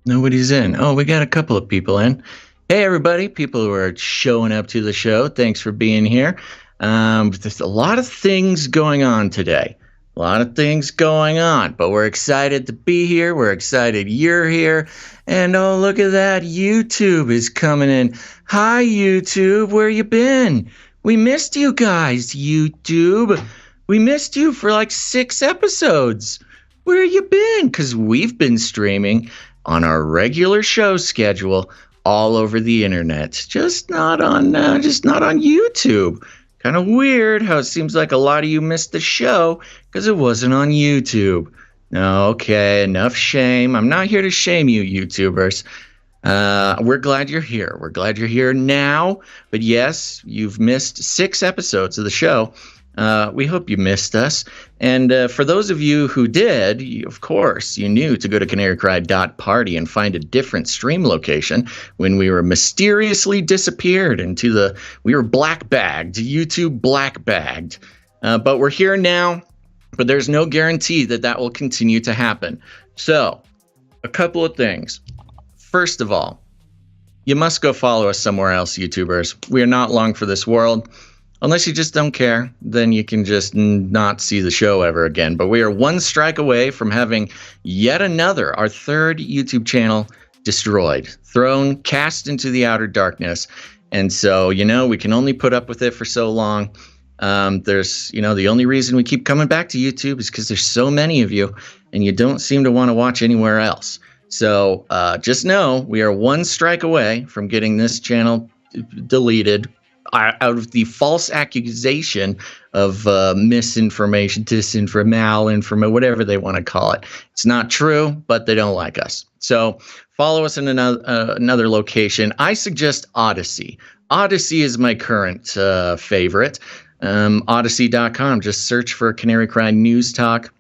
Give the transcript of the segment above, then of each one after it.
Nobody's in. Oh, we got a couple of people in. Hey, everybody, people who are showing up to the show. Thanks for being here. There's a lot of things going on today. A lot of things going on, but we're excited to be here. We're excited you're here. And oh, look at that. YouTube is coming in. Hi, YouTube. Where you been? We missed you guys, YouTube. We missed you for like 6 episodes. Where you been? Because we've been streaming on our regular show schedule all over the internet, just not on YouTube. Kind of weird how it seems like a lot of you missed the show because it wasn't on YouTube. Okay, enough shame. I'm not here to shame you, YouTubers. We're glad you're here. We're glad you're here now. But yes, you've missed 6 episodes of the show. We hope you missed us. And for those of you who did, of course, you knew to go to CanaryCry.Party and find a different stream location when we were mysteriously disappeared we were black-bagged, YouTube black-bagged. But we're here now, but there's no guarantee that will continue to happen. So, a couple of things. First of all, you must go follow us somewhere else, YouTubers. We are not long for this world. Unless you just don't care, then you can just not see the show ever again. But we are one strike away from having yet another, our 3rd YouTube channel, destroyed, cast into the outer darkness. And so, we can only put up with it for so long. The only reason we keep coming back to YouTube is because there's so many of you, and you don't seem to want to watch anywhere else. So just know we are one strike away from getting this channel deleted, out of the false accusation of misinformation, malinformation, whatever they want to call it. It's not true, but they don't like us. So follow us in another location. I suggest Odyssey. Odyssey is my current favorite. Odyssey.com. Just search for Canary Cry News Talk.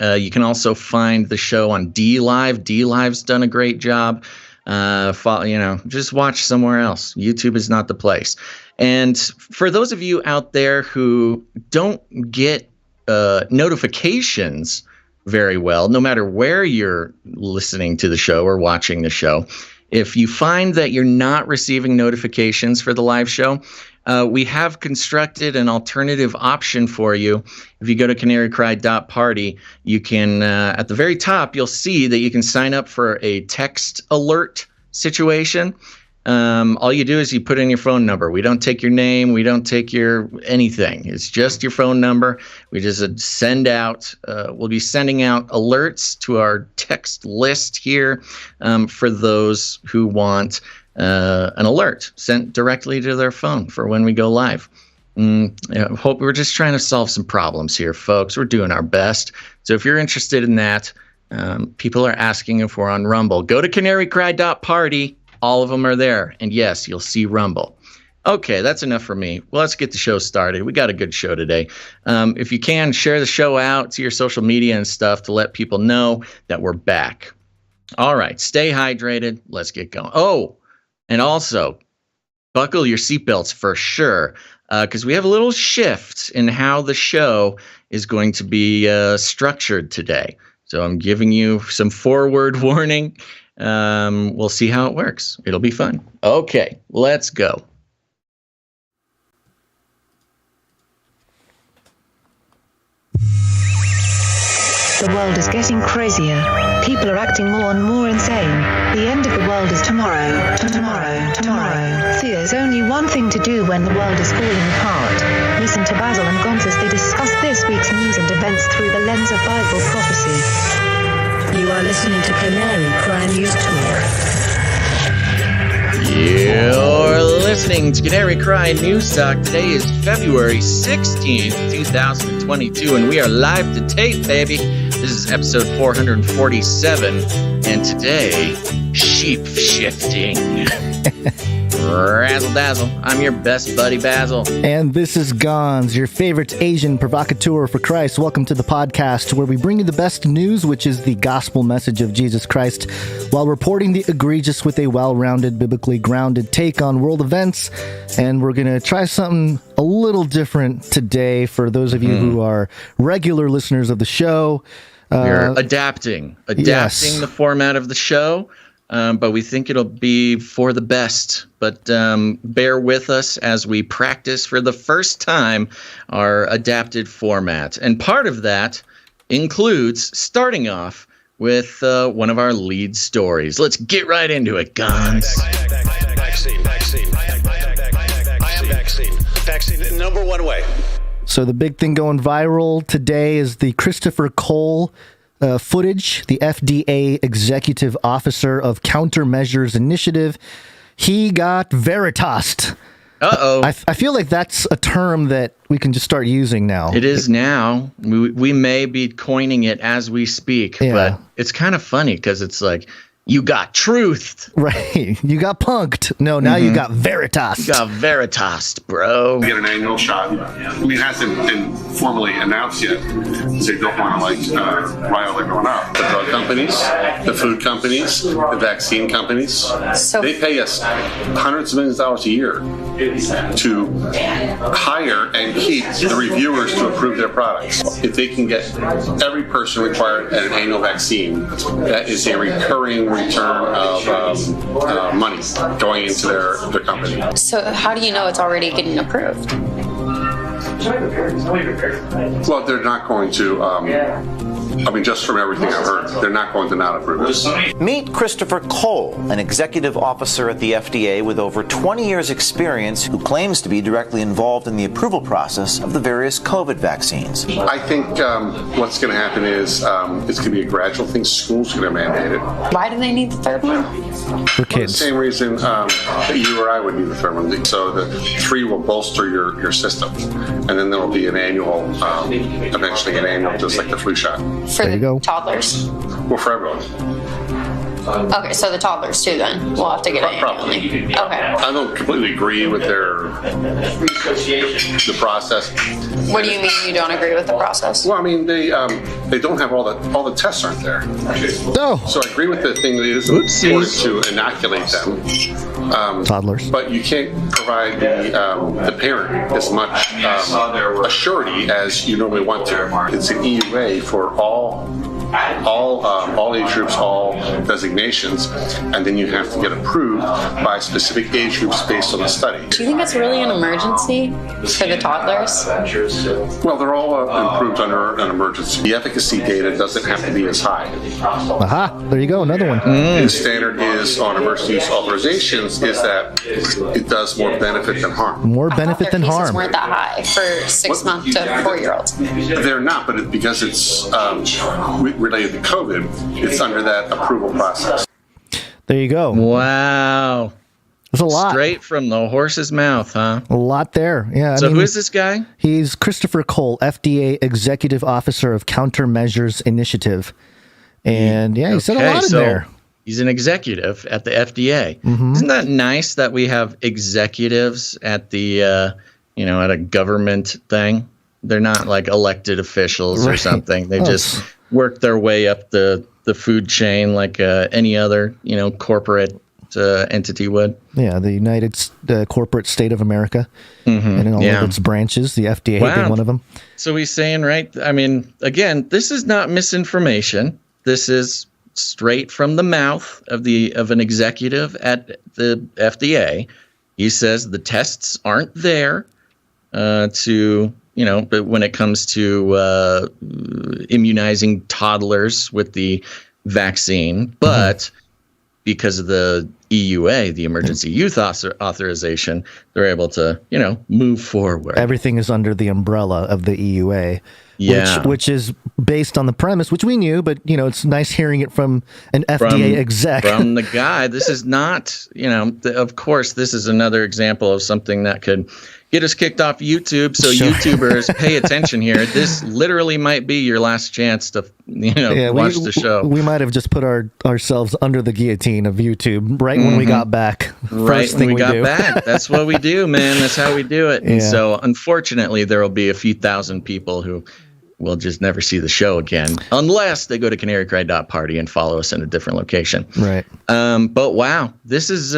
You can also find the show on DLive. DLive's done a great job. Just watch somewhere else. YouTube is not the place. And for those of you out there who don't get notifications very well, no matter where you're listening to the show or watching the show, if you find that you're not receiving notifications for the live show, we have constructed an alternative option for you. If you go to CanaryCry.Party, you can, at the very top, you'll see that you can sign up for a text alert situation. All you do is you put in your phone number. We don't take your name. We don't take your anything. It's just your phone number. We just send out, we'll be sending out alerts to our text list here for those who want an alert sent directly to their phone for when we go live. Hope we're just trying to solve some problems here, folks. We're doing our best. So if you're interested in that, people are asking if we're on Rumble. Go to CanaryCry.Party. All of them are there. And yes, you'll see Rumble. Okay, that's enough for me. Well, let's get the show started. We got a good show today. If you can, share the show out to your social media and stuff to let people know that we're back. All right, stay hydrated. Let's get going. Oh, and also, buckle your seatbelts for sure, because we have a little shift in how the show is going to be structured today. So I'm giving you some forward warning. We'll see how it works. It'll be fun. Okay, let's go. The world is getting crazier. People are acting more and more insane. The end of the world is tomorrow. Tomorrow. There's only one thing to do when the world is falling apart. Listen to Basil and Gonz as they discuss this week's news and events through the lens of Bible prophecy. You are listening to Canary Cry News Talk. You're listening to Canary Cry News Talk. Today is February 16th, 2022, and we are live to tape, baby. This is episode 447, and today, sheep shifting. Razzle dazzle. I'm your best buddy, Basil. And this is Gonz, your favorite Asian provocateur for Christ. Welcome to the podcast where we bring you the best news, which is the gospel message of Jesus Christ, while reporting the egregious with a well-rounded, biblically grounded take on world events. And we're going to try something a little different today for those of you who are regular listeners of the show. We're adapting yes. The format of the show. but we think it'll be for the best. But bear with us as we practice for the first time our adapted format. And part of that includes starting off with one of our lead stories. Let's get right into it, Gonz. Vaccine, number one way. So the big thing going viral today is the Christopher Cole footage, the FDA Executive Officer of Countermeasures Initiative. He got Veritased. Uh-oh. I feel like that's a term that we can just start using now. It is now. We may be coining it as we speak, but it's kind of funny because it's like, you got truthed. Right. You got punked. No, now you got Veritased. You got Veritased, bro. Get an annual shot. I mean, it hasn't been formally announced yet, so you don't want to rile everyone up. The drug companies, the food companies, the vaccine companies, they pay us hundreds of millions of dollars a year to hire and keep the reviewers to approve their products. If they can get every person required at an annual vaccine, that is a recurring return of money going into their company. So how do you know it's already getting approved? Well, they're not going to, just from everything I've heard, they're not going to not approve it. Meet Christopher Cole, an executive officer at the FDA with over 20 years' experience who claims to be directly involved in the approval process of the various COVID vaccines. I think what's going to happen is it's going to be a gradual thing. School's going to mandate it. Why do they need the third one? For kids. The same reason that you or I would need the third one. So the 3 will bolster your system. And then there will be an annual, eventually an annual, just like the flu shot. For the toddlers? Well, for everyone. Okay, so the toddlers too then. We'll have to get it annually. Okay. I don't completely agree with the process. What do you mean you don't agree with the process? Well, I mean, they don't have all the tests aren't there. No. So I agree with the thing that it is important to inoculate them. Toddlers. But you can't provide the parent as much a surety as you normally want to. It's an EUA for all age groups, all designations, and then you have to get approved by specific age groups based on the study. Do you think it's really an emergency for the toddlers? Well, they're all approved under an emergency. The efficacy data doesn't have to be as high. Aha, there you go, another one. The standard is on emergency use authorizations is that it does more benefit than harm. More benefit than harm. Weren't that high for 6 month to 4-year-olds? They're not, but because it's related to COVID, it's under that approval process. There you go. Wow. There's a lot. Straight from the horse's mouth, huh? A lot there. Yeah. So who is this guy? He's Christopher Cole, FDA Executive Officer of Countermeasures Initiative. And he said a lot in there. He's an executive at the FDA. Isn't that nice that we have executives at the, at a government thing? They're not like elected officials or something. They just work their way up the food chain like any other, corporate entity would. Yeah, the United Corporate State of America and in all of its branches, the FDA being one of them. So he's saying, right, I mean, again, this is not misinformation. This is straight from the mouth of an executive at the FDA. He says the tests aren't there but when it comes to immunizing toddlers with the vaccine, but because of the EUA, the emergency use authorization, they're able to, move forward. Everything is under the umbrella of the EUA, which is based on the premise, which we knew, but, it's nice hearing it from an FDA exec. From the guy. This is not, of course, this is another example of something that could get us kicked off YouTube. So YouTubers, pay attention here. This literally might be your last chance to, watch the show. We might have just put ourselves under the guillotine of YouTube when we got back. First thing we got back. That's what we do, man. That's how we do it. And so unfortunately, there will be a few thousand people who will just never see the show again, unless they go to CanaryCry.Party and follow us in a different location. Right. But wow, this is,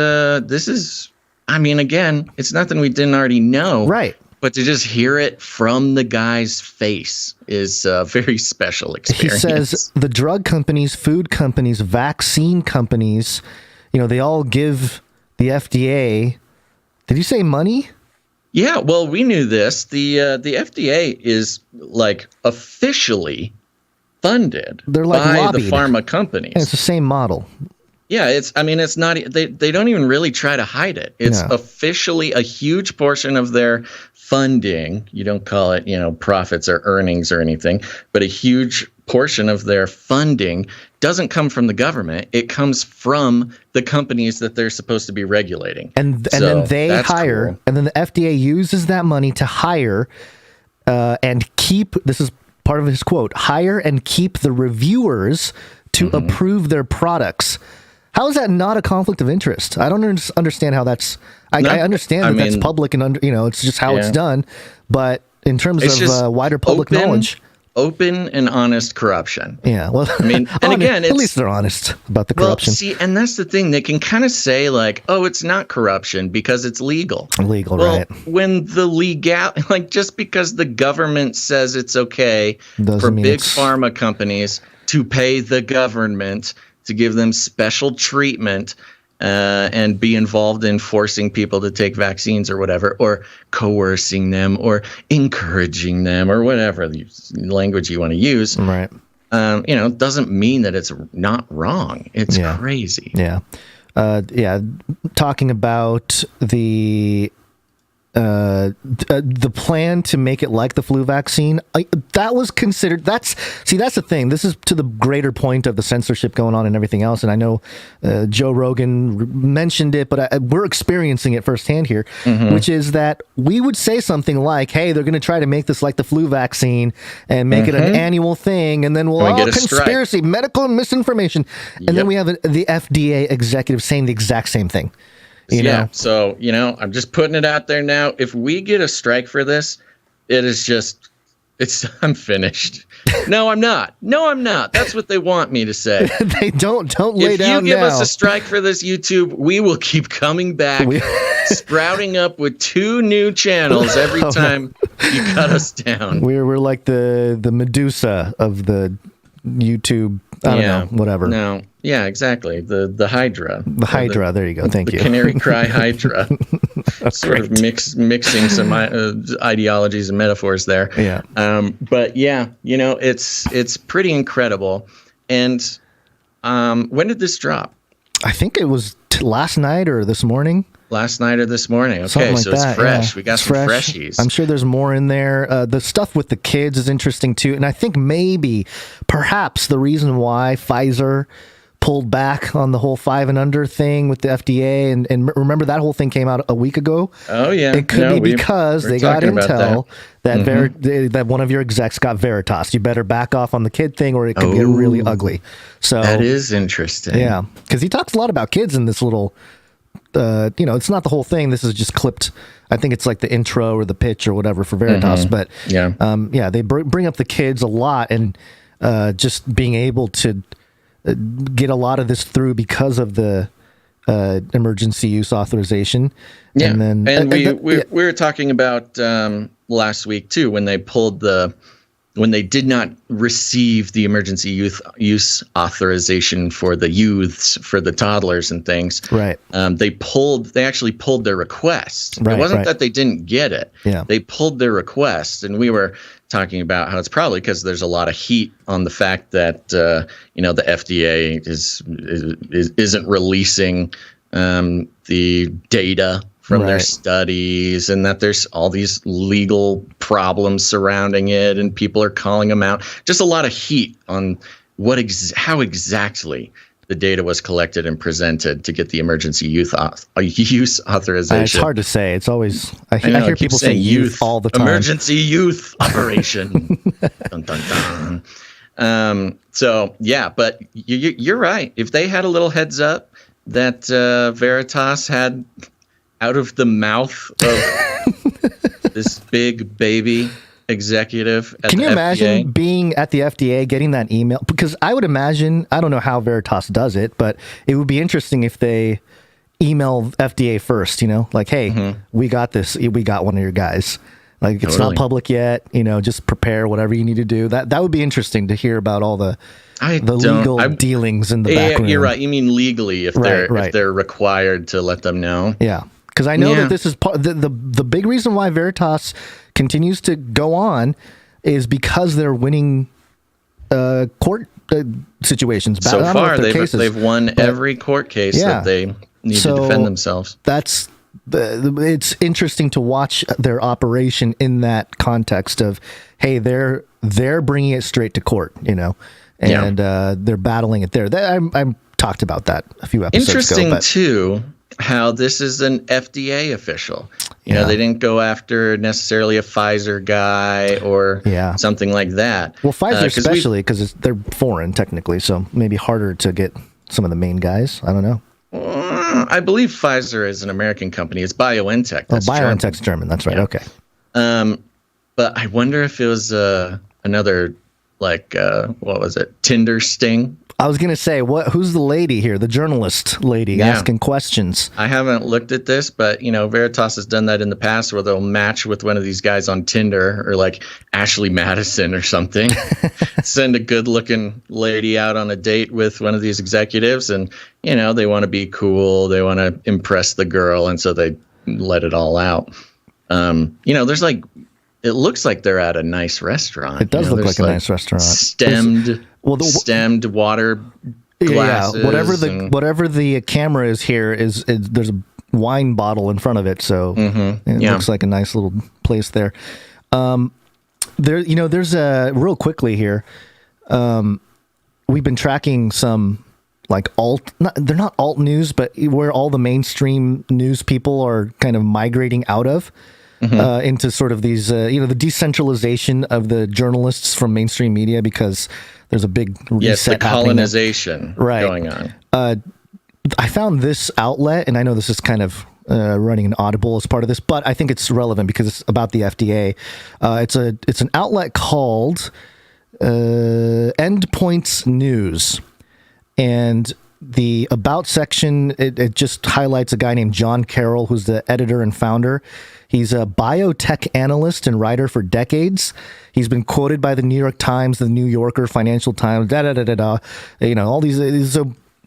I mean, again, it's nothing we didn't already know. Right. But to just hear it from the guy's face is a very special experience. He says the drug companies, food companies, vaccine companies, they all give the FDA, did you say money? Yeah, well, we knew this. The FDA is like officially funded They're like by lobbied. the pharma companies. And it's the same model. Yeah, it's not, they don't even really try to hide it. It's officially a huge portion of their funding. You don't call it, profits or earnings or anything, but a huge portion of their funding doesn't come from the government. It comes from the companies that they're supposed to be regulating. And then they hire, cool. And then the FDA uses that money to hire and keep, this is part of his quote, hire and keep the reviewers to approve their products. How is that not a conflict of interest? I don't understand how that's. I understand that's public and it's just how it's done. But in terms of wider public knowledge, open and honest corruption. Yeah, well, and again, at least they're honest about the corruption. See, and that's the thing. They can kind of say like, "Oh, it's not corruption because it's legal." Legal, right? When the just because the government says it's okay for big pharma companies to pay the government to give them special treatment and be involved in forcing people to take vaccines or whatever, or coercing them or encouraging them or whatever language you want to use, right? Doesn't mean that it's not wrong. It's crazy. Yeah. Talking about the plan to make it like the flu vaccine, that was considered. That's the thing. This is to the greater point of the censorship going on and everything else. And I know Joe Rogan mentioned it, but we're experiencing it firsthand here, which is that we would say something like, "Hey, they're going to try to make this like the flu vaccine and make it an annual thing, and then we'll all conspiracy, medical misinformation," and then we have the FDA executive saying the exact same thing. You know? So, I'm just putting it out there now. If we get a strike for this, I'm finished. No, I'm not. That's what they want me to say. They don't lay down now. If you give us a strike for this, YouTube, we will keep coming back, sprouting up with 2 new channels every time you cut us down. We're like the Medusa of the YouTube. I don't know, whatever. No. Yeah, exactly. The Hydra. The Hydra. There you go. Thank you. The CanaryCry Hydra. Sort of mixing some ideologies and metaphors there. Yeah. But yeah, it's pretty incredible. And when did this drop? I think it was last night or this morning. Last night or this morning. Okay, so it's fresh. We got some freshies. I'm sure there's more in there. The stuff with the kids is interesting too. And I think perhaps the reason why Pfizer pulled back on the whole 5 and under thing with the FDA, and remember that whole thing came out a week ago. Oh yeah, it could be because they got intel that one of your execs got Veritas. You better back off on the kid thing, or it could get really ugly. So that is interesting. Yeah, because he talks a lot about kids in this little. It's not the whole thing. This is just clipped. I think it's like the intro or the pitch or whatever for Veritas. But they bring up the kids a lot, and just being able to get a lot of this through because of the emergency use authorization. Yeah, and we were talking about last week too when they did not receive the emergency use authorization for the youths, for the toddlers and things. Right. They actually pulled their request. It wasn't that they didn't get it. Yeah. They pulled their request, and we were talking about how it's probably because there's a lot of heat on the fact that the FDA isn't releasing the data from their studies, and that there's all these legal problems surrounding it, and people are calling them out. Just a lot of heat on how exactly the data was collected and presented to get the emergency use authorization. It's hard to say. It's always I hear people say youth all the time. Emergency youth operation. Dun, dun, dun. So yeah, but you're right. If they had a little heads up that Veritas had out of the mouth of this big baby executive at the FDA. Can you imagine being at the FDA, getting that email? Because I would imagine, I don't know how Veritas does it, but it would be interesting if they email FDA first, like, hey, we got this. We got one of your guys. Like, it's not public yet. Just prepare whatever you need to do. That would be interesting to hear about all the legal dealings in the back room. You're right. You mean legally if they're required to let them know? Yeah, because I know that this is the big reason why Veritas continues to go on is because they're winning court situations. So far, they've won every court case that they need to defend themselves. It's interesting to watch their operation in that context of, hey, they're bringing it straight to court, and they're battling it there. I talked about that a few episodes ago. Interesting too, how this is an FDA official. They didn't go after necessarily a Pfizer guy or something like that. Well, Pfizer especially because they're foreign technically, so maybe harder to get some of the main guys. I don't know. I believe Pfizer is an American company. It's BioNTech. BioNTech's German. That's right. Okay. But I wonder if it was another, what was it? Tinder sting? I was going to say, who's the lady here? The journalist lady asking questions. I haven't looked at this, but, Veritas has done that in the past where they'll match with one of these guys on Tinder or like Ashley Madison or something. Send a good-looking lady out on a date with one of these executives and, they want to be cool. They want to impress the girl, and so they let it all out. There's it looks like they're at a nice restaurant. It does look like a nice restaurant. Stemmed water glasses. Yeah, whatever the camera is here is there's a wine bottle in front of it, so it looks like a nice little place there. There's a real quickly here. We've been tracking some they're not alt news, but where all the mainstream news people are kind of migrating out of. Into sort of these, the decentralization of the journalists from mainstream media because there's a big reset the colonization going on. I found this outlet, and I know this is kind of running an Audible as part of this, but I think it's relevant because it's about the FDA. It's an outlet called Endpoints News, and the About section, it just highlights a guy named John Carroll, who's the editor and founder. He's a biotech analyst and writer for decades. He's been quoted by the New York Times, the New Yorker, Financial Times, all these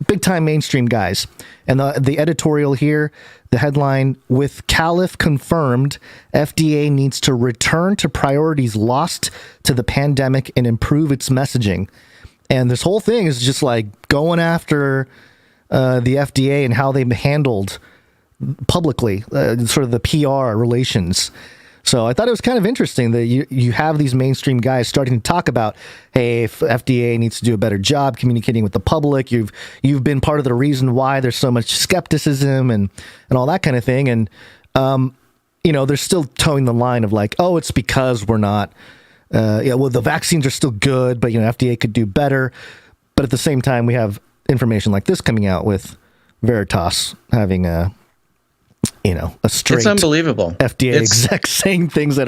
big-time mainstream guys. And the editorial here, the headline, with Caliph confirmed, FDA needs to return to priorities lost to the pandemic and improve its messaging. And this whole thing is just going after the FDA and how they've handled publicly sort of the PR relations. So I thought it was kind of interesting that you have these mainstream guys starting to talk about, hey, if FDA needs to do a better job communicating with the public. You've been part of the reason why there's so much skepticism and all that kind of thing. And they're still towing the line of it's because we're not. The vaccines are still good, but FDA could do better. But at the same time, we have information like this coming out with Veritas having a straight, it's unbelievable FDA exec saying things that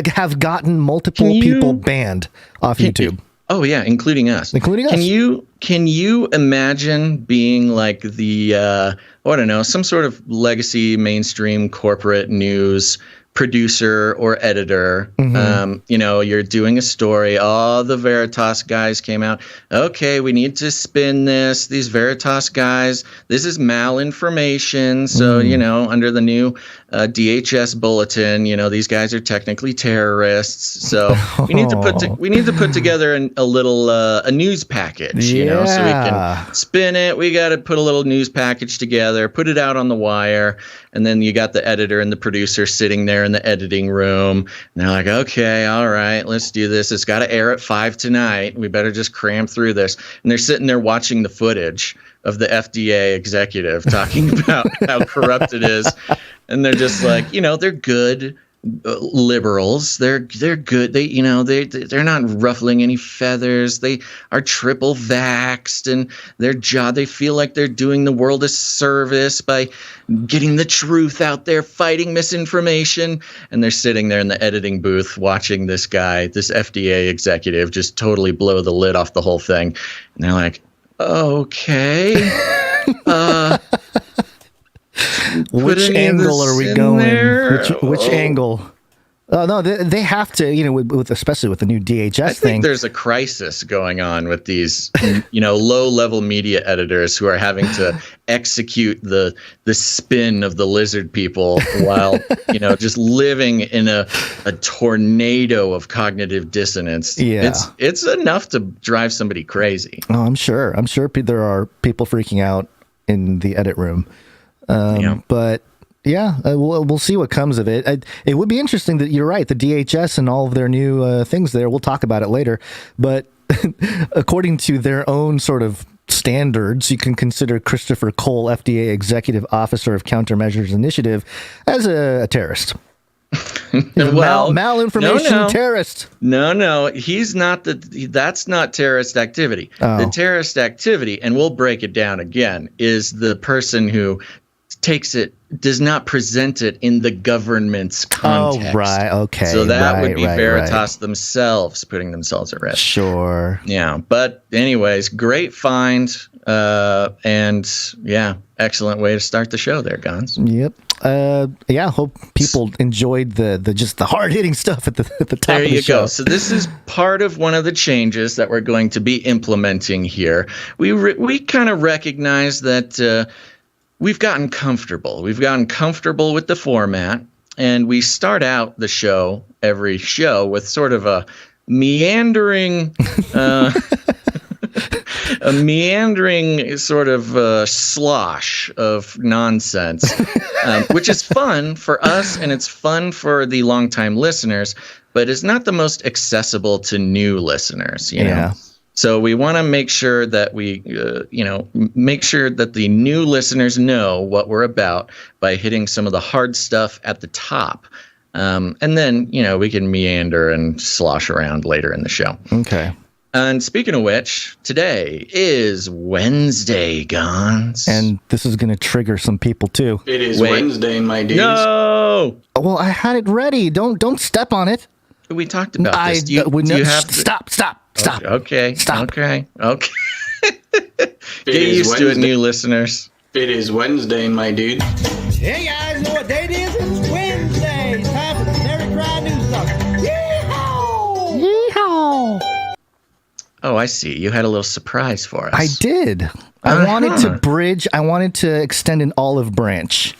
have gotten multiple people banned off YouTube. Oh yeah, including us. Can you imagine being like the I don't know, some sort of legacy mainstream corporate news producer or editor? You're doing a story. All the Veritas guys came out. Okay, we need to spin this. These Veritas guys, this is malinformation. So, under the new DHS bulletin, these guys are technically terrorists. So we need to put together a little a news package, so we can spin it. We got to put a little news package together, put it out on the wire, and then you got the editor and the producer sitting there in the editing room, and they're like, okay, all right, let's do this. It's got to air at 5 tonight. We better just cram through this. And they're sitting there watching the footage of the FDA executive talking about how corrupt it is. And they're just like, they're good liberals. They're good. They're not ruffling any feathers. They are triple vaxxed, and they feel like they're doing the world a service by getting the truth out there, fighting misinformation. And they're sitting there in the editing booth watching this guy, this FDA executive, just totally blow the lid off the whole thing. And they're like, okay. Which angle are we going? Which angle? No, they have to, with especially with the new DHS thing. I think there's a crisis going on with these, low-level media editors who are having to execute the spin of the lizard people while, just living in a tornado of cognitive dissonance. Yeah. It's enough to drive somebody crazy. Oh, I'm sure. There are people freaking out in the edit room. But yeah, we'll see what comes of it. It would be interesting that you're right. The DHS and all of their new things there. We'll talk about it later. But according to their own sort of standards, you can consider Christopher Cole, FDA Executive Officer of Countermeasures Initiative, as a terrorist. Well, malinformation terrorist. No, he's not. That's not terrorist activity. Oh. The terrorist activity, and we'll break it down again, is the person who does not present it in the government's context. Oh, right. Okay. So that would be Veritas themselves putting themselves at risk. Sure. Yeah. But anyways, great find. And yeah, excellent way to start the show there, Gonz. Yep. Hope people enjoyed the hard hitting stuff at the top of the show. There you go. So this is part of one of the changes that we're going to be implementing here. We kind of recognize that, we've gotten comfortable. We've gotten comfortable with the format, and we start out every show with sort of a meandering, sort of slosh of nonsense, which is fun for us and it's fun for the longtime listeners, but it's not the most accessible to new listeners. You know? So we want to make sure that make sure that the new listeners know what we're about by hitting some of the hard stuff at the top. And then, we can meander and slosh around later in the show. Okay. And speaking of which, today is Wednesday, Gonz. And this is going to trigger some people too. It is Wednesday, my dudes. No! Well, I had it ready. Don't step on it. We talked about this. Do you have Stop. Okay. Stop. Okay. Get used to it, new listeners. It is Wednesday, my dude. Hey guys, know what day it is? It's Wednesday. It's time for the CanaryCry News Talk. Yeehaw! Yeehaw! Oh, I see. You had a little surprise for us. I did. I wanted to extend an olive branch.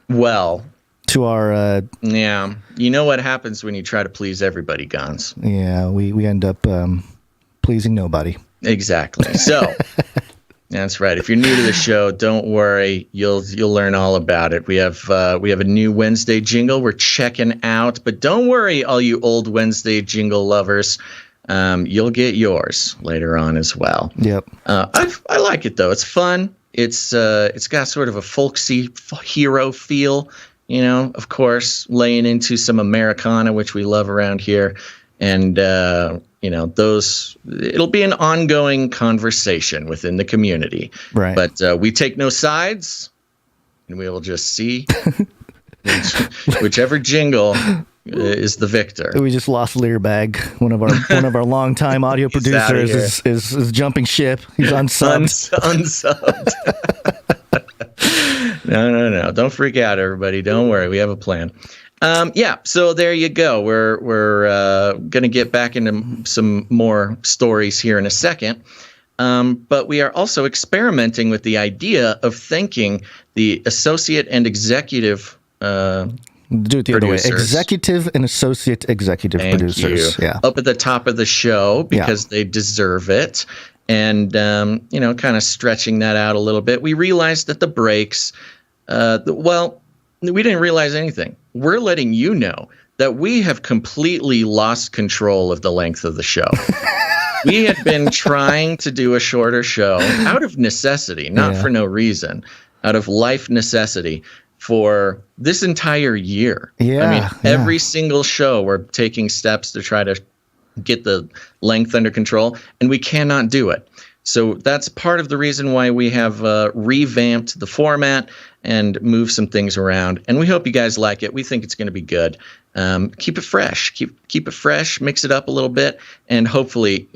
Well, to our yeah. You know what happens when you try to please everybody, Gonz? Yeah, we end up pleasing nobody. Exactly. So that's right. If you're new to the show, don't worry. You'll learn all about it. We have a new Wednesday jingle we're checking out, but don't worry, all you old Wednesday jingle lovers. You'll get yours later on as well. Yep. I like it though. It's fun. It's got sort of a folksy hero feel. Of course, laying into some Americana, which we love around here. And, it'll be an ongoing conversation within the community. Right. But we take no sides, and we will just see whichever jingle is the victor. We just lost Learbag, one of our longtime audio producers is jumping ship. He's unsubbed. Unsubbed. No. Don't freak out, everybody. Don't worry. We have a plan. So there you go. We're going to get back into some more stories here in a second. But we are also experimenting with the idea of thanking the associate and executive do it the other way. Executive and associate executive producers. Yeah. Up at the top of the show because they deserve it. And, kind of stretching that out a little bit. We realized that the breaks, we didn't realize anything. We're letting you know that we have completely lost control of the length of the show. We had been trying to do a shorter show out of necessity, not for no reason, out of life necessity for this entire year. Every single show we're taking steps to try to get the length under control, and we cannot do it. So that's part of the reason why we have revamped the format and moved some things around. And we hope you guys like it. We think it's going to be good. Keep it fresh. Keep it fresh. Mix it up a little bit, and hopefully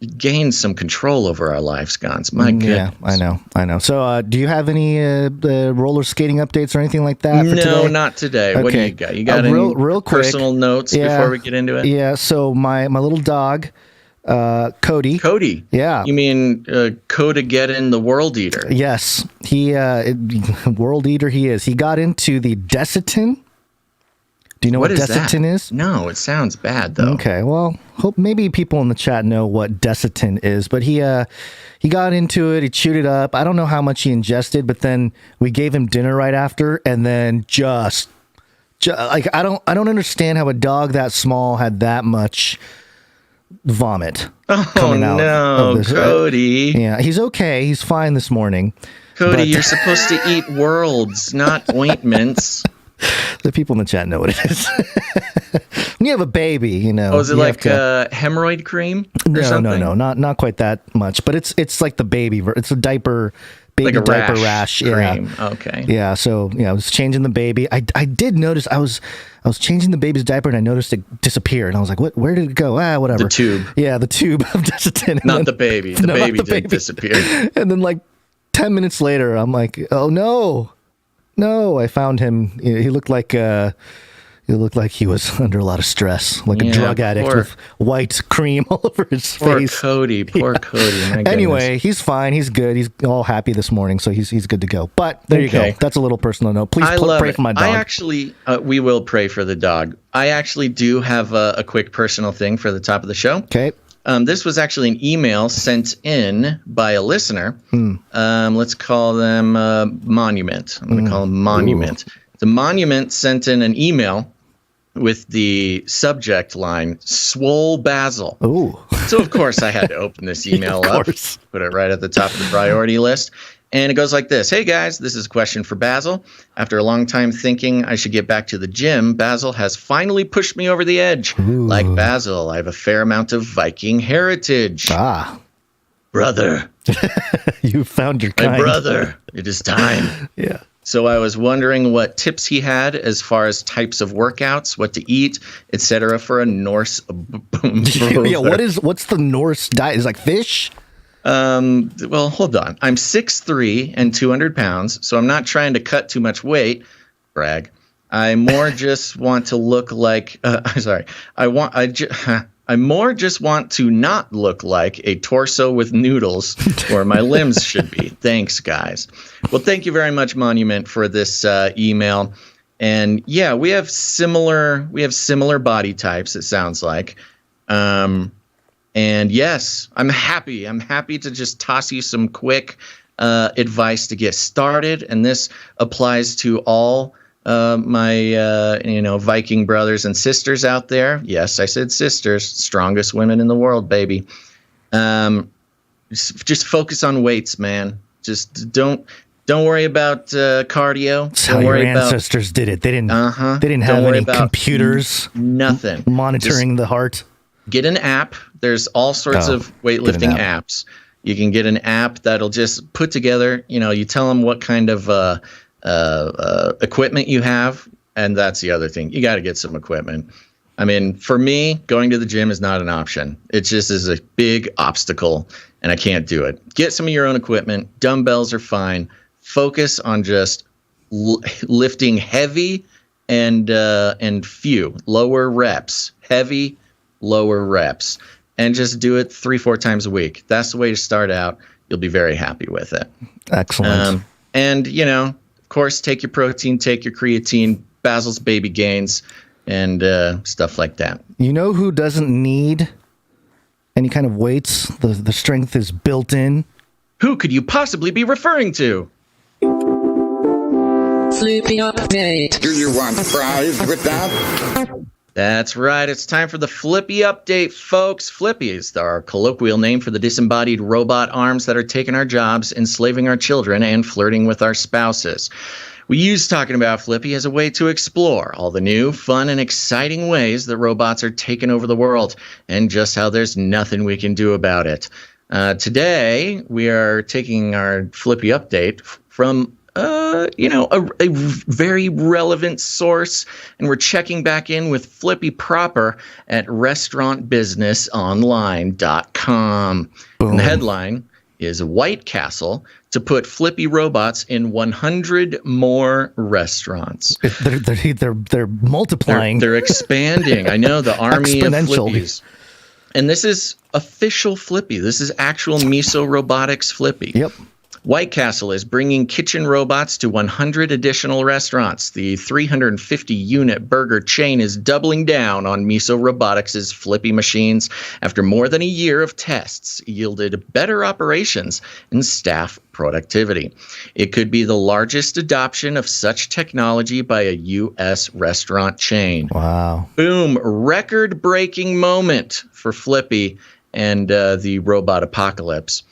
gained some control over our lives, Gonz. My goodness. Yeah, I know. So, do you have any roller skating updates or anything like that for today? No, not today. Okay. What do you got? You got any real quick, personal notes before we get into it? Yeah, so my little dog, Cody. Cody? Yeah. You mean Coda-geddon the World Eater? Yes. He, World Eater he is. He got into the Desitin. Do you know what Desitin is? No, it sounds bad though. Okay, well, hope maybe people in the chat know what Desitin is, but he got into it, he chewed it up. I don't know how much he ingested, but then we gave him dinner right after, and then just like I don't understand how a dog that small had that much vomit coming out. Oh no, Cody. Yeah, he's okay. He's fine this morning. Cody, you're supposed to eat worlds, not ointments. The people in the chat know what it is. When you have a baby, you know. Oh, is it like hemorrhoid cream or something? No, not quite that much. But it's like the baby. It's a diaper, baby like a diaper rash. Cream. Yeah. Okay. Yeah. So I was changing the baby. I did notice I was changing the baby's diaper and I noticed it disappear and I was like, what? Where did it go? Whatever. The tube. Yeah, the tube of Desitin. Not the baby. The baby did disappear. And then like 10 minutes later, I'm like, oh no. No, I found him. He looked like he was under a lot of stress, like a drug addict with white cream all over his face. Poor Cody. My anyway, he's fine. He's good. He's all happy this morning, so he's good to go. But there you go. That's a little personal note. Please pray for my dog. I actually, we will pray for the dog. I actually do have a quick personal thing for the top of the show. Okay. This was actually an email sent in by a listener. Let's call them Monument. I'm going to call them Monument. The Monument sent in an email with the subject line, Swole Basil. Ooh. So, of course, I had to open this email up, put it right at the top of the priority list. And it goes like this. Hey, guys, this is a question for Basil. After a long time thinking I should get back to the gym, Basil has finally pushed me over the edge. Ooh. Like Basil, I have a fair amount of Viking heritage. Brother. You found your kind. My brother. It is time. Yeah. So I was wondering what tips he had as far as types of workouts, what to eat, etc. for a Norse brother. Yeah, what's the Norse diet? Is it like fish? Well, hold on. I'm 6'3" and 200 pounds, so I'm not trying to cut too much weight. Brag. I more just want to look like. I more just want to not look like a torso with noodles, where my limbs should be. Thanks, guys. Well, thank you very much, Monument, for this email. And yeah, we have similar body types. It sounds like. And yes, I'm happy. I'm happy to just toss you some quick advice to get started. And this applies to all my Viking brothers and sisters out there. Yes, I said sisters. Strongest women in the world, baby. Just focus on weights, man. Just don't worry about cardio. That's how your ancestors did it. They didn't have any computers. Nothing. Monitoring the heart. Get an app. There's all sorts of weightlifting apps. You can get an app that'll just put together, you tell them what kind of equipment you have. And that's the other thing. You got to get some equipment. I mean, for me, going to the gym is not an option. It just is a big obstacle and I can't do it. Get some of your own equipment. Dumbbells are fine. Focus on just lifting heavy and few, lower reps, heavy, lower reps, and just do it 3-4 times a week. That's the way to start out. You'll be very happy with it. Excellent. And, of course, take your protein, take your creatine, Basil's Baby Gains, and stuff like that. You know who doesn't need any kind of weights? The strength is built in. Who could you possibly be referring to? Flippy update. Do you want fries with that? That's right. It's time for the Flippy update, folks. Flippy is our colloquial name for the disembodied robot arms that are taking our jobs, enslaving our children, and flirting with our spouses. We use talking about Flippy as a way to explore all the new, fun, and exciting ways that robots are taking over the world, and just how there's nothing we can do about it. Today, we are taking our Flippy update from a very relevant source, and we're checking back in with Flippy proper at restaurantbusinessonline.com. And the headline is White Castle to put Flippy robots in 100 more restaurants. They're multiplying. They're expanding. I know, the army of Flippies. And this is official Flippy. This is actual Miso Robotics Flippy. Yep. White Castle is bringing kitchen robots to 100 additional restaurants. The 350-unit burger chain is doubling down on Miso Robotics' Flippy machines after more than a year of tests yielded better operations and staff productivity. It could be the largest adoption of such technology by a U.S. restaurant chain. Wow. Boom. Record-breaking moment for Flippy and the robot apocalypse.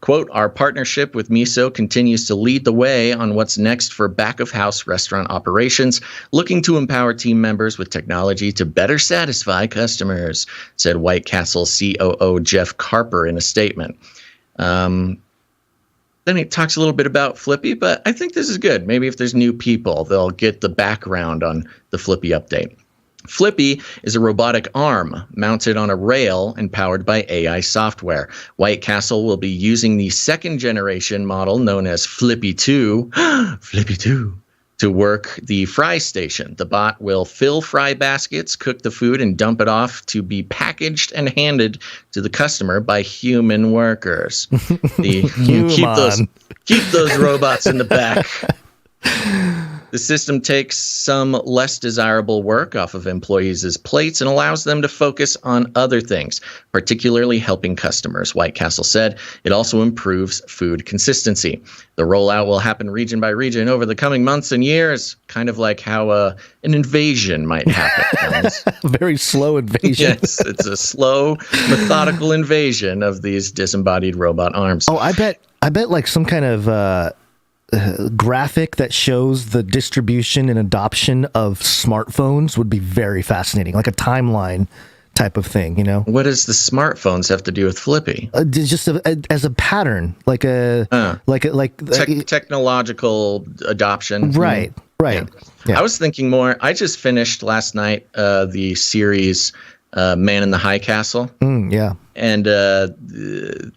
Quote, our partnership with Miso continues to lead the way on what's next for back-of-house restaurant operations, looking to empower team members with technology to better satisfy customers, said White Castle COO Jeff Carper in a statement. Then he talks a little bit about Flippy, but I think this is good. Maybe if there's new people, they'll get the background on the Flippy update. Flippy is a robotic arm mounted on a rail and powered by AI software. White Castle will be using the second generation model known as Flippy 2, Flippy 2, to work the fry station. The bot will fill fry baskets, cook the food, and dump it off to be packaged and handed to the customer by human workers. Keep those robots in the back. The system takes some less desirable work off of employees' plates and allows them to focus on other things, particularly helping customers, White Castle said. It also improves food consistency. The rollout will happen region by region over the coming months and years, kind of like how an invasion might happen. Very slow invasion. Yes, it's a slow, methodical invasion of these disembodied robot arms. Oh, I bet like some kind of graphic that shows the distribution and adoption of smartphones would be very fascinating, like a timeline type of thing, you know? What does the smartphones have to do with Flippy? Just as a pattern, like technological adoption. Right. Yeah. I was thinking more. I just finished last night the series Man in the High Castle. Yeah. And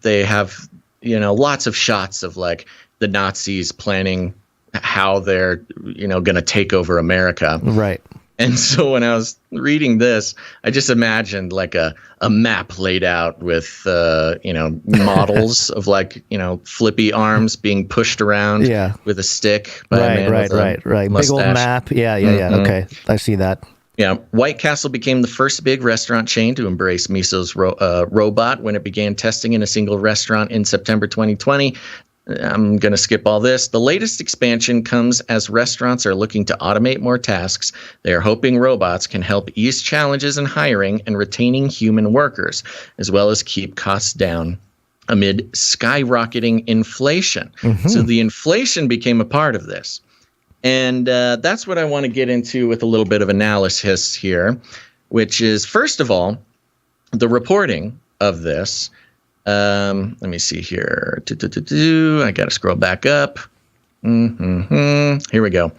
they have, lots of shots of like the Nazis planning how they're, going to take over America. Right. And so when I was reading this, I just imagined like a map laid out with, models of like, Flippy arms being pushed around with a stick. By a man with a right. Big old map. Yeah. Okay. I see that. Yeah. White Castle became the first big restaurant chain to embrace Miso's robot when it began testing in a single restaurant in September 2020. I'm going to skip all this. The latest expansion comes as restaurants are looking to automate more tasks. They are hoping robots can help ease challenges in hiring and retaining human workers, as well as keep costs down amid skyrocketing inflation. Mm-hmm. So the inflation became a part of this. And that's what I want to get into with a little bit of analysis here, which is, first of all, the reporting of this. Let me see here. I got to scroll back up. Here we go.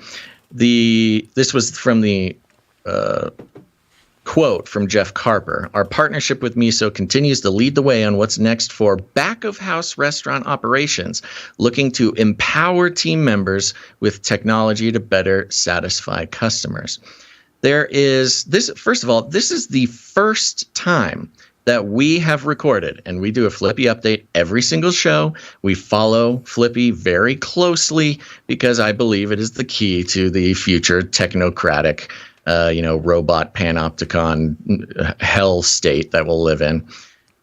This was from the quote from Jeff Carper. Our partnership with Miso continues to lead the way on what's next for back-of-house restaurant operations, looking to empower team members with technology to better satisfy customers. There is this. First of all, this is the first time that we have recorded, and we do a Flippy update every single show. We follow Flippy very closely because I believe it is the key to the future technocratic, robot panopticon hell state that we'll live in.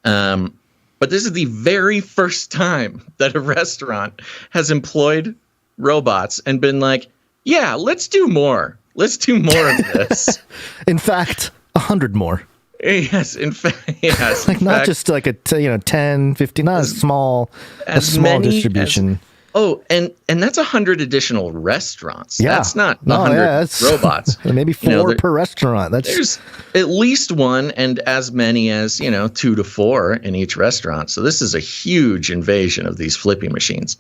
But this is the very first time that a restaurant has employed robots and been like, yeah, let's do more. Let's do more of this. In fact, 100 more. Yes, in fact, yes. Like not just like a 10, 15, not a small distribution. And that's 100 additional restaurants. Yeah. That's not 100 robots. Maybe 4 per restaurant. There's at least one and as many as, 2 to 4 in each restaurant. So this is a huge invasion of these Flippy machines.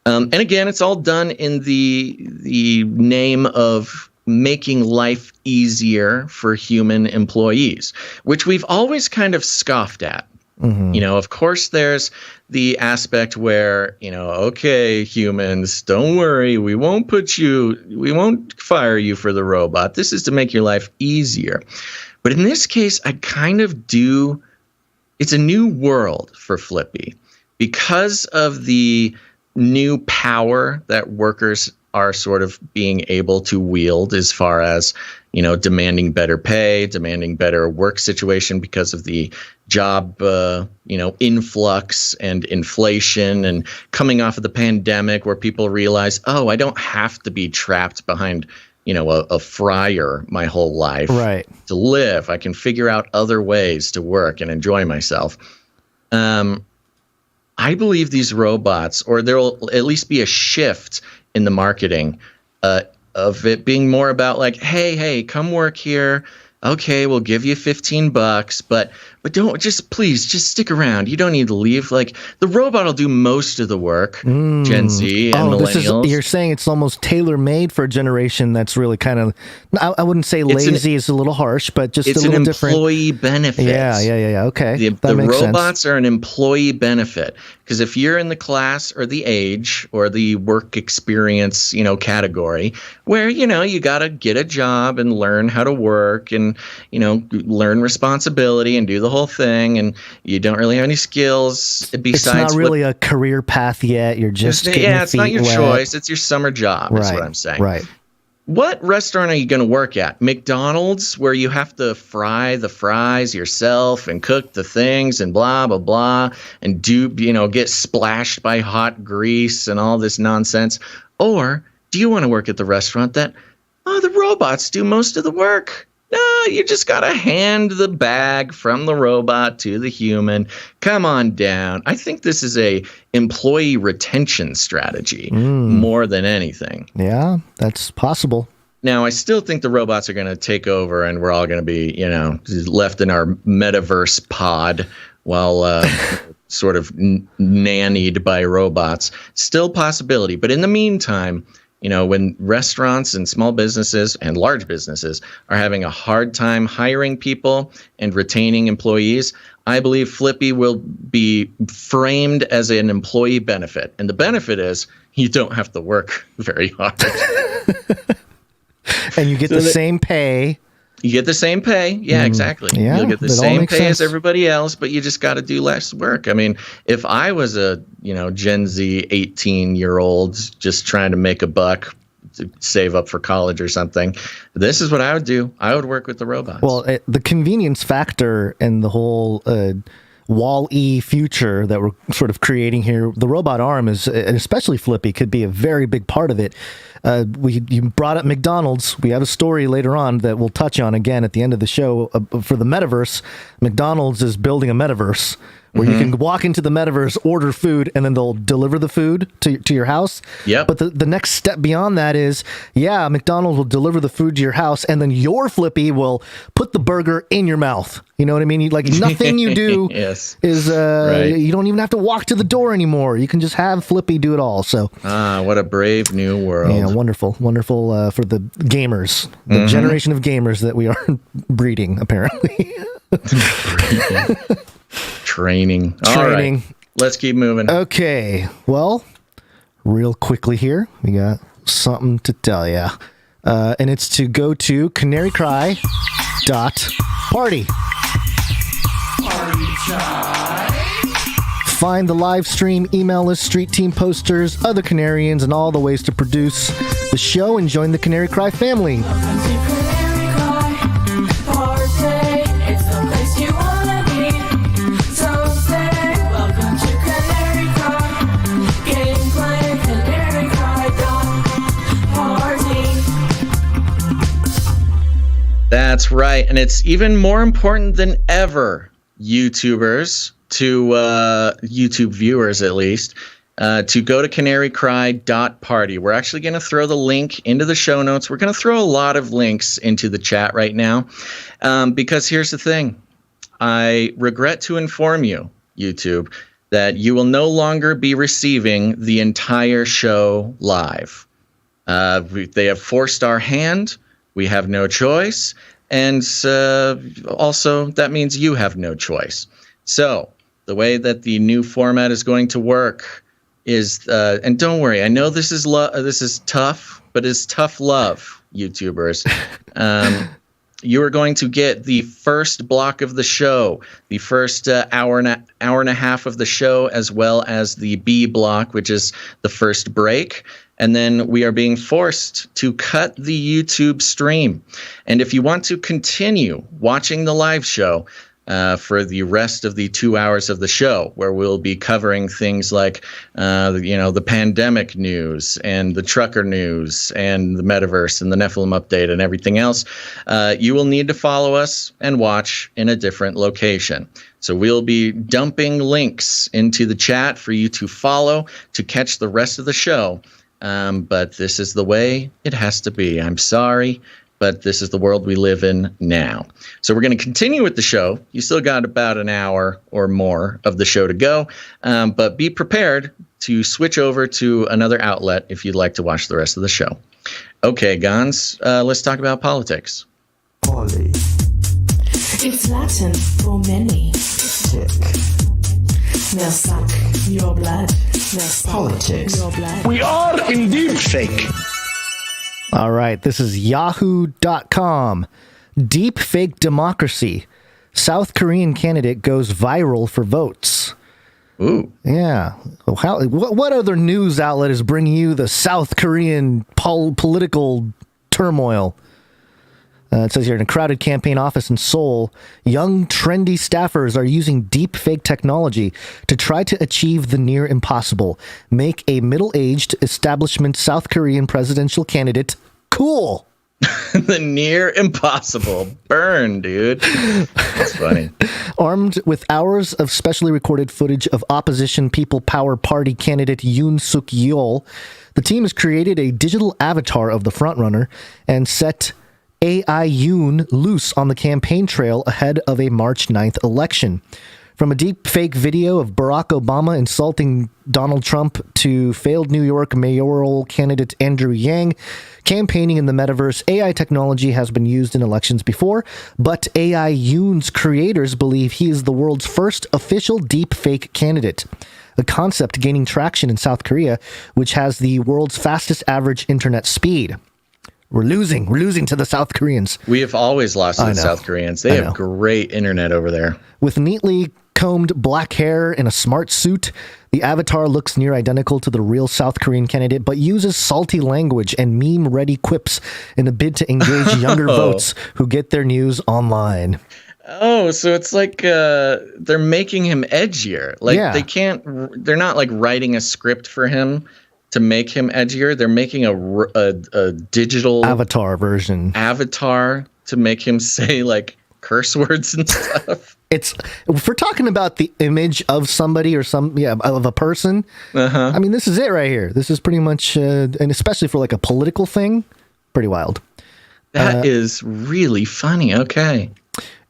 And again, it's all done in the name of making life easier for human employees, which we've always kind of scoffed at. You know, of course, there's the aspect where, you know, okay, humans, don't worry, we won't fire you for the robot. This is to make your life easier. But in this case, I kind of it's a new world for Flippy because of the new power that workers are sort of being able to wield as far as, you know, demanding better pay, demanding better work situation because of the job, you know, influx and inflation, and coming off of the pandemic where people realize, oh, I don't have to be trapped behind, you know, a fryer my whole life to live. I can figure out other ways to work and enjoy myself. I believe these robots, or there will at least be a shift in the marketing of it being more about like, hey, come work here. Okay, we'll give you $15, but don't please stick around. You don't need to leave. Like, the robot will do most of the work. Gen Z and millennials. You're saying it's almost tailor-made for a generation that's really kind of, I wouldn't say lazy is a little harsh, but just a little different. It's an employee benefit. Yeah. Okay, the robots are an employee benefit, because if you're in the class or the age or the work experience, you know, category where, you know, you got to get a job and learn how to work and, you know, learn responsibility and do the whole thing, and you don't really have any skills besides. It's not really a career path yet. You're just it's not your choice. It's your summer job. Is what I'm saying. Right. What restaurant are you going to work at? McDonald's, where you have to fry the fries yourself and cook the things and blah blah blah, and get splashed by hot grease and all this nonsense? Or do you want to work at the restaurant that the robots do most of the work? No, you just got to hand the bag from the robot to the human. Come on down. I think this is a employee retention strategy more than anything. Yeah, that's possible. Now, I still think the robots are going to take over and we're all going to be, you know, left in our metaverse pod while sort of nannied by robots. Still possibility. But in the meantime, you know, when restaurants and small businesses and large businesses are having a hard time hiring people and retaining employees, I believe Flippy will be framed as an employee benefit. And the benefit is you don't have to work very hard. And you get the same pay. You get the same pay. Yeah, exactly. Yeah, you'll get the same pay as everybody else, but you just got to do less work. I mean, if I was a, you know, Gen Z 18-year-old just trying to make a buck to save up for college or something, this is what I would do. I would work with the robots. Well, the convenience factor and the whole Wall-E future that we're sort of creating here, the robot arm is, and especially Flippy, could be a very big part of it. You brought up McDonald's. We have a story later on that we'll touch on again at the end of the show for the metaverse. McDonald's is building a metaverse where you can walk into the metaverse, order food, and then they'll deliver the food to your house. Yep. But the next step beyond that is, McDonald's will deliver the food to your house, and then your Flippy will put the burger in your mouth. You know what I mean? Like, nothing you do is, you don't even have to walk to the door anymore. You can just have Flippy do it all. So, what a brave new world. Yeah, wonderful for the gamers, the generation of gamers that we are breeding, apparently. Training. All right. Let's keep moving. Okay. Well, real quickly here, we got something to tell you. And it's to go to CanaryCry.Party. Find the live stream, email list, street team posters, other Canarians, and all the ways to produce the show and join the Canary Cry family. That's right. And it's even more important than ever, YouTubers, to YouTube viewers at least, to go to CanaryCry.Party. We're actually going to throw the link into the show notes. We're going to throw a lot of links into the chat right now, because here's the thing. I regret to inform you, YouTube, that you will no longer be receiving the entire show live. They have forced our hand. We have no choice. And also, that means you have no choice. So the way that the new format is going to work is, and don't worry, I know this is tough, but it's tough love, YouTubers. You are going to get the first block of the show, the first hour and a half of the show, as well as the B block, which is the first break. And then we are being forced to cut the YouTube stream. And if you want to continue watching the live show for the rest of the 2 hours of the show, where we'll be covering things like, the pandemic news and the trucker news and the metaverse and the Nephilim update and everything else, you will need to follow us and watch in a different location. So we'll be dumping links into the chat for you to follow to catch the rest of the show. But this is the way it has to be. I'm sorry, but this is the world we live in now. So we're going to continue with the show. You still got about an hour or more of the show to go, but be prepared to switch over to another outlet if you'd like to watch the rest of the show. Okay, Gonz, let's talk about politics. Poly. It's Latin for many. Tick. They'll suck your blood. They'll suck Politics. your blood. We are in deep fake. All right, this is Yahoo.com. Deep fake democracy. South Korean candidate goes viral for votes. Ooh. Yeah. What other news outlet is bringing you the South Korean political turmoil? It says here, in a crowded campaign office in Seoul, young, trendy staffers are using deep fake technology to try to achieve the near impossible. Make a middle-aged establishment South Korean presidential candidate cool. The near impossible. Burn, dude. That's funny. Armed with hours of specially recorded footage of opposition People Power Party candidate Yoon Suk-yeol, the team has created a digital avatar of the frontrunner and set AI Yoon loose on the campaign trail ahead of a March 9th election. From a deep fake video of Barack Obama insulting Donald Trump to failed New York mayoral candidate Andrew Yang campaigning in the metaverse, AI technology has been used in elections before, but AI Yoon's creators believe he is the world's first official deep fake candidate. A concept gaining traction in South Korea, which has the world's fastest average internet speed. We're losing to the South Koreans. We have always lost to the South Koreans. They have great internet over there. With neatly combed black hair and a smart suit, the avatar looks near identical to the real South Korean candidate, but uses salty language and meme-ready quips in a bid to engage younger votes who get their news online. Oh, so it's like they're making him edgier. Like they're not like writing a script for him to make him edgier. They're making a digital avatar version to make him say like curse words and stuff. If we're talking about the image of somebody or of a person, I mean, this is it right here. This is pretty much, and especially for like a political thing, pretty wild. That is really funny. Okay.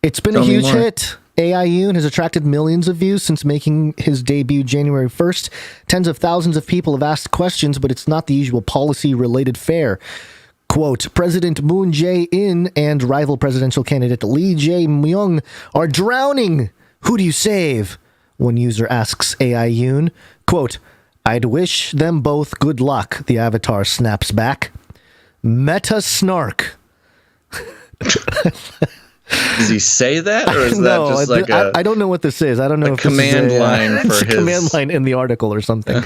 It's been a huge hit. AI Yoon has attracted millions of views since making his debut January 1st. Tens of thousands of people have asked questions, but it's not the usual policy-related fare. Quote, President Moon Jae-in and rival presidential candidate Lee Jae-myung are drowning. Who do you save? One user asks AI Yoon. Quote, I'd wish them both good luck, the avatar snaps back. Meta snark. Does he say that, or is that just like I don't know what this is. I don't know if command this is line for his command line in the article or something.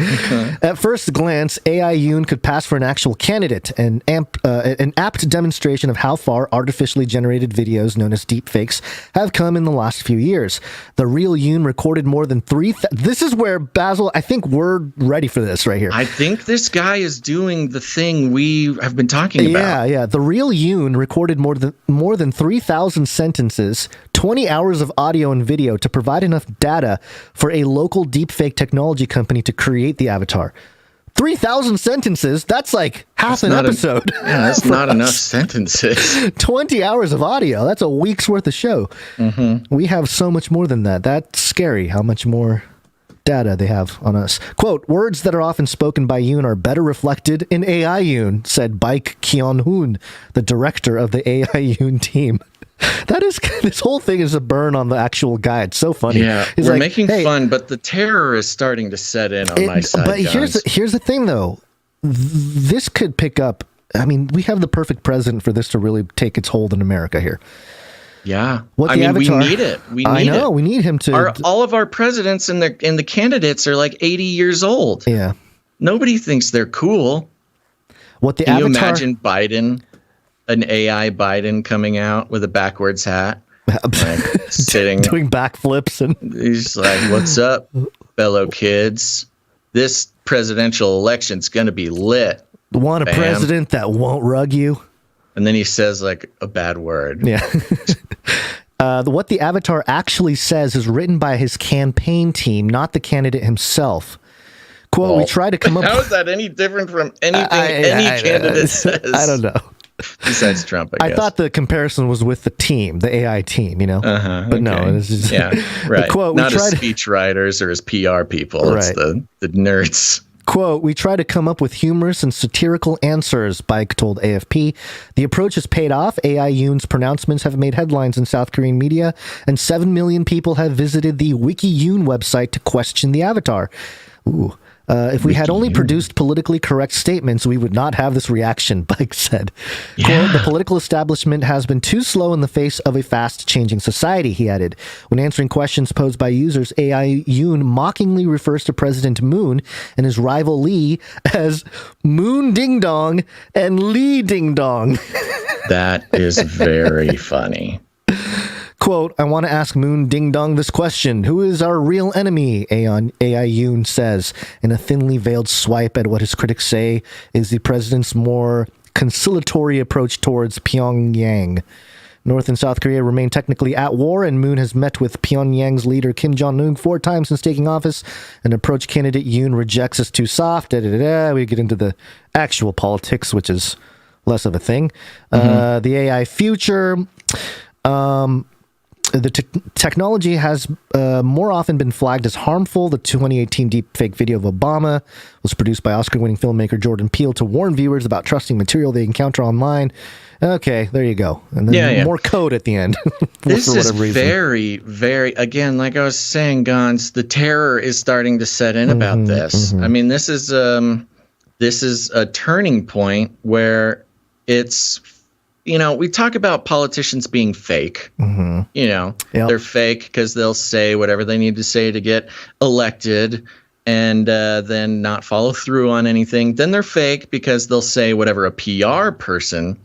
At first glance, AI Yoon could pass for an actual candidate. An apt demonstration of how far artificially generated videos known as deepfakes have come in the last few years. The real Yoon recorded more than 3,000. This is where, Basil, I think we're ready for this right here. I think this guy is doing the thing we have been talking about. Yeah. The real Yoon recorded more than 3,000 sentences, 20 hours of audio and video to provide enough data for a local deepfake technology company to create the avatar. 3,000 sentences, that's like half an episode. That's not enough sentences. 20 hours of audio, that's a week's worth of show. We have so much more than that. That's scary how much more data they have on us. Quote, words that are often spoken by Yoon are better reflected in AI Yoon, said Baik Kyun-hoon, the director of the AI Yoon team. That is, this whole thing is a burn on the actual guy. It's so funny. Yeah, we're making fun, but the terror is starting to set in on my side. But here's the thing, though. This could pick up. I mean, we have the perfect president for this to really take its hold in America here. Yeah, we need it. We need him to. All of our presidents and the candidates are like 80 years old. Yeah, nobody thinks they're cool. Can you imagine Biden? An AI Biden coming out with a backwards hat, like sitting doing backflips, and he's like, "What's up, fellow kids? This presidential election's gonna be lit. Want a president that won't rug you?" And then he says like a bad word. Yeah. What the avatar actually says is written by his campaign team, not the candidate himself. Quote: we try to come up. How is that any different from anything any candidate says? I don't know. Besides Trump, I guess. I thought the comparison was with the team, the AI team, but no, it's just, right. Quote, not his speech writers or his PR people. It's the nerds. Quote, we try to come up with humorous and satirical answers, Baik told AFP. The approach has paid off. AI Yoon's pronouncements have made headlines in South Korean media, and 7 million people have visited the Wiki Yoon website to question the avatar. Ooh. If we had only produced politically correct statements, we would not have this reaction, Baik said. Yeah. Quote, the political establishment has been too slow in the face of a fast-changing society, he added. When answering questions posed by users, AI Yoon mockingly refers to President Moon and his rival Lee as Moon Ding Dong and Lee Ding Dong. That is very funny. Quote, I want to ask Moon Ding Dong this question. Who is our real enemy? AI Yoon says in a thinly veiled swipe at what his critics say is the president's more conciliatory approach towards Pyongyang. North and South Korea remain technically at war, and Moon has met with Pyongyang's leader Kim Jong-un 4 times since taking office. An approach candidate Yoon rejects as too soft. We get into the actual politics, which is less of a thing. The AI future... The technology has more often been flagged as harmful. The 2018 deepfake video of Obama was produced by Oscar-winning filmmaker Jordan Peele to warn viewers about trusting material they encounter online. Okay, there you go. And then more code at the end. This is very, very, again, like I was saying, Gonz, the terror is starting to set in about this. I mean, this is a turning point where it's... we talk about politicians being fake. They're fake because they'll say whatever they need to say to get elected and then not follow through on anything. Then they're fake because they'll say whatever a PR person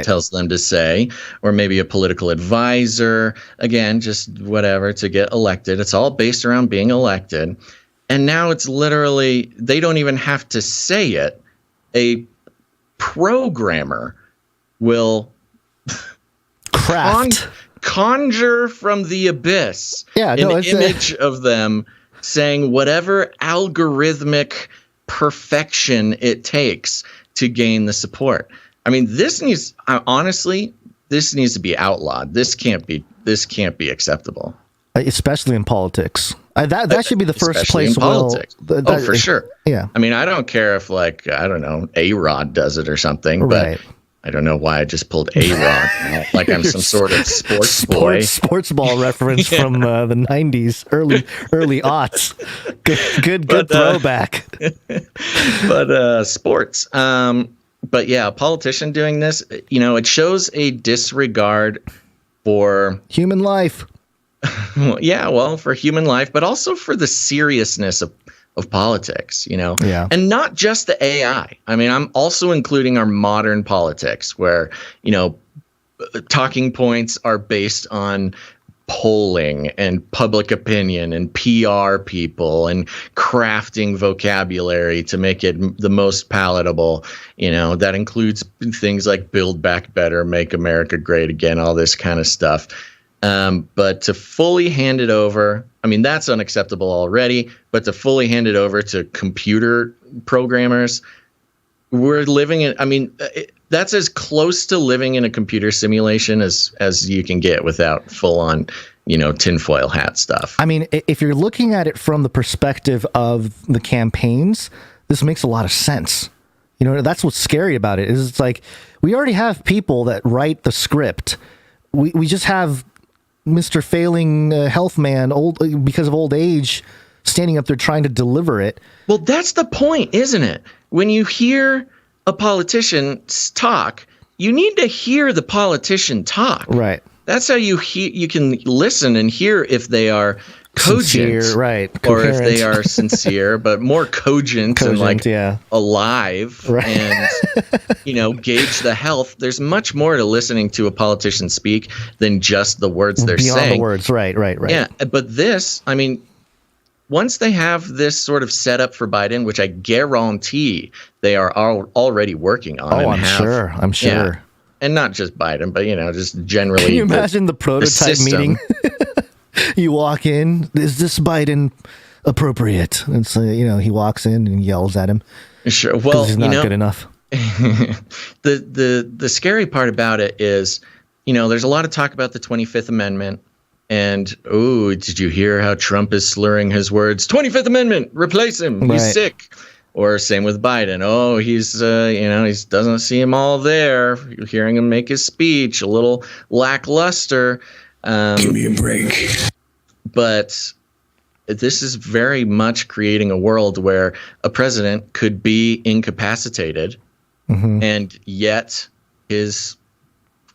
tells them to say, or maybe a political advisor. Again, just whatever to get elected. It's all based around being elected. And now it's literally, they don't even have to say it. A programmer will conjure from the abyss an image of them saying whatever algorithmic perfection it takes to gain the support. I mean, this needs to be outlawed. This can't be acceptable, especially in politics. That should be the first place. In politics. For sure. Yeah. I mean, I don't care if A-Rod does it or something, but I don't know why I just pulled A-Rod like I'm some sort of sports boy. Sports ball reference from the 90s, early aughts. Good throwback. But sports. But yeah, a politician doing this, it shows a disregard for human life. For human life, but also for the seriousness of politics, and not just the AI. I mean, I'm also including our modern politics where, talking points are based on polling and public opinion and PR people and crafting vocabulary to make it the most palatable. That includes things like Build Back Better, Make America Great Again, all this kind of stuff. But to fully hand it over, I mean, that's unacceptable already, but to fully hand it over to computer programmers, we're living in, that's as close to living in a computer simulation as you can get without full on, tinfoil hat stuff. I mean, if you're looking at it from the perspective of the campaigns, this makes a lot of sense. That's what's scary about it, is it's like we already have people that write the script. We just have Mr. Failing Health Man, because of old age, standing up there trying to deliver it. Well, that's the point, isn't it? When you hear a politician talk, you need to hear the politician talk. Right. That's how you can listen and hear if they are cogent, sincere, right? Or if they are sincere, but more cogent and alive, right. And gauge the health. There's much more to listening to a politician speak than just the words they're saying. Beyond the words, right. Yeah, but this, I mean, once they have this sort of setup for Biden, which I guarantee they are already working on. Oh, I'm sure. Yeah, and not just Biden, but just generally. Can you imagine the prototype meeting? You walk in. Is this Biden appropriate? And so he walks in and yells at him. Sure. Well, he's not good enough. The scary part about it is, there's a lot of talk about the 25th Amendment. And, did you hear how Trump is slurring his words? 25th Amendment, replace him. He's sick. Or same with Biden. Oh, he's, he doesn't see him all there. You're hearing him make his speech, a little lackluster. Give me a break. But this is very much creating a world where a president could be incapacitated, and yet his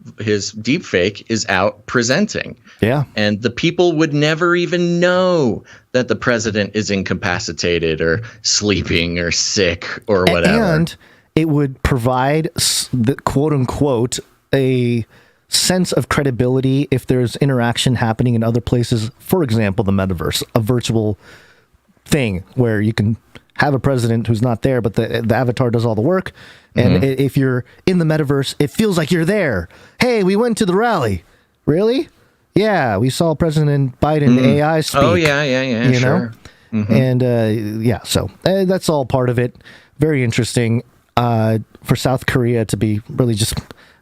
deepfake is out presenting. Yeah. And the people would never even know that the president is incapacitated or sleeping or sick or whatever. And it would provide the quote unquote a sense of credibility if there's interaction happening in other places. For example, the metaverse, a virtual thing where you can have a president who's not there, but the avatar does all the work. And if you're in the metaverse, it feels like you're there. Hey, we went to the rally. Really? Yeah, we saw President Biden AI speak. Oh, yeah, sure. And so that's all part of it. Very interesting for South Korea to be really just,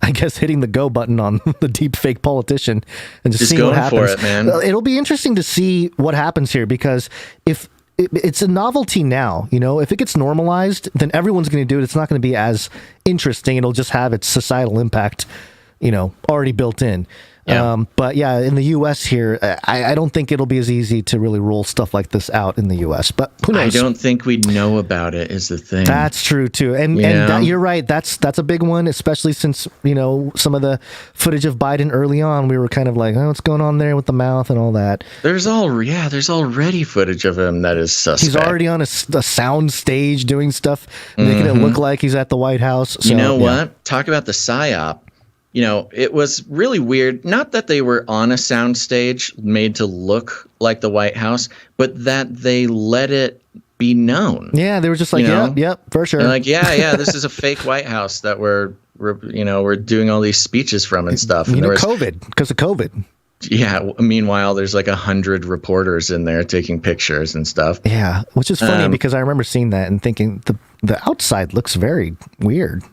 I guess, hitting the go button on the deep fake politician and just seeing what happens. For it, man. It'll be interesting to see what happens here, because if it's a novelty now, if it gets normalized, then everyone's going to do it. It's not going to be as interesting. It'll just have its societal impact, already built in. Yeah. But yeah, in the U.S. here, I don't think it'll be as easy to really roll stuff like this out in the U.S. But who knows? I don't think we'd know about it is the thing. That's true too, and you're right. That's a big one, especially since some of the footage of Biden early on, we were kind of like, oh, what's going on there with the mouth and all that. There's already footage of him that is suspect. He's already on a sound stage doing stuff, making it look like he's at the White House. So, you know what? Talk about the psyop. It was really weird, not that they were on a soundstage made to look like the White House, but that they let it be known. Yeah, they were just like, yep, for sure. They're like, yeah, this is a fake White House that we're doing all these speeches from and stuff. And because of COVID. Yeah. Meanwhile, there's like 100 reporters in there taking pictures and stuff. Yeah, which is funny because I remember seeing that and thinking the outside looks very weird.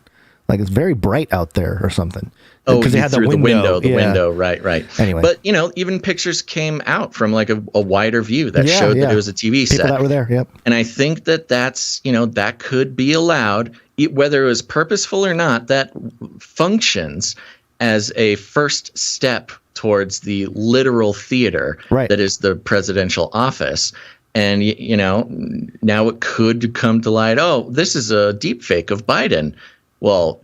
Like it's very bright out there or something. Oh, because they had the window, right. Anyway, but even pictures came out from like a wider view that showed that it was a TV set. People that were there, yep. And I think that's that could be allowed, whether it was purposeful or not. That functions as a first step towards the literal theater that is the presidential office. And now it could come to light. Oh, this is a deep fake of Biden. Well,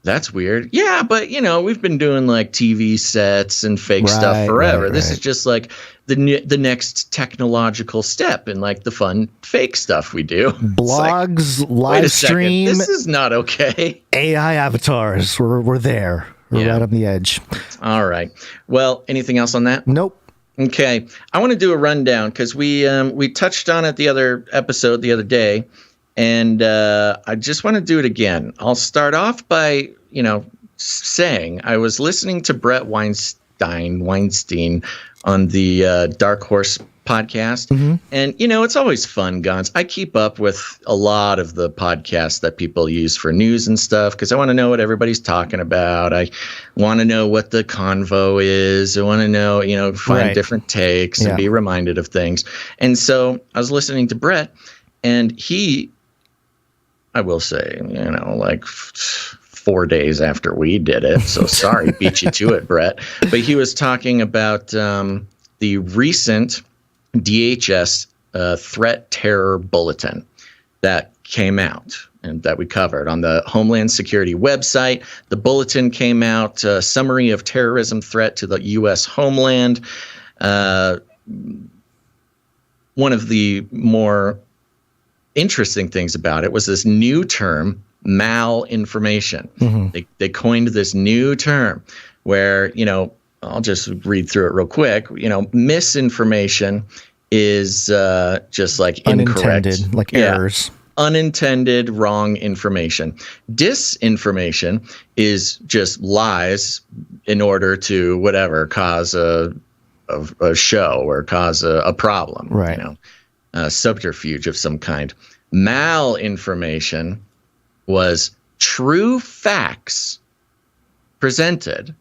that's weird. Yeah, but we've been doing like TV sets and fake stuff forever. This is just like the next technological step in like the fun fake stuff we do. Blogs, live stream. This is not okay. AI avatars. We're there. We're right on the edge. All right. Well, anything else on that? Nope. Okay. I want to do a rundown because we touched on it the other episode the other day. And I just want to do it again. I'll start off by, saying I was listening to Brett Weinstein on the Dark Horse podcast. And, it's always fun, Gonz. I keep up with a lot of the podcasts that people use for news and stuff because I want to know what everybody's talking about. I want to know what the convo is. I want to know, find different takes and be reminded of things. And so I was listening to Brett, and I will say, like 4 days after we did it. So sorry, beat you to it, Brett. But he was talking about the recent DHS threat terror bulletin that came out and that we covered on the Homeland Security website. The bulletin came out, a summary of terrorism threat to the U.S. homeland. One of the more interesting things about it was this new term, malinformation. They coined this new term where, I'll just read through it real quick. Misinformation is just like incorrect. Unintended, like errors. Unintended, wrong information. Disinformation is just lies in order to whatever cause a show or cause a problem. Right. Subterfuge of some kind. Malinformation was true facts presented,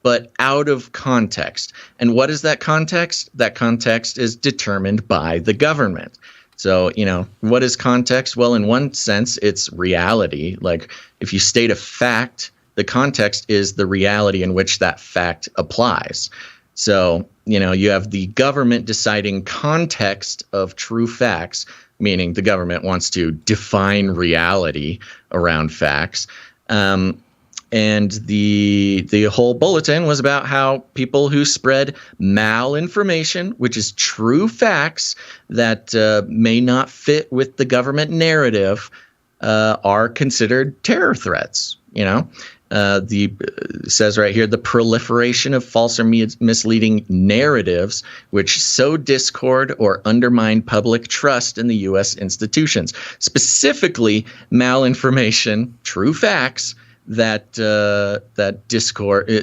but out of context. And what is that context? That context is determined by the government. So, what is context? Well, in one sense, it's reality. Like if you state a fact, the context is the reality in which that fact applies. So, you have the government deciding context of true facts, meaning the government wants to define reality around facts. And the whole bulletin was about how people who spread malinformation, which is true facts that may not fit with the government narrative, are considered terror threats. Says right here, the proliferation of false or misleading narratives which sow discord or undermine public trust in the U.S. institutions, specifically malinformation, true facts that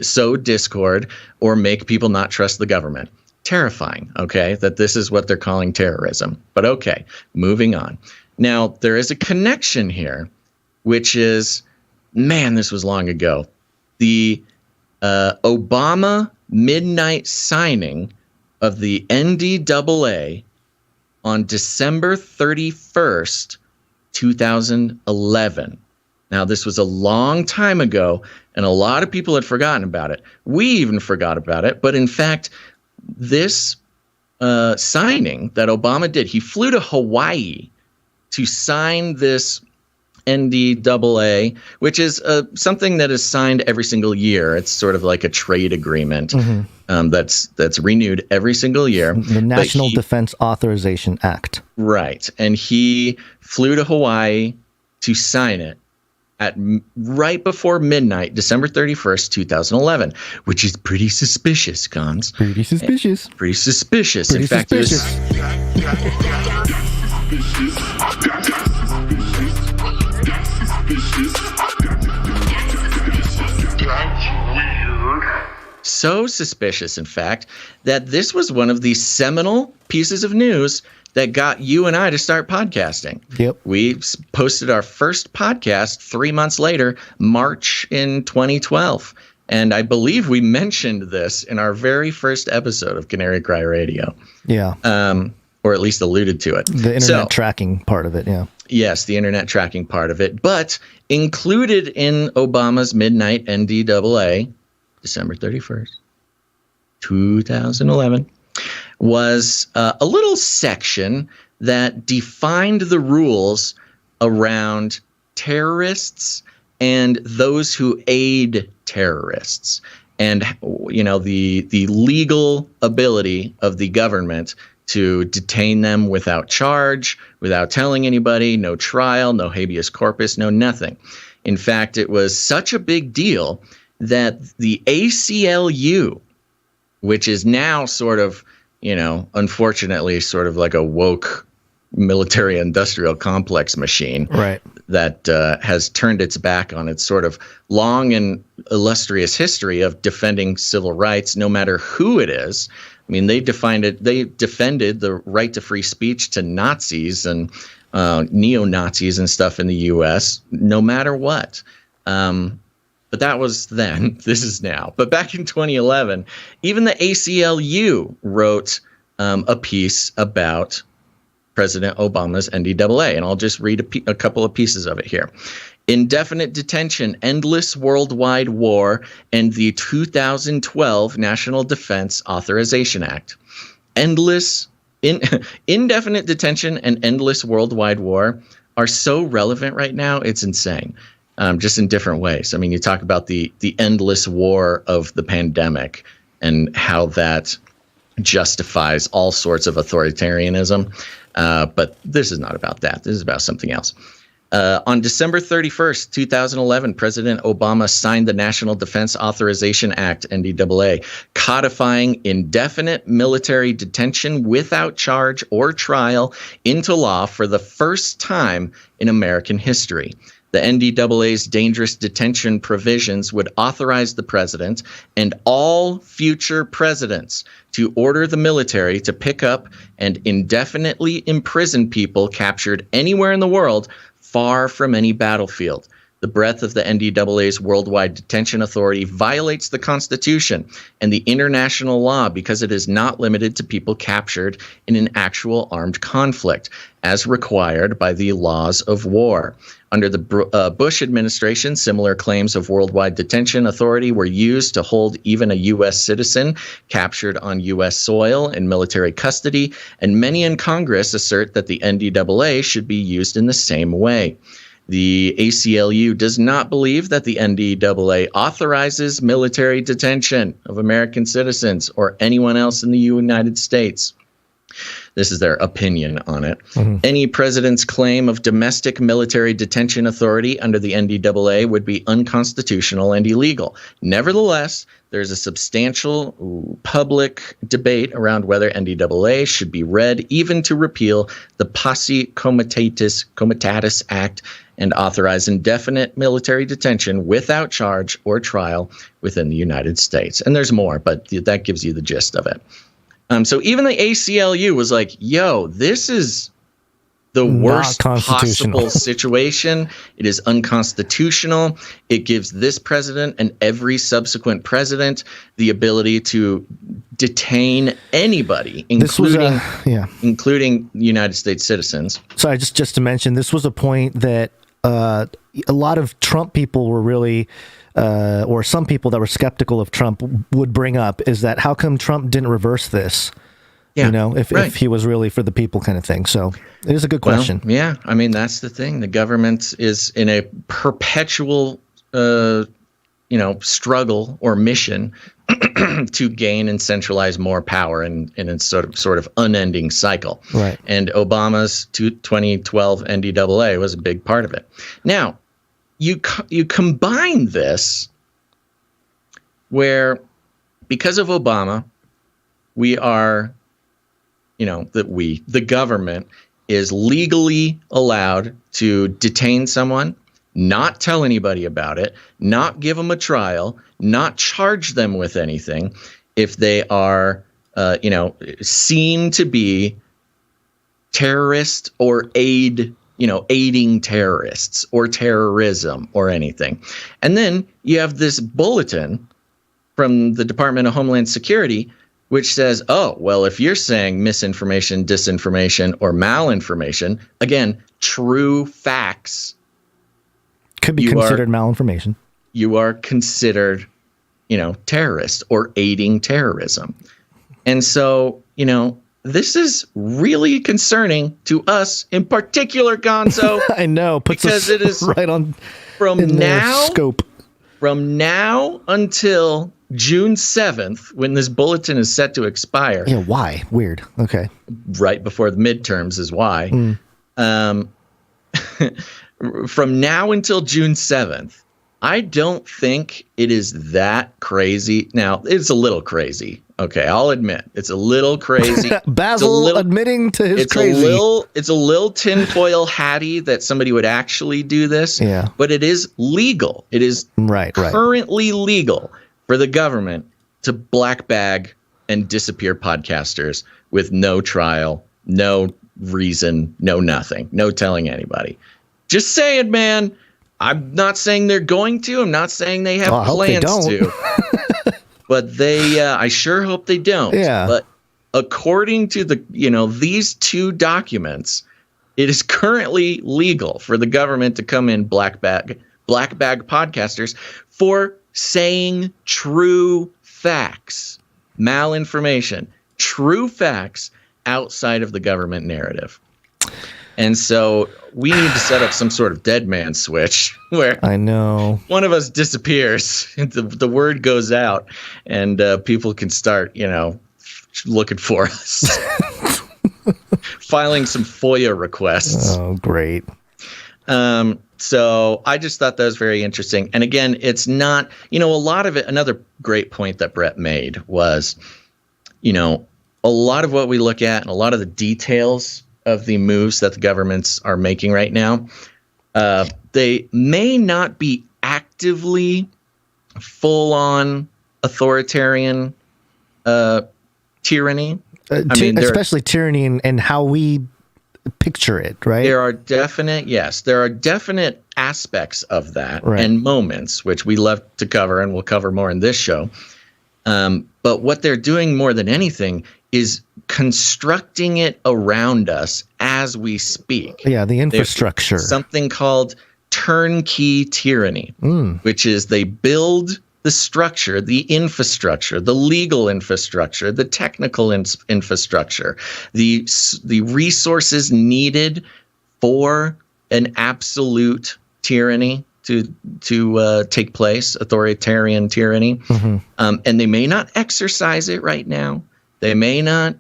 sow discord or make people not trust the government. Terrifying, okay, that this is what they're calling terrorism. But okay, moving on. Now, there is a connection here, which is, man, this was long ago. The Obama midnight signing of the NDAA on December 31st, 2011. Now, this was a long time ago, and a lot of people had forgotten about it. We even forgot about it. But in fact, this signing that Obama did, he flew to Hawaii to sign this NDAA, which is something that is signed every single year. It's sort of like a trade agreement that's renewed every single year. The National Defense Authorization Act. Right. And he flew to Hawaii to sign it at right before midnight, December 31st, 2011, which is pretty suspicious, Gonz. Pretty suspicious. Pretty suspicious. Pretty In fact, suspicious. So suspicious, in fact, that this was one of the seminal pieces of news that got you and I to start podcasting. Yep. We posted our first podcast 3 months later, March in 2012. And I believe we mentioned this in our very first episode of Canary Cry Radio. Yeah. Or at least alluded to it. The internet tracking part of it, yeah. Yes, the internet tracking part of it. But included in Obama's midnight NDAA, December 31st, 2011, was a little section that defined the rules around terrorists and those who aid terrorists, and the legal ability of the government to detain them without charge, without telling anybody, no trial, no habeas corpus, no nothing. In fact, it was such a big deal that the ACLU, which is now sort of, unfortunately, sort of like a woke military-industrial complex machine, right, that has turned its back on its sort of long and illustrious history of defending civil rights, no matter who it is. I mean, they defended the right to free speech to Nazis and neo-Nazis and stuff in the U.S., no matter what. But that was then. This is now. But back in 2011, even the ACLU wrote a piece about President Obama's NDAA, and I'll just read a couple of pieces of it here. Indefinite detention, endless worldwide war, and the 2012 National Defense Authorization Act. Indefinite detention and endless worldwide war are so relevant right now, it's insane. Just in different ways. I mean, you talk about the endless war of the pandemic and how that justifies all sorts of authoritarianism. But this is not about that. This is about something else. On December 31st, 2011, President Obama signed the National Defense Authorization Act, NDAA, codifying indefinite military detention without charge or trial into law for the first time in American history. The NDAA's dangerous detention provisions would authorize the president and all future presidents to order the military to pick up and indefinitely imprison people captured anywhere in the world far from any battlefield. The breadth of the NDAA's worldwide detention authority violates the Constitution and the international law because it is not limited to people captured in an actual armed conflict, as required by the laws of war. Under the Bush administration, similar claims of worldwide detention authority were used to hold even a U.S. citizen captured on U.S. soil in military custody, and many in Congress assert that the NDAA should be used in the same way. The ACLU does not believe that the NDAA authorizes military detention of American citizens or anyone else in the United States. This is their opinion on it. Mm-hmm. Any president's claim of domestic military detention authority under the NDAA would be unconstitutional and illegal. Nevertheless, there's a substantial public debate around whether NDAA should be read even to repeal the Posse Comitatus Act and authorize indefinite military detention without charge or trial within the United States. And there's more, but that gives you the gist of it. So even the ACLU was like, yo, this is the worst possible situation. It is unconstitutional. It gives this president and every subsequent president the ability to detain anybody, including United States citizens. Sorry, just to mention, this was a point that a lot of Trump people were really... or some people that were skeptical of Trump would bring up, is that how come Trump didn't reverse this? Yeah, if he was really for the people kind of thing. So it is a good question. Well, yeah, I mean, that's the thing. The government is in a perpetual, struggle or mission to gain and centralize more power in a sort of unending cycle. Right. And Obama's 2012 NDAA was a big part of it. Now, you combine this where, because of Obama, we are, the government is legally allowed to detain someone, not tell anybody about it, not give them a trial, not charge them with anything if they are, seen to be terrorist or aiding terrorists or terrorism or anything. And then you have this bulletin from the Department of Homeland Security, which says, oh, well, if you're saying misinformation, disinformation, or malinformation, again, true facts, could be considered malinformation. You are considered, terrorist or aiding terrorism. And so, this is really concerning to us, in particular, Gonzo. I know, because it is right on from now scope. From now until June 7th, when this bulletin is set to expire. Yeah, why? Weird. Okay. Right before the midterms is why. From now until June 7th, I don't think it is that crazy. Now, it's a little crazy. Okay, I'll admit it's a little crazy. Basil admitting to his crazy. It's a little tinfoil hatty that somebody would actually do this. Yeah. But it is legal. It is currently legal for the government to black bag and disappear podcasters with no trial, no reason, no nothing, no telling anybody. Just saying, man. I'm not saying they're going to. I'm not saying they have plans to. But I sure hope they don't. Yeah. But according to these two documents, it is currently legal for the government to come in black bag podcasters for saying true facts, malinformation, true facts outside of the government narrative. And so we need to set up some sort of dead man switch where I know one of us disappears, the word goes out, and people can start, looking for us, filing some FOIA requests. Oh, great. So I just thought that was very interesting. And again, it's not, a lot of it. Another great point that Brett made was, a lot of what we look at and a lot of the details of the moves that the governments are making right now, they may not be actively full-on authoritarian tyranny. Especially tyranny and how we picture it, right? There are definite aspects of that and moments, which we love to cover, and we'll cover more in this show. But what they're doing more than anything is constructing it around us as we speak. Yeah, the infrastructure. There's something called turnkey tyranny, which is they build the structure, the infrastructure, the legal infrastructure, the technical infrastructure, the resources needed for an absolute tyranny to take place, authoritarian tyranny. And they may not exercise it right now. They may not,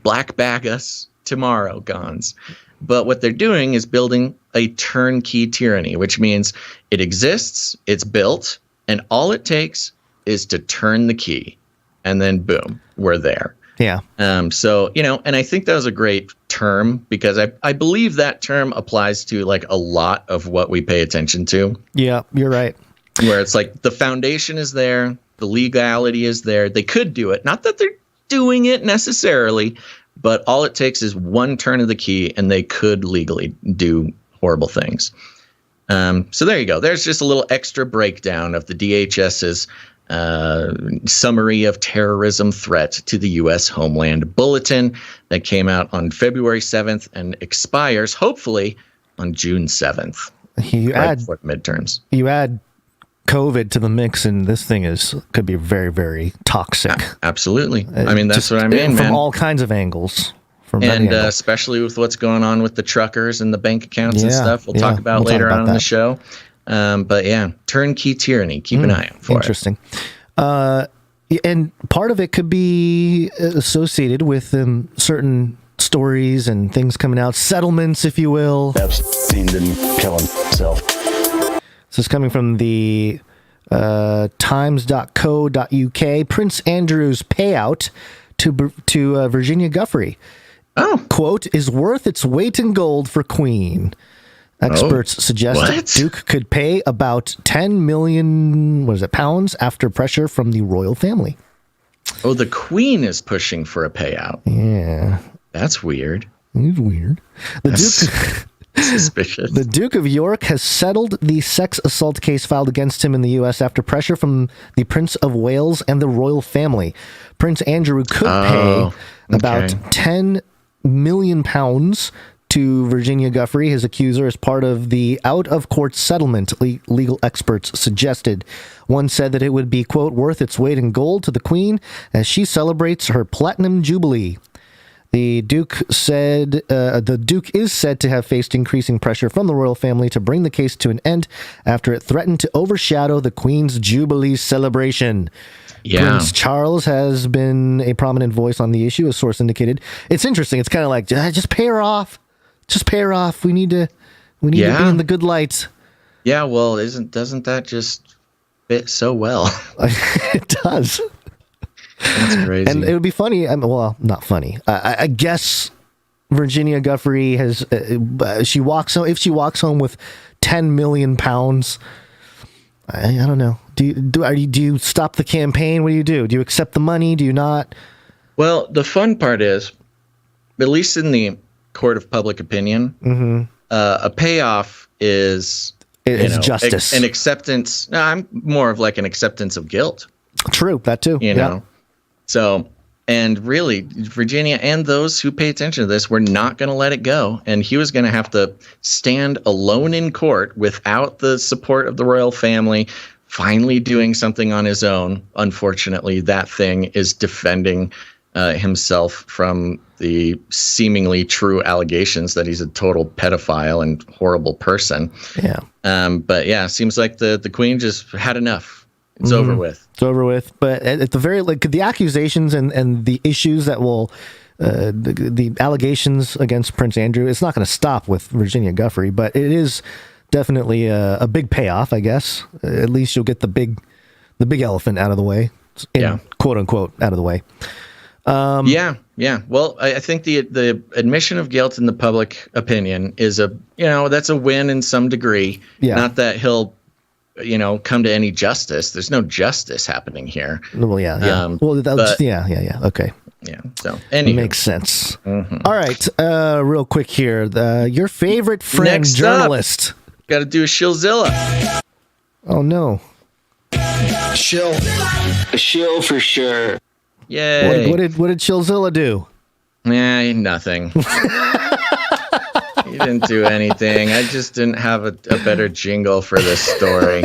black bag us tomorrow, Gonz. But what they're doing is building a turnkey tyranny, which means it exists, it's built, and all it takes is to turn the key. And then, boom, we're there. Yeah. So, and I think that was a great term because I believe that term applies to like a lot of what we pay attention to. Yeah, you're right. Where it's like the foundation is there, the legality is there. They could do it. Not that they're doing it necessarily, but all it takes is one turn of the key and they could legally do horrible things. So there you go. There's just a little extra breakdown of the DHS's summary of terrorism threat to the U.S. Homeland Bulletin that came out on February 7th and expires hopefully on June 7th. Before the midterms. You add COVID to the mix, and this thing could be very, very toxic. Absolutely. I mean, that's what I mean, from man. all kinds of angles. And especially with what's going on with the truckers and the bank accounts and stuff. We'll talk about later on in the show. But yeah, turnkey tyranny. Keep an eye out for it. Interesting. And part of it could be associated with certain stories and things coming out, settlements, if you will. Epstein didn't kill himself. This is coming from the times.co.uk. Prince Andrew's payout to Virginia Giuffre, quote, is worth its weight in gold for Queen. Experts suggest that Duke could pay about 10 million, pounds after pressure from the royal family. Oh, the Queen is pushing for a payout. Yeah. That's weird. It's weird. Suspicious. The Duke of York has settled the sex assault case filed against him in the U.S. after pressure from the Prince of Wales and the royal family. Prince Andrew could pay about 10 million pounds to Virginia Giuffre, his accuser, as part of the out-of-court settlement, legal experts suggested. One said that it would be, quote, worth its weight in gold to the Queen as she celebrates her platinum jubilee. The Duke is said to have faced increasing pressure from the royal family to bring the case to an end after it threatened to overshadow the Queen's Jubilee celebration. Yeah. Prince Charles has been a prominent voice on the issue, a source indicated. It's interesting. It's kind of like, just pay her off. Just pay her off. We need to be in the good light. Yeah, well, doesn't that just fit so well? It does. That's crazy. And it would be funny. Well, not funny. I guess Virginia Giuffre has. She walks home. If she walks home with 10 million pounds, I don't know. Do you stop the campaign? What do? Do you accept the money? Do you not? Well, the fun part is, at least in the court of public opinion, a payoff is justice, an acceptance. No, I'm more of like an acceptance of guilt. True, that too. You know, so. And really, Virginia and those who pay attention to this were not going to let it go. And he was going to have to stand alone in court without the support of the royal family, finally doing something on his own. Unfortunately, that thing is defending himself from the seemingly true allegations that he's a total pedophile and horrible person. Yeah. But yeah, seems like the queen just had enough. It's over with. It's over with. But at the very the accusations and the issues that will the allegations against Prince Andrew, it's not going to stop with Virginia Giuffre, but it is definitely a big payoff, I guess. At least you'll get the big elephant out of the way, quote unquote, out of the way. Yeah. Well, I think the admission of guilt in the public opinion is that's a win in some degree. Yeah. Not that he'll come to any justice. There's no justice happening here. Well, yeah. Okay. Yeah. So, anyway. Makes sense. Mm-hmm. All right. Real quick here. Your favorite friend Next journalist. Got to do a Shillzilla. Oh, no. Shill. A shill for sure. Yay. What did Shillzilla do? Yeah, nothing. He didn't do anything. I just didn't have a better jingle for this story.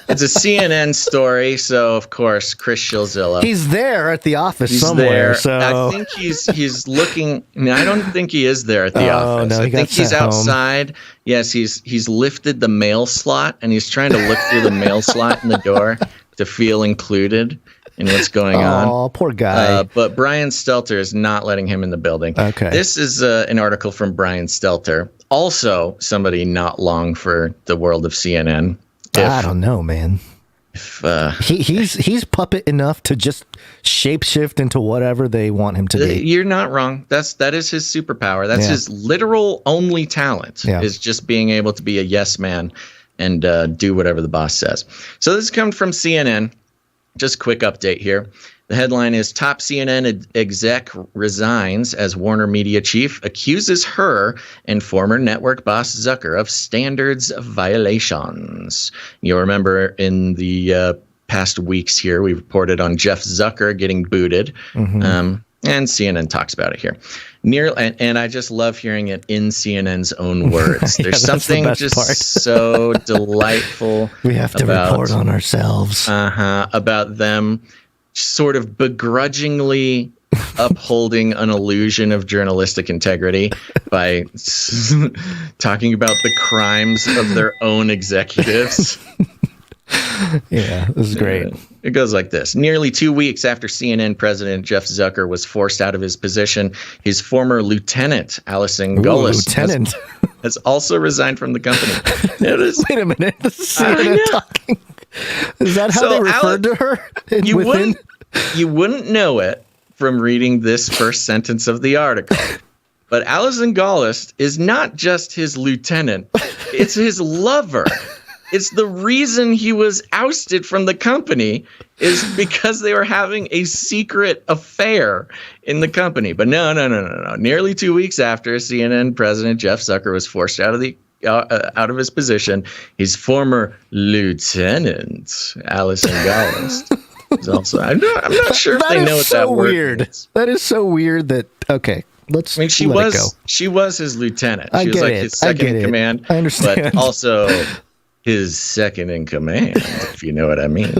It's a CNN story, so of course, Chris Shillzilla. He's there at the office he's somewhere. There. So I think he's looking. I don't think he is there at the office. No, I think he's outside. Home. Yes, he's lifted the mail slot and he's trying to look through the mail slot in the door to feel included in what's going on. Oh, poor guy. But Brian Stelter is not letting him in the building. Okay. This is an article from Brian Stelter, also somebody not long for the world of CNN. I don't know, man. He's puppet enough to just shapeshift into whatever they want him to be. You're not wrong. That is his superpower. That's his literal only talent is just being able to be a yes man and do whatever the boss says. So this comes from CNN. Just quick update here. The headline is top CNN exec resigns as Warner Media chief accuses her and former network boss Zucker of standards violations. You'll remember in the past weeks here, we reported on Jeff Zucker getting booted. Mm-hmm. And CNN talks about it here. And I just love hearing it in CNN's own words. There's something just so delightful. We have to report on ourselves. About them sort of begrudgingly upholding an illusion of journalistic integrity by talking about the crimes of their own executives. Yeah, this is great. It goes like this. Nearly 2 weeks after CNN President Jeff Zucker was forced out of his position, his former lieutenant, Alison Gollust, has also resigned from the company. Wait a minute. This is CNN talking. Is that how they referred to her? You wouldn't know it from reading this first sentence of the article. But Alison Gollust is not just his lieutenant. It's his lover. It's the reason he was ousted from the company is because they were having a secret affair in the company. But no. Nearly 2 weeks after CNN President Jeff Zucker was forced out of his position, his former lieutenant, Alison Gollust, is also. I'm not sure if they know what that word is. That is so weird that, okay. She was his lieutenant. She was like his second in command. I understand. But also his second in command, if you know what I mean.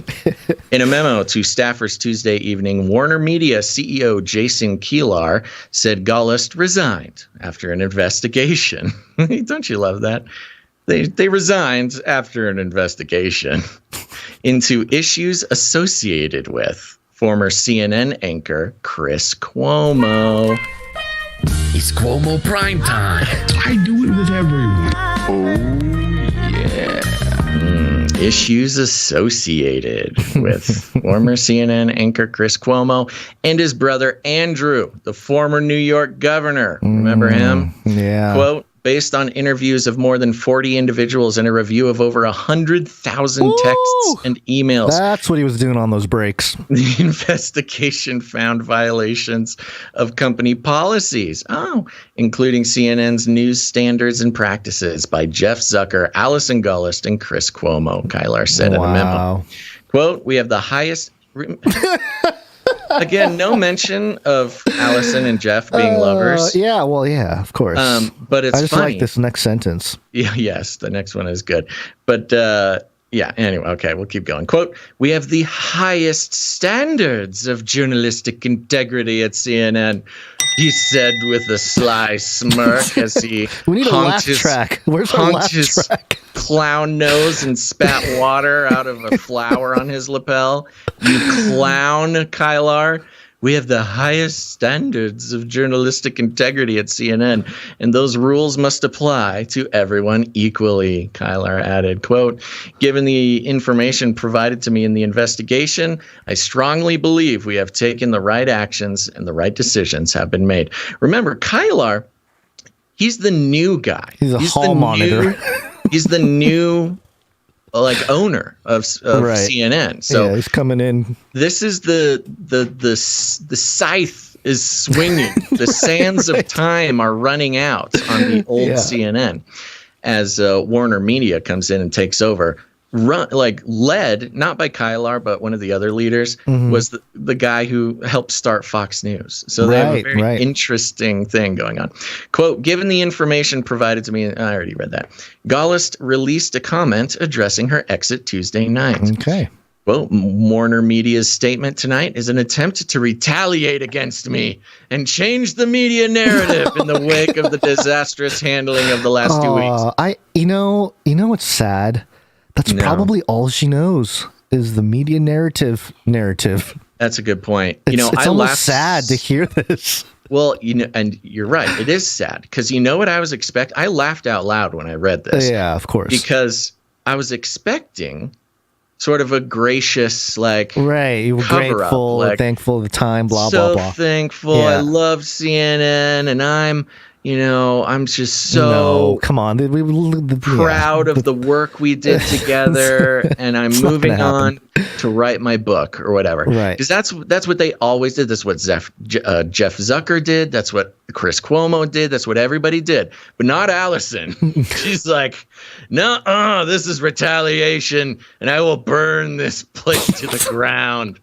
In a memo to staffers Tuesday evening, Warner Media CEO Jason Kilar said Gollust resigned after an investigation. Don't you love that? They resigned after an investigation into issues associated with former CNN anchor Chris Cuomo. It's Cuomo prime time. I do it with everyone. Oh, yeah. issues associated with former CNN anchor Chris Cuomo and his brother Andrew, the former New York governor. Remember him? Yeah. Quote, based on interviews of more than 40 individuals and a review of over 100,000 texts and emails. That's what he was doing on those breaks. The investigation found violations of company policies, including CNN's news standards and practices by Jeff Zucker, Alison Gollust, and Chris Cuomo, Kylar said in a memo. Quote, we have the highest... Again, no mention of Alison and Jeff being lovers. Yeah, well, yeah, of course. But it's I just funny. like this next sentence. Yeah, yes, the next one is good. But yeah, anyway, okay, we'll keep going. Quote, we have the highest standards of journalistic integrity at CNN, he said with a sly smirk as he we need a laugh track. Where's the laugh track? Clown nose and spat water out of a flower on his lapel. You clown, Kylar. We have the highest standards of journalistic integrity at CNN, and those rules must apply to everyone equally, Kylar added. Quote, given the information provided to me in the investigation, I strongly believe we have taken the right actions and the right decisions have been made. Remember, Kylar, he's the new guy. He's a hall monitor. He's the new owner of right. CNN. So yeah, he's coming in. This is the scythe is swinging. The sands of time are running out on the old CNN as Warner Media comes in and takes over. Led not by Kylar, but one of the other leaders was the guy who helped start Fox News. So they have a very interesting thing going on. Quote, given the information provided to me, I already read that. Gollust released a comment addressing her exit Tuesday night. Okay. Well, Warner Media's statement tonight is an attempt to retaliate against me and change the media narrative in the wake of the disastrous handling of the last 2 weeks. You know what's sad? That's probably all she knows is the media narrative. That's a good point. It's almost sad to hear this. Well, and you're right. It is sad because you know what I was expecting? I laughed out loud when I read this. Yeah, of course. Because I was expecting sort of a gracious, right. You were grateful, thankful of the time, blah, blah, blah. So thankful. Yeah. I love CNN and I'm just so come on. proud of the work we did together, and I'm moving on to write my book or whatever. Right. Because that's what they always did. That's what Jeff Zucker did. That's what Chris Cuomo did. That's what everybody did. But not Alison. She's like, no, this is retaliation, and I will burn this place to the ground.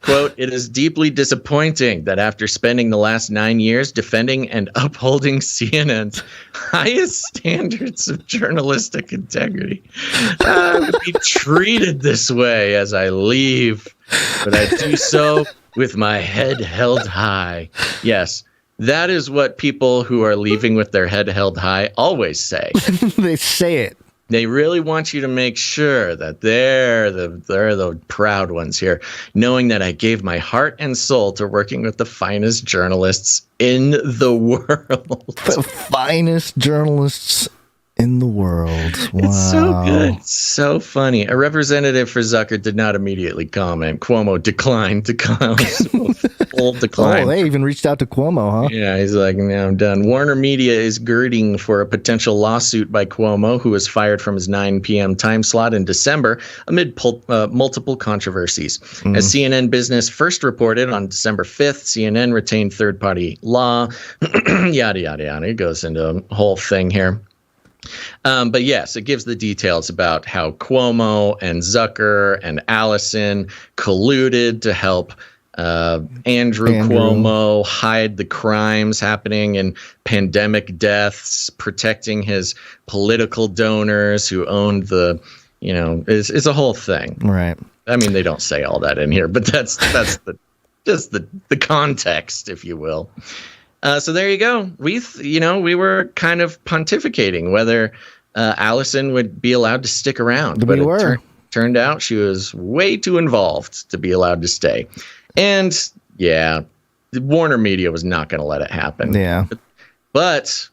Quote, it is deeply disappointing that after spending the last 9 years defending and upholding CNN's highest standards of journalistic integrity, I would be treated this way as I leave. But I do so with my head held high. Yes, that is what people who are leaving with their head held high always say. They say it. They really want you to make sure that they're the proud ones here, knowing that I gave my heart and soul to working with the finest journalists in the world. The finest journalists in the world. Wow. It's so good. So funny. A representative for Zucker did not immediately comment. Cuomo declined to comment. Full decline. Oh, they even reached out to Cuomo, huh? Yeah, he's like, no, I'm done. Warner Media is girding for a potential lawsuit by Cuomo, who was fired from his 9 p.m. time slot in December amid multiple controversies. As CNN Business first reported on December 5th, CNN retained third-party law. Yada, yada, yada. It goes into a whole thing here. But yes, it gives the details about how Cuomo and Zucker and Alison colluded to help Andrew Cuomo hide the crimes happening in pandemic deaths, protecting his political donors who owned the, it's a whole thing. Right. I mean, they don't say all that in here, but that's the context, if you will. So there you go. We were kind of pontificating whether Alison would be allowed to stick around. But it turned out she was way too involved to be allowed to stay. And, yeah, Warner Media was not going to let it happen. Yeah. But,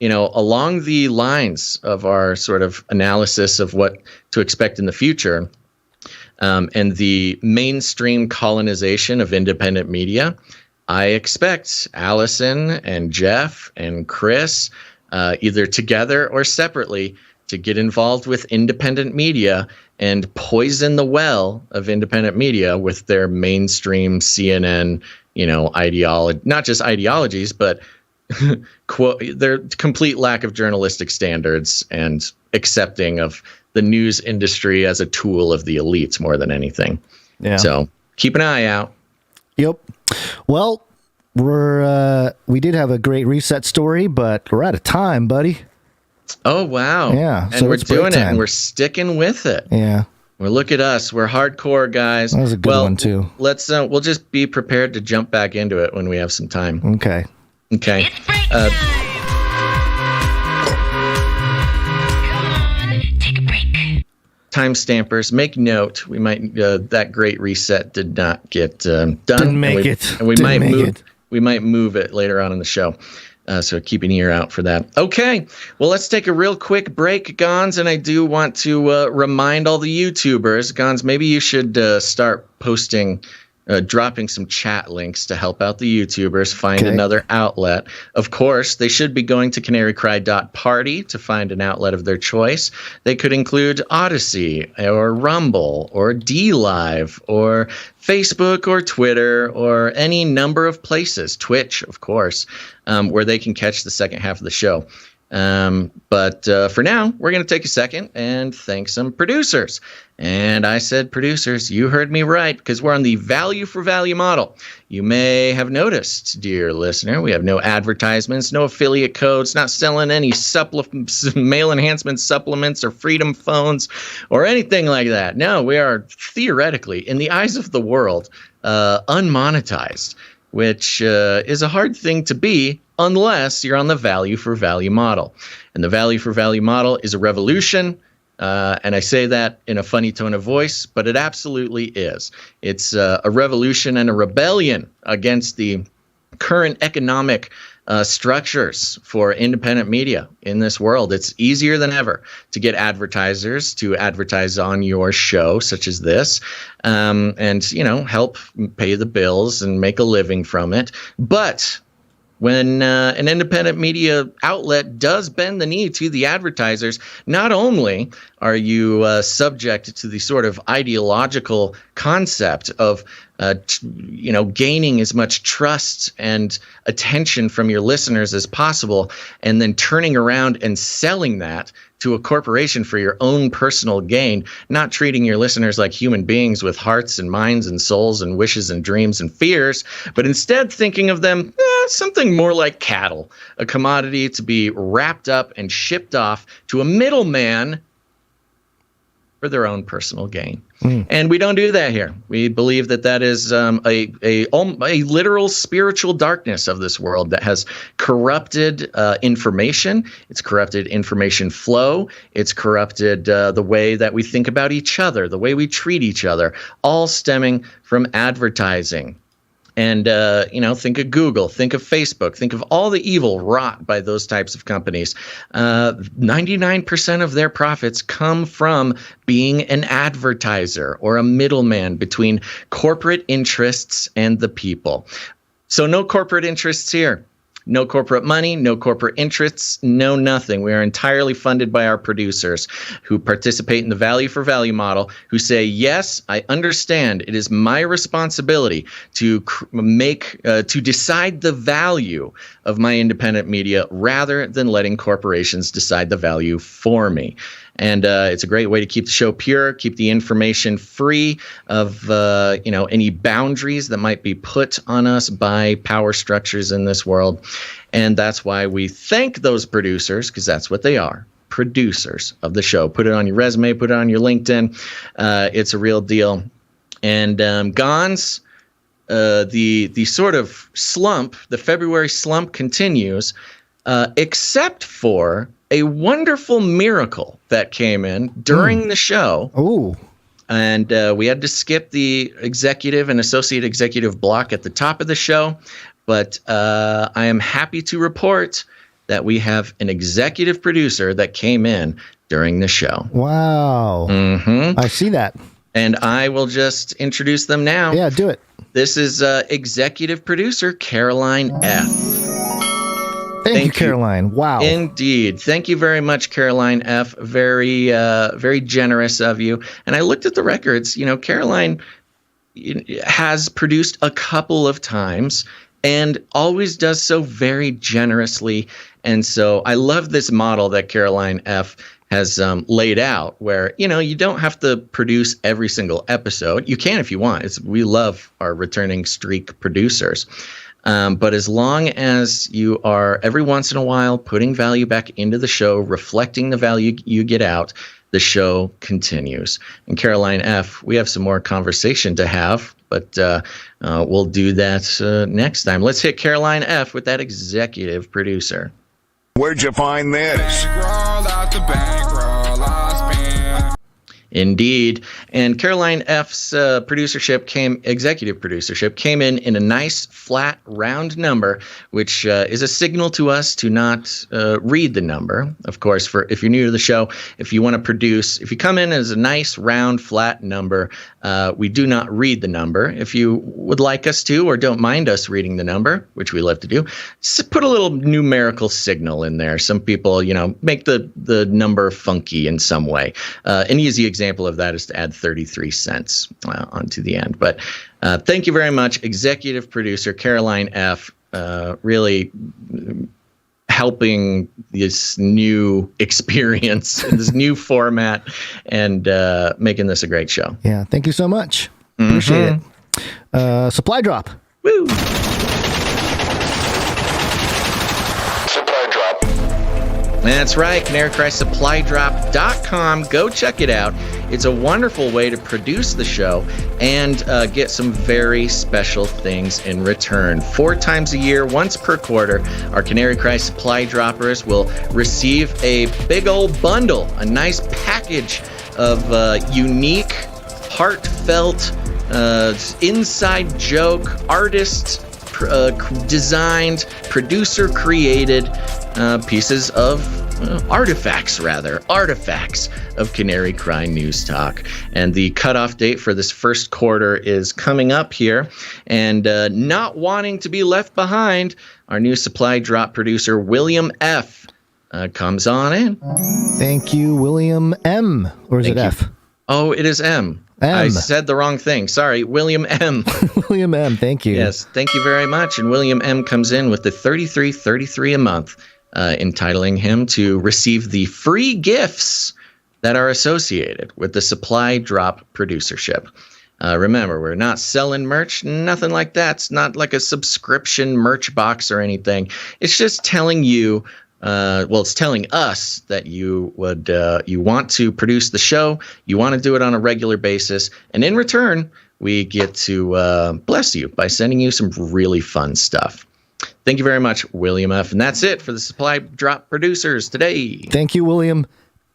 along the lines of our sort of analysis of what to expect in the future, and the mainstream colonization of independent media, I expect Alison and Jeff and Chris, either together or separately, to get involved with independent media and poison the well of independent media with their mainstream CNN, ideology, not just ideologies, but their complete lack of journalistic standards and accepting of the news industry as a tool of the elites more than anything. Yeah. So keep an eye out. Yep. Well, we did have a great reset story, but we're out of time, buddy. Oh, wow. Yeah. And we're doing it and we're sticking with it. Yeah. Well, look at us. We're hardcore guys. That was a good one too. We'll just be prepared to jump back into it when we have some time. Okay. Okay. Time stampers, make note. We might that great reset did not get done. Didn't make it. And we might move it later on in the show. So keep an ear out for that. Okay, well, let's take a real quick break, Gonz, and I do want to remind all the YouTubers, Gonz, maybe you should start posting, dropping some chat links to help out the YouTubers find another outlet. Of course, they should be going to CanaryCry.Party to find an outlet of their choice. They could include Odyssey or Rumble or DLive or Facebook or Twitter or any number of places, Twitch, of course, where they can catch the second half of the show. But for now, we're going to take a second and thank some producers. And I said producers, you heard me right, because we're on the value for value model. You may have noticed, dear listener, we have no advertisements, no affiliate codes, not selling any male enhancement supplements or freedom phones or anything like that. No, we are theoretically, in the eyes of the world, unmonetized, which is a hard thing to be unless you're on the value for value model. And the value for value model is a revolution. And I say that in a funny tone of voice, but it absolutely is. It's a revolution and a rebellion against the current economic structures for independent media in this world. It's easier than ever to get advertisers to advertise on your show, such as this, and, help pay the bills and make a living from it. But when an independent media outlet does bend the knee to the advertisers, not only are you subject to the sort of ideological concept of gaining as much trust and attention from your listeners as possible, and then turning around and selling that to a corporation for your own personal gain, not treating your listeners like human beings with hearts and minds and souls and wishes and dreams and fears, but instead thinking of them something more like cattle, a commodity to be wrapped up and shipped off to a middleman for their own personal gain. And we don't do that here. We believe that is a literal spiritual darkness of this world that has corrupted information. It's corrupted information flow. It's corrupted the way that we think about each other, the way we treat each other, all stemming from advertising. And, think of Google, think of Facebook, think of all the evil wrought by those types of companies. 99% of their profits come from being an advertiser or a middleman between corporate interests and the people. So no corporate interests here. No corporate money, no corporate interests, no nothing. We are entirely funded by our producers who participate in the value for value model, who say, yes, I understand it is my responsibility to decide the value of my independent media rather than letting corporations decide the value for me. And it's a great way to keep the show pure, keep the information free of any boundaries that might be put on us by power structures in this world. And that's why we thank those producers, because that's what they are, producers of the show. Put it on your resume, put it on your LinkedIn. It's a real deal. And Gonz, the sort of slump, the February slump continues, except for a wonderful miracle that came in during the show. Oh. And we had to skip the executive and associate executive block at the top of the show. But I am happy to report that we have an executive producer that came in during the show. Wow. I see that. And I will just introduce them now. Yeah, do it. This is executive producer Caroline F. Thank you, Caroline. Wow. Indeed. Thank you very much, Caroline F. Very, very generous of you. And I looked at the records. You know, Caroline has produced a couple of times and always does so very generously. And so I love this model that Caroline F. has laid out where, you know, you don't have to produce every single episode. You can if you want. We love our returning streak producers. But as long as you are every once in a while putting value back into the show, reflecting the value you get out, the show continues. And Caroline F., we have some more conversation to have, but we'll do that next time. Let's hit Caroline F. with that executive producer. Where'd you find this? Indeed. And Caroline F.'s executive producership came in a nice, flat, round number, which is a signal to us to not read the number. Of course, if you're new to the show, if you want to produce, if you come in as a nice, round, flat number, we do not read the number. If you would like us to or don't mind us reading the number, which we love to do, put a little numerical signal in there. Some people, you know, make the number funky in some way. An easy example of that is to add 33 cents onto the end. But thank you very much, executive producer Caroline F. Really helping this new experience, this new format, and making this a great show. Yeah, thank you so much. Appreciate it. Supply drop. Woo! That's right, CanaryCry.Supply.com. Go check it out. It's a wonderful way to produce the show and get some very special things in return. 4 times a year, once per quarter, our Canary Cry Supply Droppers will receive a big old bundle, a nice package of unique, heartfelt, inside joke, artist designed, producer created pieces of artifacts of Canary Cry News Talk. And the cutoff date for this first quarter is coming up here. And not wanting to be left behind, our new supply drop producer, William F., comes on in. Thank you, William M. Or is it F? Oh, it is M. I said the wrong thing. Sorry, William M. William M. Thank you. Yes, thank you very much. And William M. comes in with the $33.33 a month, entitling him to receive the free gifts that are associated with the supply drop producership. Remember, we're not selling merch, nothing like that. It's not like a subscription merch box or anything. It's just telling you. It's telling us that you want to produce the show, you want to do it on a regular basis, and in return, we get to bless you by sending you some really fun stuff. Thank you very much, William F. And that's it for the supply drop producers today. Thank you, William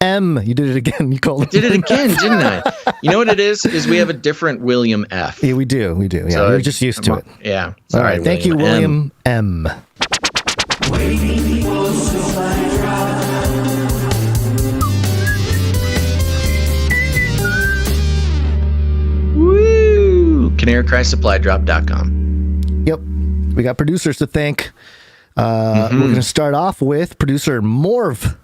M. You did it again. You called it. Did it again, didn't I? You know what it is we have a different William F. Yeah, we do. Yeah, so we're just used to it. Yeah. All right. Thank you, William M. Woo! CanaryCry.Supply.com. Yep. We got producers to thank. We're going to start off with producer Morv.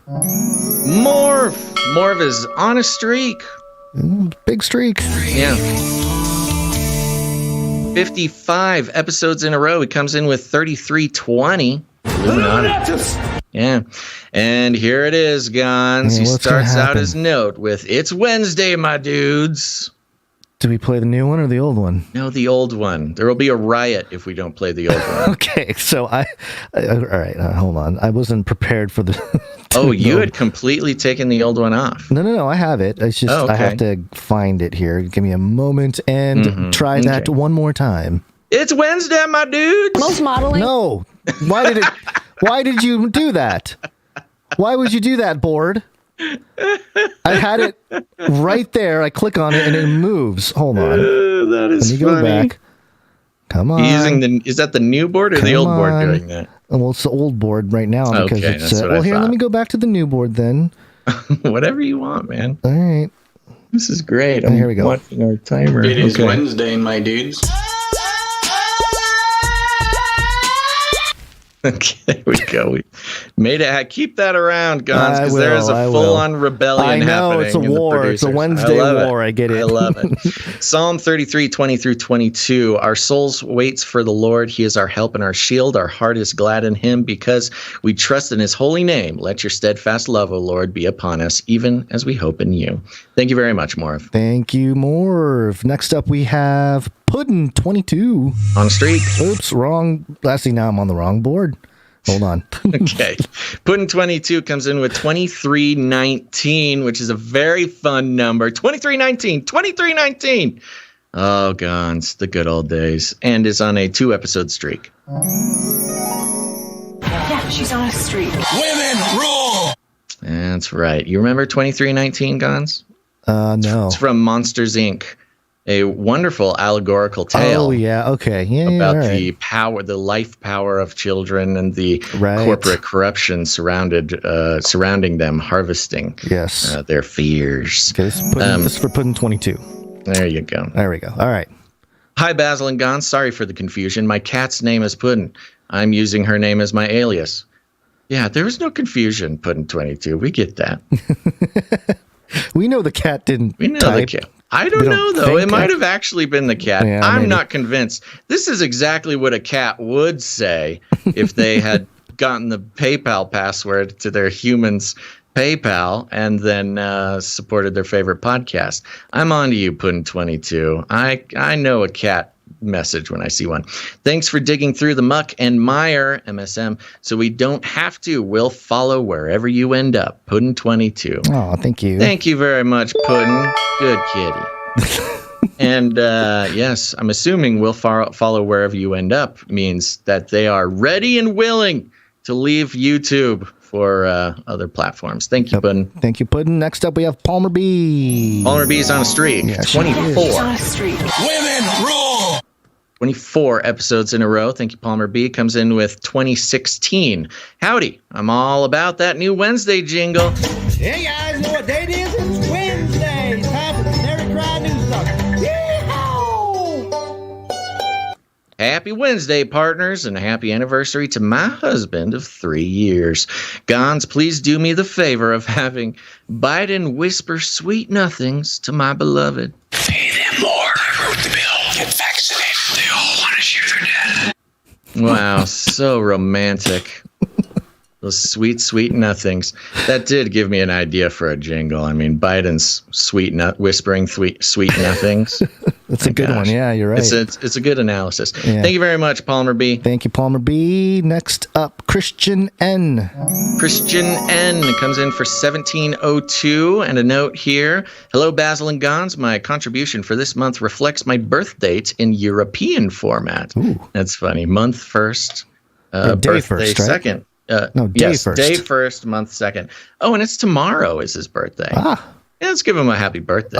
Morv is on a streak. Big streak. Yeah. 55 episodes in a row. He comes in with 33.20. Yeah. And here it is, Gonz. He starts out his note with, "It's Wednesday, my dudes." Do we play the new one or the old one? No, the old one. There will be a riot if we don't play the old one. Okay, so all right, hold on. I wasn't prepared for the... You had completely taken the old one off. No, I have it. It's just I have to find it here. Give me a moment and try that one more time. It's Wednesday, my dudes. Most modeling. No. Why did you do that? Why would you do that, board? I had it right there. I click on it and it moves. Hold on. That is funny. Go back. Come on. Is that the new board or the old board doing that? Well, it's the old board right now because Okay, it's. that's what Well, I here, thought. let me go back to the new board then. Whatever you want, man. All right. This is great. Here we go. Watching our timer. It is Okay. Wednesday, my dudes. Okay, we go. We made it. Keep that around, Gonz, I because will, there is I a will. full-on rebellion I know, happening. it's a in the war. It's a producers. Wednesday I love war. I get it. I love it. Psalm 33, 20 through 22. Our souls waits for the Lord. He is our help and our shield. Our heart is glad in him because we trust in his holy name. Let your steadfast love, O Lord, be upon us, even as we hope in you. Thank you very much, Morv. Thank you, Morv. Next up, we have Puddin 22. On streak. Oops, wrong. Actually, now I'm on the wrong board. Hold on. Okay. Puddin 22 comes in with 2319, which is a very fun number. 2319. 2319. Oh, Gonz, the good old days. And is on a 2-episode streak. Yeah, she's on a streak. Women rule! That's right. You remember 2319, Gonz? No. It's from Monsters, Inc., a wonderful allegorical tale. Oh, yeah. Okay. Yeah, About all right. the power, the life power of children and the Right. corporate corruption surrounding them, harvesting Yes. their fears. Okay, this is for Puddin 22. There you go. There we go. All right. Hi, Basil and Gonz. Sorry for the confusion. My cat's name is Puddin. I'm using her name as my alias. Yeah, there was no confusion, Puddin 22. We get that. We know the cat didn't. We know type. the cat. I don't We know, don't though. think It might it- have actually been the cat. Yeah, I'm maybe. not convinced. This is exactly what a cat would say if they had gotten the PayPal password to their humans' PayPal and then supported their favorite podcast. I'm on to you, Puddin 22. I know a cat message when I see one. Thanks for digging through the muck and mire, MSM, so we don't have to. We'll follow wherever you end up, Puddin 22. Oh, thank you. Thank you very much, Puddin. Good kitty. And yes, I'm assuming we'll follow wherever you end up means that they are ready and willing to leave YouTube for other platforms. Thank you, Puddin. Thank you, Puddin. Next up, we have Palmer B. Palmer B is on a streak. Yeah, she 24. She's on a streak. Women rule! 24 episodes in a row. Thank you, Palmer B. Comes in with 2016. Howdy. I'm all about that new Wednesday jingle. Hey guys, know what day it is? It's Wednesday. Time for the Canary Cry News Talk. Yeehaw! Happy Wednesday, partners, and a happy anniversary to my husband of 3 years. Gonz, please do me the favor of having Biden whisper sweet nothings to my beloved. Pay them more. I wrote the bill. Get vaccinated. They all want to share their data. Wow, so romantic. Those sweet, sweet nothings. That did give me an idea for a jingle. I mean, Biden's whispering sweet nothings. That's a good one. Yeah, you're right. It's a good analysis. Yeah. Thank you very much, Palmer B. Thank you, Palmer B. Next up, Christian N. Christian N comes in for 1702, and a note here. Hello, Basil and Gonz. My contribution for this month reflects my birth date in European format. Ooh. That's funny. Month first, Or day birthday first, right? second. No, day yes, first. Day first, month second. Oh, and it's tomorrow is his birthday. Yeah, let's give him a happy birthday.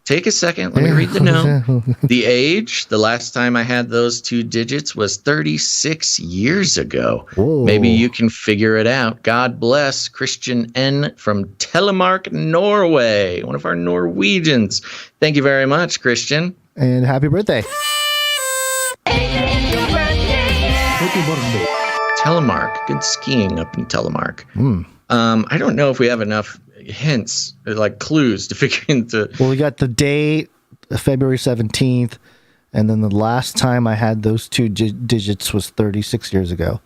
Take a second. Let me read the note. The age, the last time I had those two digits was 36 years ago. Whoa. Maybe you can figure it out. God bless Christian N from Telemark, Norway, one of our Norwegians. Thank you very much, Christian. And happy birthday. Telemark. Good skiing up in Telemark. Mm. I don't know if we have enough hints, like clues to figure into. Well, we got the date, February 17th, and then the last time I had those two digits was 36 years ago.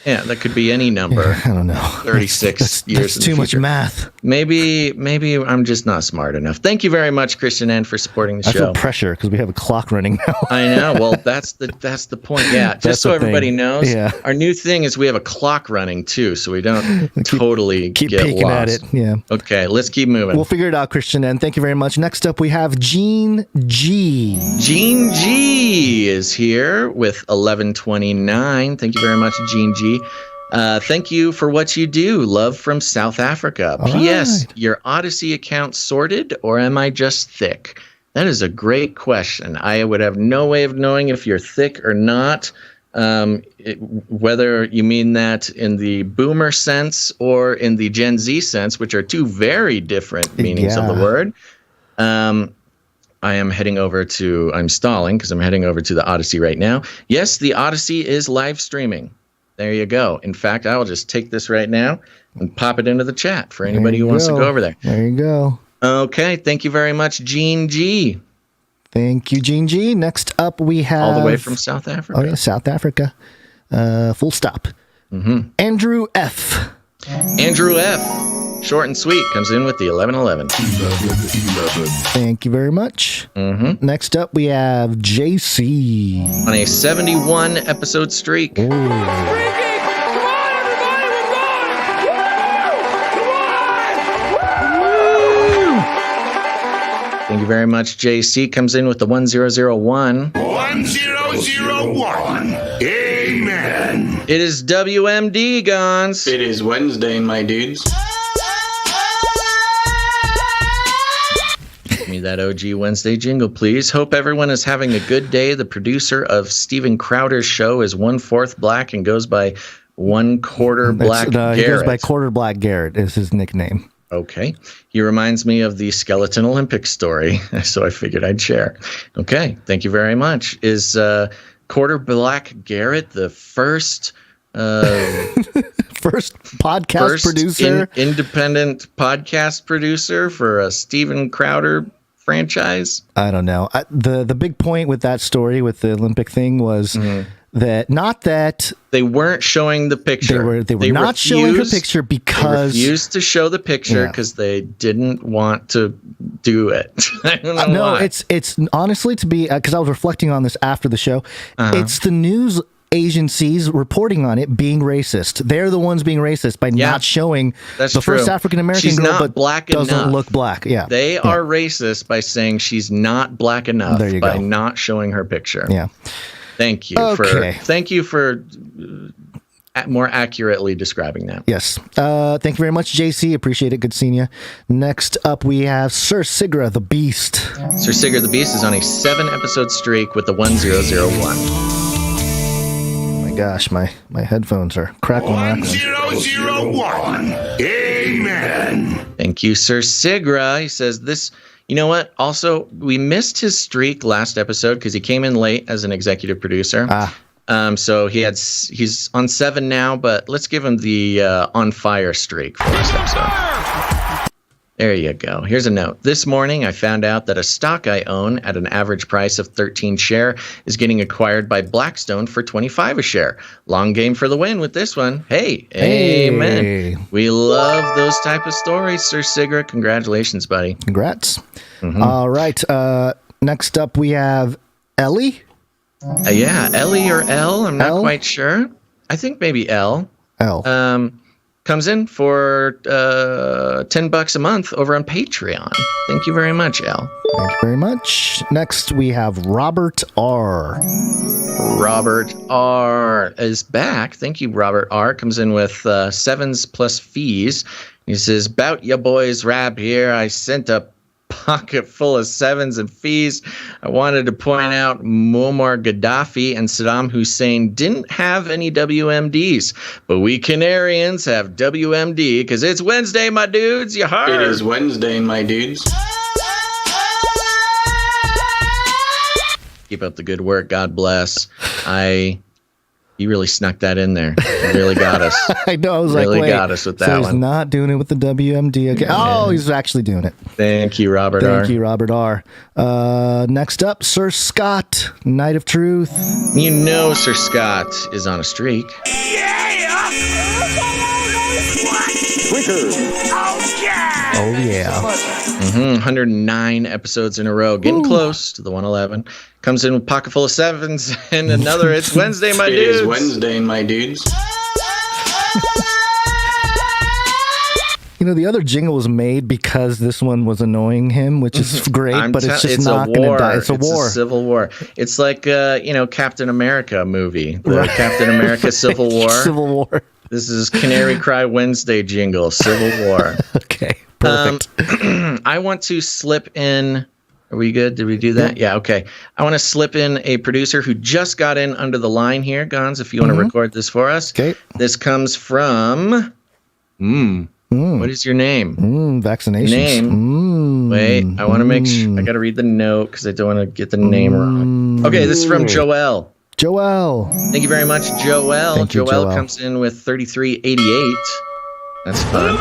Yeah, that could be any number. Yeah, I don't know. 36 years. That's in the too much future. math. Maybe I'm just not smart enough. Thank you very much, Christian N, for supporting the I show. feel pressure because we have a clock running now. I know. Well, that's the point. Yeah, That's just so the thing. everybody knows. Yeah. Our new thing is we have a clock running too, so we don't totally Keep get peeking lost. at it. Yeah. Okay, let's keep moving. We'll figure it out, Christian N. Thank you very much. Next up, we have Gene G. Gene G is here with 1129. Thank you very much, Gene G. Thank you for what you do. Love from South Africa. All P.S. right. Your Odyssey account sorted, or am I just thick? That is a great question. I would have no way of knowing if you're thick or not. Whether you mean that in the boomer sense or in the Gen Z sense, which are two very different meanings of the word. I'm stalling because I'm heading over to the Odyssey right now. Yes, the Odyssey is live streaming. There you go. In fact, I will just take this right now and pop it into the chat for anybody who wants to go over there. There you go. Okay. Thank you very much, Gene G. Thank you, Gene G. Next up, we have... all the way from South Africa. Oh, yeah, South Africa. Full stop. Mm-hmm. Andrew F. Andrew F. Short and sweet. Comes in with the 1111. Thank you very much. Mm-hmm. Next up, we have JC. On a 71 episode streak. Ooh. Thank you very much, JC. Comes in with the 1001. 1001. Amen. It is WMD, Gonz. It is Wednesday, my dudes. Give me that OG Wednesday jingle, please. Hope everyone is having a good day. The producer of Steven Crowder's show is 1/4 black and goes by 1/4 black Garrett. He goes by Quarter Black Garrett is his nickname. Okay. He reminds me of the Skeleton Olympics story, so I figured I'd share. Okay. Thank you very much. Is Quarter Black Garrett the first podcast producer? Independent podcast producer for a Steven Crowder franchise? I don't know. The big point with that story with the Olympic thing was that not that they weren't showing the picture. They were not showing her picture because they refused to show the picture because they didn't want to do it. I don't know why. It's honestly to be because I was reflecting on this after the show. It's the news agencies reporting on it being racist. They're the ones being racist by not showing the first African American girl, but black doesn't enough. Look black. Yeah, they are racist by saying she's not black enough by not showing her picture. Yeah. Thank you for more accurately describing that. Yes. Thank you very much, JC. Appreciate it. Good seeing you. Next up, we have Sir Sigra the Beast. Sir Sigra the Beast is on a 7-episode streak with the 1001. Oh my gosh, my headphones are crackling. 1001. Amen. Thank you, Sir Sigra. He says this. You know what? Also, we missed his streak last episode because he came in late as an executive producer. So he's on 7 now, but let's give him the on fire streak for this episode. There you go. Here's a note. This morning, I found out that a stock I own at an average price of 13 share is getting acquired by Blackstone for 25 a share. Long game for the win with this one. Hey. Amen. We love those type of stories, Sir Sigra. Congratulations, buddy. Congrats. All right. Next up, we have Ellie. Ellie or L. I'm not quite sure. I think maybe L. Comes in for $10 a month over on Patreon. Thank you very much, Al. Thank you very much. Next, we have Robert R. Robert R. is back. Thank you, Robert R. Comes in with 7s plus fees. He says, "Bout ya boys rap here. I sent a pocket full of 7s and fees. I wanted to point out Muammar Gaddafi and Saddam Hussein didn't have any WMDs, but we Canarians have WMD because it's Wednesday, my dudes. You heard? It is Wednesday, my dudes. Keep up the good work. God bless. You really snuck that in there. You really got us. I know. I was really wait, got us with that he's one. Not doing it with the WMD. Okay. Oh, he's actually doing it. Thank you, Robert R. Thank you, Robert R. Next up, Sir Scott, Knight of Truth. You know Sir Scott is on a streak. Oh, yeah. 109 episodes in a row. Getting close to the 111. Comes in with a pocket full of 7s and another. It's Wednesday, my dudes. It is Wednesday, my dudes. You know, the other jingle was made because this one was annoying him, which is great, but it's just not going to die. It's a war. It's a civil war. It's like, Captain America movie. The Captain America Civil War. Civil War. This is Canary Cry Wednesday jingle, Civil War. Okay, perfect. I want to slip in Are we good? Did we do that? Yeah, okay. I want to slip in a producer who just got in under the line here, Gonz, if you want to record this for us. Okay. This comes from... What is your name? Vaccinations. Name. Wait, I want to make sure. I got to read the note because I don't want to get the name wrong. Okay, this is from Joelle. Joelle. Thank you very much, Joelle. Thank you, Joelle Joelle. comes in with 3388. That's fun.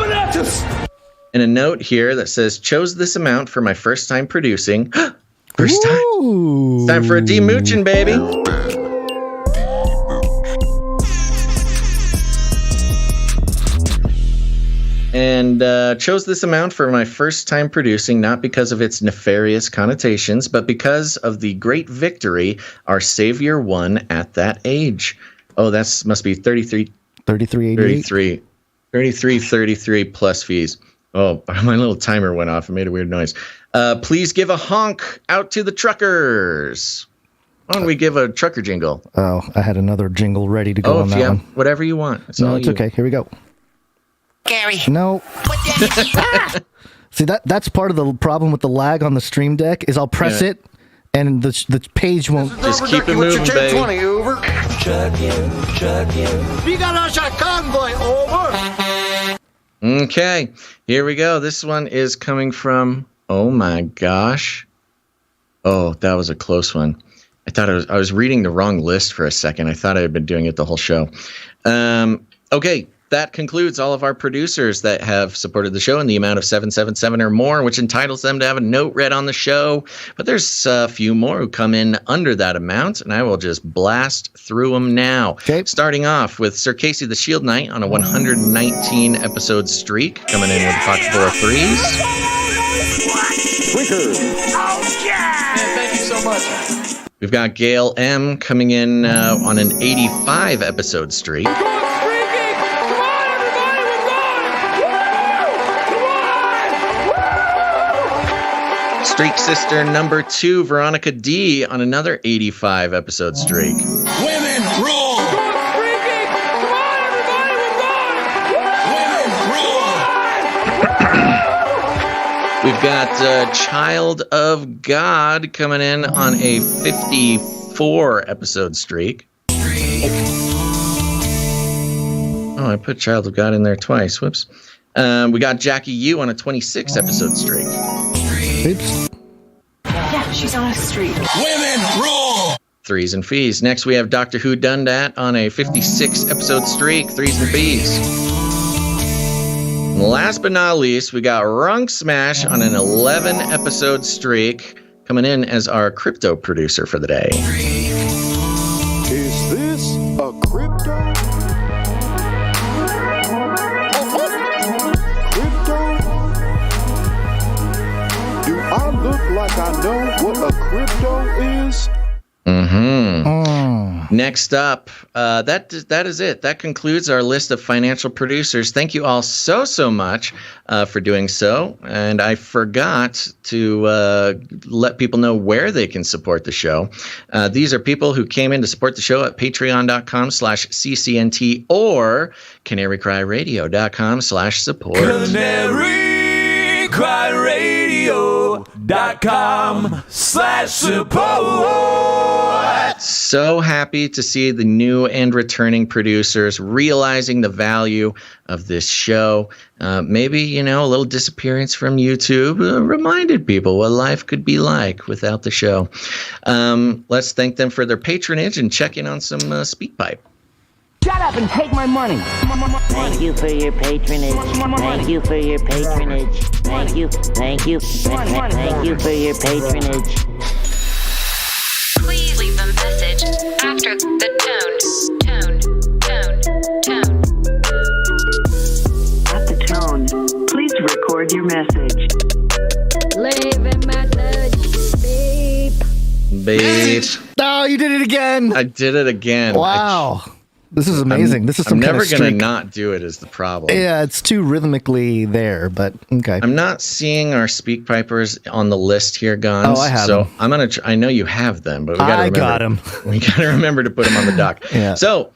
And a note here that says, chose this amount for my first time producing. First time. It's time for a demooching, baby. And chose this amount for my first time producing, not because of its nefarious connotations, but because of the great victory our Savior won at that age. Oh, that must be 33 plus fees. Oh, my little timer went off and made a weird noise. Please give a honk out to the truckers. Why don't we give a trucker jingle? Oh, I had another jingle ready to go on that one. Whatever you want. No, it's okay. Here we go. Gary. No. See, that's part of the problem with the lag on the Stream Deck is I'll press it and the page won't. Just keep it moving, baby. Over. We got us a convoy, over. Okay, here we go. This one is coming from, oh my gosh. Oh, that was a close one. I thought I was reading the wrong list for a second. I thought I had been doing it the whole show. Okay, that concludes all of our producers that have supported the show in the amount of 777 or more, which entitles them to have a note read on the show. But there's a few more who come in under that amount, and I will just blast through them now. Okay. Starting off with Sir Casey the Shield Knight on a 119 episode streak, coming in with Fox 4 threes. Oh, yeah. Man, thank you so much. We've got Gail M coming in on an 85 episode streak. Streak sister number 2, Veronica D, on another 85 episode streak. Women rule! We've got Child of God coming in on a 54 episode streak. Oh, I put Child of God in there twice. Whoops. We got Jackie U on a 26 episode streak. Oops. Yeah, she's on a streak. Women rule! Threes and fees. Next, we have Doctor Who Done Dat on a 56 episode streak. Threes and fees. And last but not least, we got Runk Smash on an 11 episode streak, coming in as our crypto producer for the day. Is this a crypto? Do I look like I know what a crypto is? Next up, that is it. That concludes our list of financial producers. Thank you all so much for doing so. And I forgot to let people know where they can support the show. These are people who came in to support the show at patreon.com/CCNT or CanaryCry.Radio.com/support. CanaryCry.Radio.com/support. So happy to see the new and returning producers realizing the value of this show. Maybe, a little disappearance from YouTube reminded people what life could be like without the show. Let's thank them for their patronage and check in on some SpeakPipe. Shut up and take my money. Thank you for your patronage. Thank you for your patronage. Thank you. Thank you. Thank you for your patronage. Please leave a message after the tone. At the tone, please record your message. Leave a message. Beep. Oh, you did it again. I did it again. Wow. This is amazing. This is some I'm kind never of going to streak. not do it is the problem. Yeah, it's too rhythmically there, but okay. I'm not seeing our speak pipers on the list here, Gonz. Oh, I have so them. I'm gonna. I know you have them, but we got to remember. I got them. We got to remember to put them on the dock. Yeah. So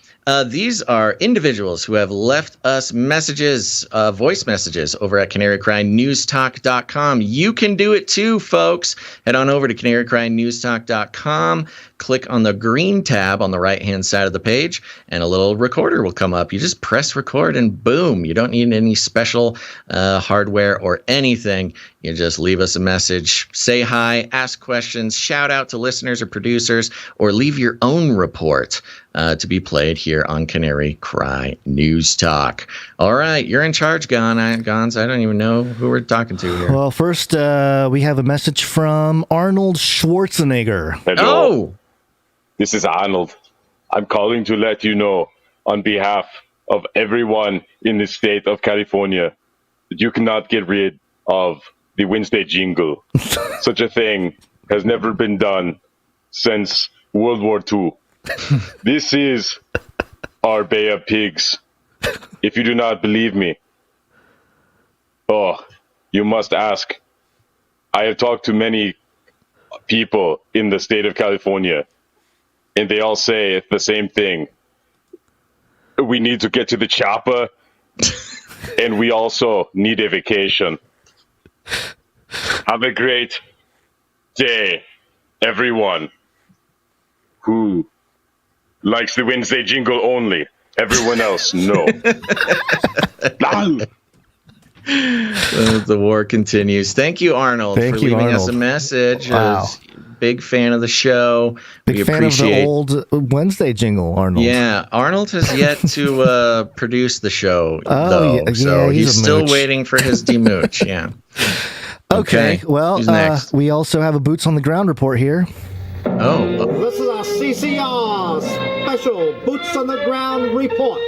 These are individuals who have left us messages, voice messages over at CanaryCry.Newstalk.com. You can do it too, folks. Head on over to CanaryCry.Newstalk.com. Click on the green tab on the right-hand side of the page, and a little recorder will come up. You just press record, and boom. You don't need any special hardware or anything. You just leave us a message, say hi, ask questions, shout out to listeners or producers, or leave your own report to be played here on Canary Cry News Talk. All right, you're in charge, Gonz. I don't even know who we're talking to here. Well, first, we have a message from Arnold Schwarzenegger. Hello. Oh! This is Arnold. I'm calling to let you know, on behalf of everyone in the state of California, that you cannot get rid of the Wednesday jingle. Such a thing has never been done since World War II. This is our Bay of Pigs. If you do not believe me, you must ask. I have talked to many people in the state of California, and they all say the same thing. We need to get to the chopper, and we also need a vacation. Have a great day, everyone who likes the Wednesday jingle only. Everyone else, no. The war continues. Thank you, Arnold, for leaving us a message. Wow. Big fan of the show. Big fan of the old Wednesday jingle, Arnold. Yeah, Arnold has yet to produce the show, though. So he's still waiting for his demooch. Yeah. Okay. Well, we also have a Boots on the Ground report here. This is our CCR special Boots on the Ground report.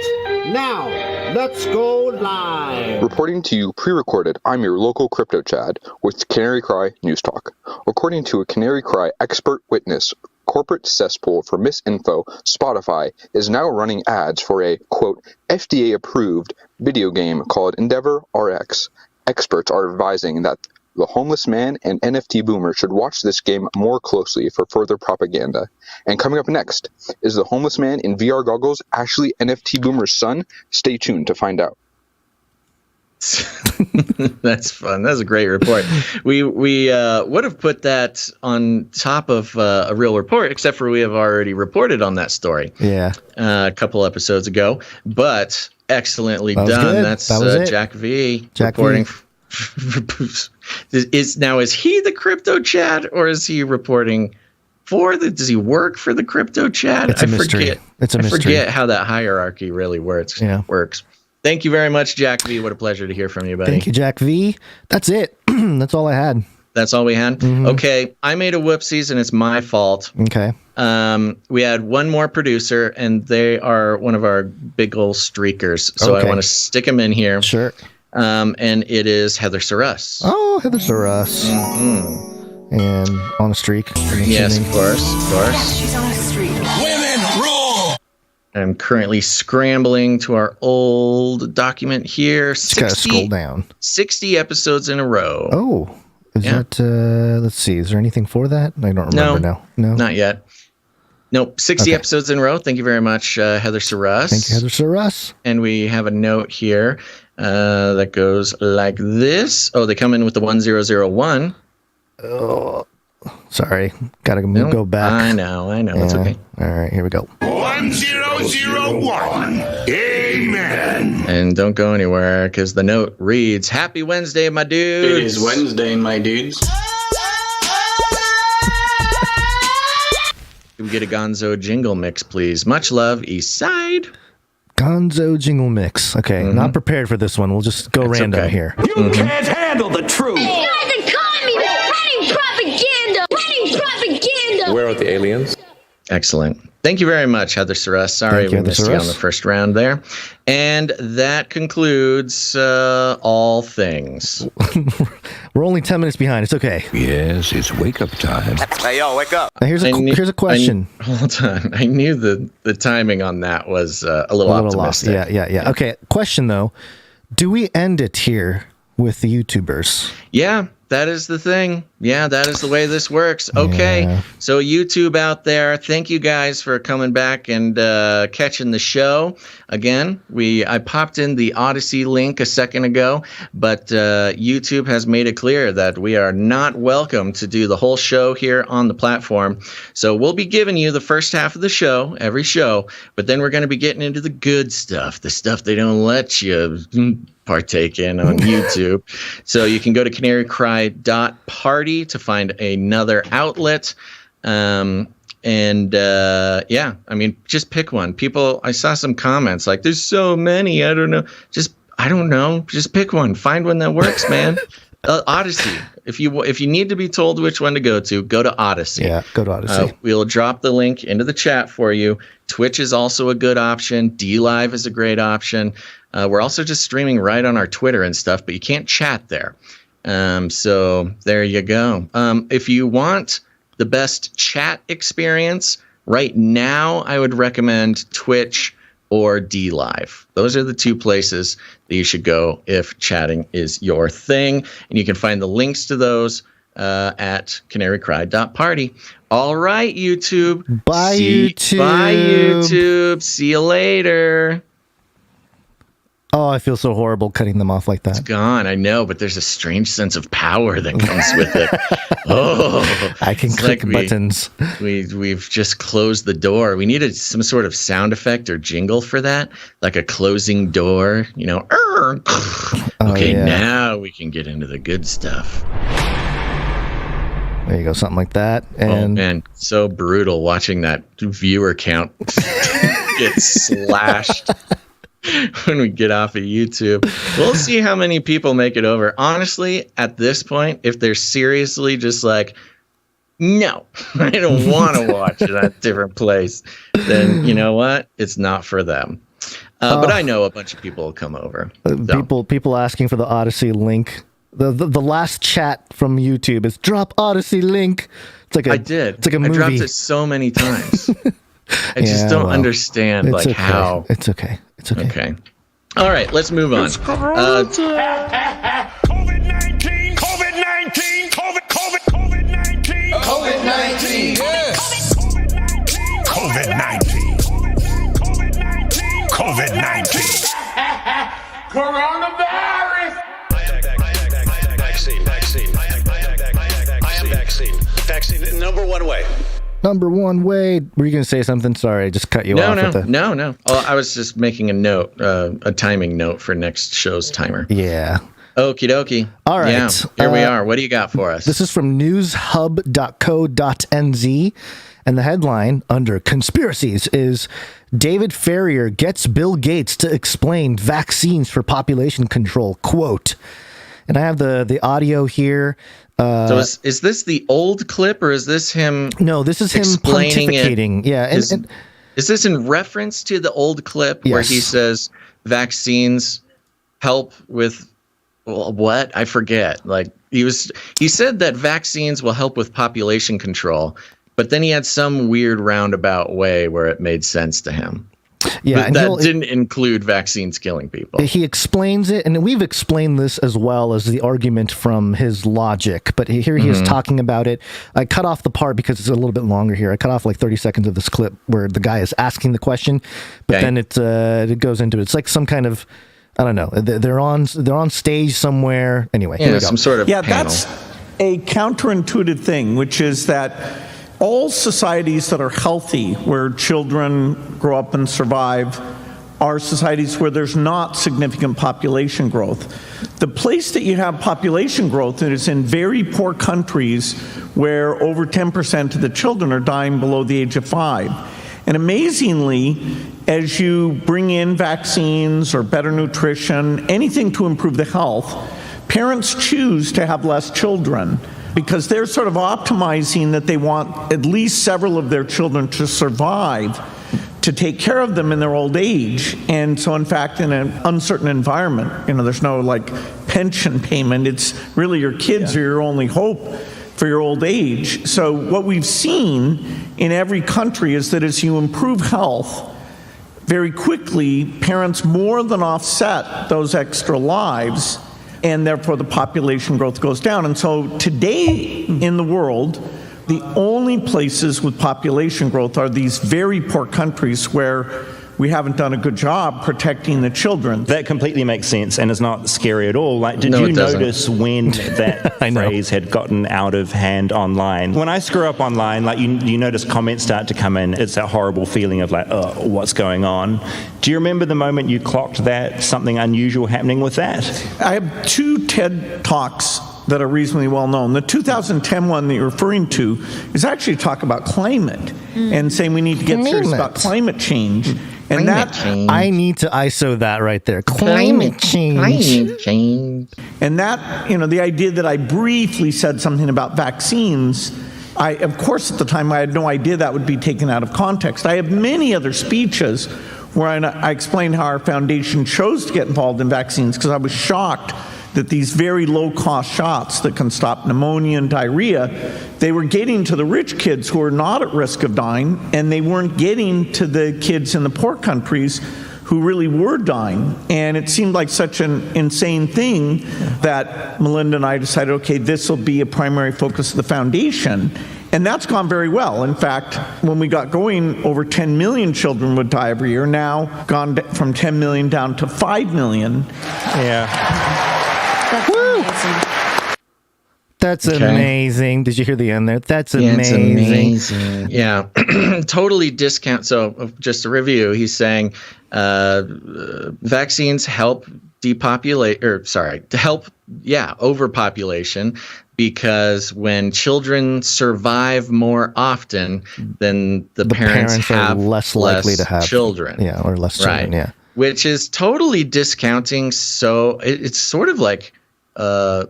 Now, let's go live. Reporting to you pre-recorded, I'm your local crypto Chad with Canary Cry News Talk. According to a Canary Cry expert witness, corporate cesspool for misinfo, Spotify is now running ads for a, quote, FDA-approved video game called Endeavor RX. Experts are advising that the homeless man and NFT boomer should watch this game more closely for further propaganda. And coming up next, is the homeless man in VR goggles actually NFT boomer's son? Stay tuned to find out. That's fun. That's a great report. We would have put that on top of a real report, except for we have already reported on that story. Yeah, a couple episodes ago. But excellently done. Good. That's Jack V reporting. Is he the crypto Chad, or is he reporting for the? Does he work for the crypto Chad? It's a mystery. It's a mystery. I forget how that hierarchy really works. Yeah. Thank you very much, Jack V. What a pleasure to hear from you, buddy. Thank you, Jack V. That's it. That's all I had. That's all we had? Mm-hmm. Okay. I made a whoopsies, and it's my fault. Okay. We had one more producer, and they are one of our big old streakers. So I want to stick them in here. Sure. And it is Heather Saras. Oh, Heather Saras. Mm-hmm. And on a streak. Yes, of course. She's on a streak. Women rule! I'm currently scrambling to our old document here. Gotta scroll down. 60 episodes in a row. Oh, is that, let's see, is there anything for that? I don't remember now. No, not yet. Nope, 60 episodes in a row. Thank you very much, Heather Saras. Thank you, Heather Saras. And we have a note here that goes like this. Oh, they come in with the 1001. Oh, sorry. Gotta go back. I know. It's okay. All right, here we go. 1001. Amen. And don't go anywhere, because the note reads, Happy Wednesday, my dudes. It is Wednesday, my dudes. Can we get a Gonzo jingle mix, please? Much love, East Side. Gonzo jingle mix. Okay, not prepared for this one. We'll just go random here. You can't handle the truth. You guys are calling me running propaganda. Where are the aliens? Excellent. Thank you very much, Heather Saras. Sorry we missed you on the first round there. And that concludes all things. We're only 10 minutes behind. It's okay. Yes, it's wake up time. Hey, yo, wake up. Now here's a question. Hold on. I knew the timing on that was a little optimistic. Yeah. Okay, question though. Do we end it here with the YouTubers? Yeah, that is the thing. Yeah, that is the way this works. Okay, so YouTube out there, thank you guys for coming back and catching the show. Again, I popped in the Odyssey link a second ago, but YouTube has made it clear that we are not welcome to do the whole show here on the platform. So we'll be giving you the first half of the show, every show, but then we're going to be getting into the good stuff, the stuff they don't let you partake in on YouTube. So you can go to CanaryCry.Party to find another outlet. Yeah, I mean, just pick one. People, I saw some comments like, there's so many, I don't know. Just pick one. Find one that works, man. Odyssey. If you need to be told which one to go to Odyssey. Yeah, go to Odyssey. We'll drop the link into the chat for you. Twitch is also a good option. DLive is a great option. We're also just streaming right on our Twitter and stuff, but you can't chat there. So there you go. If you want the best chat experience right now, I would recommend Twitch or DLive. Those are the two places that you should go if chatting is your thing. And you can find the links to those at CanaryCry.Party. All right, YouTube. Bye, YouTube. Bye, YouTube. See you later. Oh, I feel so horrible cutting them off like that. It's gone, I know, but there's a strange sense of power that comes with it. Oh, I can click buttons. We've just closed the door. We needed some sort of sound effect or jingle for that, like a closing door, you know. Okay, now we can get into the good stuff. There you go, something like that. And oh man, so brutal watching that viewer count get slashed. When we get off of YouTube, we'll see how many people make it over. Honestly, at this point, if they're seriously just like, no, I don't want to watch it at a different place, then you know what? It's not for them. But I know a bunch of people will come over. So. People asking for the Odyssey link. The last chat from YouTube is drop Odyssey link. It's like I did. It's like a movie. I dropped it so many times. I just don't understand how. It's okay. It's okay. Okay. All right, let's move on. COVID-19, COVID-19, COVID-19, COVID-19, yes. COVID-19, COVID-19, coronavirus. Vaccine, number one way. Number one way. Were you going to say something? Sorry, I just cut you off. No. Oh, I was just making a note, a timing note for next show's timer. Yeah. Okie dokie. All right. Yeah, here we are. What do you got for us? This is from newshub.co.nz, and the headline under conspiracies is David Farrier gets Bill Gates to explain vaccines for population control, quote. And I have the audio here. So is this the old clip, or is this him? No, this is him pontificating. Yeah. Is this in reference to the old clip where he says vaccines help with what? I forget. Like he said that vaccines will help with population control, but then he had some weird roundabout way where it made sense to him. Yeah, but that didn't include vaccines killing people. He explains it, and we've explained this as well as the argument from his logic. But here he is talking about it. I cut off the part because it's a little bit longer here. I cut off like 30 seconds of this clip where the guy is asking the question, but then it goes into it. It's like some kind of, I don't know. They're on stage somewhere. Anyway, here we go. Some sort of panel. That's a counterintuitive thing, which is that all societies that are healthy, where children grow up and survive, are societies where there's not significant population growth. The place that you have population growth is in very poor countries where over 10% of the children are dying below the age of 5. And amazingly, as you bring in vaccines or better nutrition, anything to improve the health, parents choose to have less children, because they're sort of optimizing that they want at least several of their children to survive, to take care of them in their old age. And so, in fact, in an uncertain environment, there's no like pension payment. It's really your kids are your only hope for your old age. So what we've seen in every country is that as you improve health, very quickly, parents more than offset those extra lives and therefore the population growth goes down. And so today in the world, the only places with population growth are these very poor countries where we haven't done a good job protecting the children. That completely makes sense and is not scary at all. Like, did you notice when that phrase had gotten out of hand online? When I screw up online, like you notice comments start to come in. It's that horrible feeling of like, oh, what's going on? Do you remember the moment you clocked that something unusual happening with that? I have 2 TED Talks that are reasonably well known. The 2010 one that you're referring to is actually a talk about climate and saying we need to get serious about climate change. And I need to ISO that right there. Climate change. And that, the idea that I briefly said something about vaccines, of course, at the time, I had no idea that would be taken out of context. I have many other speeches where I explained how our foundation chose to get involved in vaccines because I was shocked that these very low-cost shots that can stop pneumonia and diarrhea, they were getting to the rich kids who are not at risk of dying, and they weren't getting to the kids in the poor countries who really were dying. And it seemed like such an insane thing that Melinda and I decided, okay, this will be a primary focus of the foundation. And that's gone very well. In fact, when we got going, over 10 million children would die every year. Now, gone from 10 million down to 5 million. Yeah. That's amazing. Did you hear the end there? That's amazing. It's amazing. Yeah. Totally discount. So just a review, he's saying vaccines help overpopulation, because when children survive more often, then the parents have are less likely to have children. Yeah, or less children, yeah. Which is totally discounting. So it's sort of like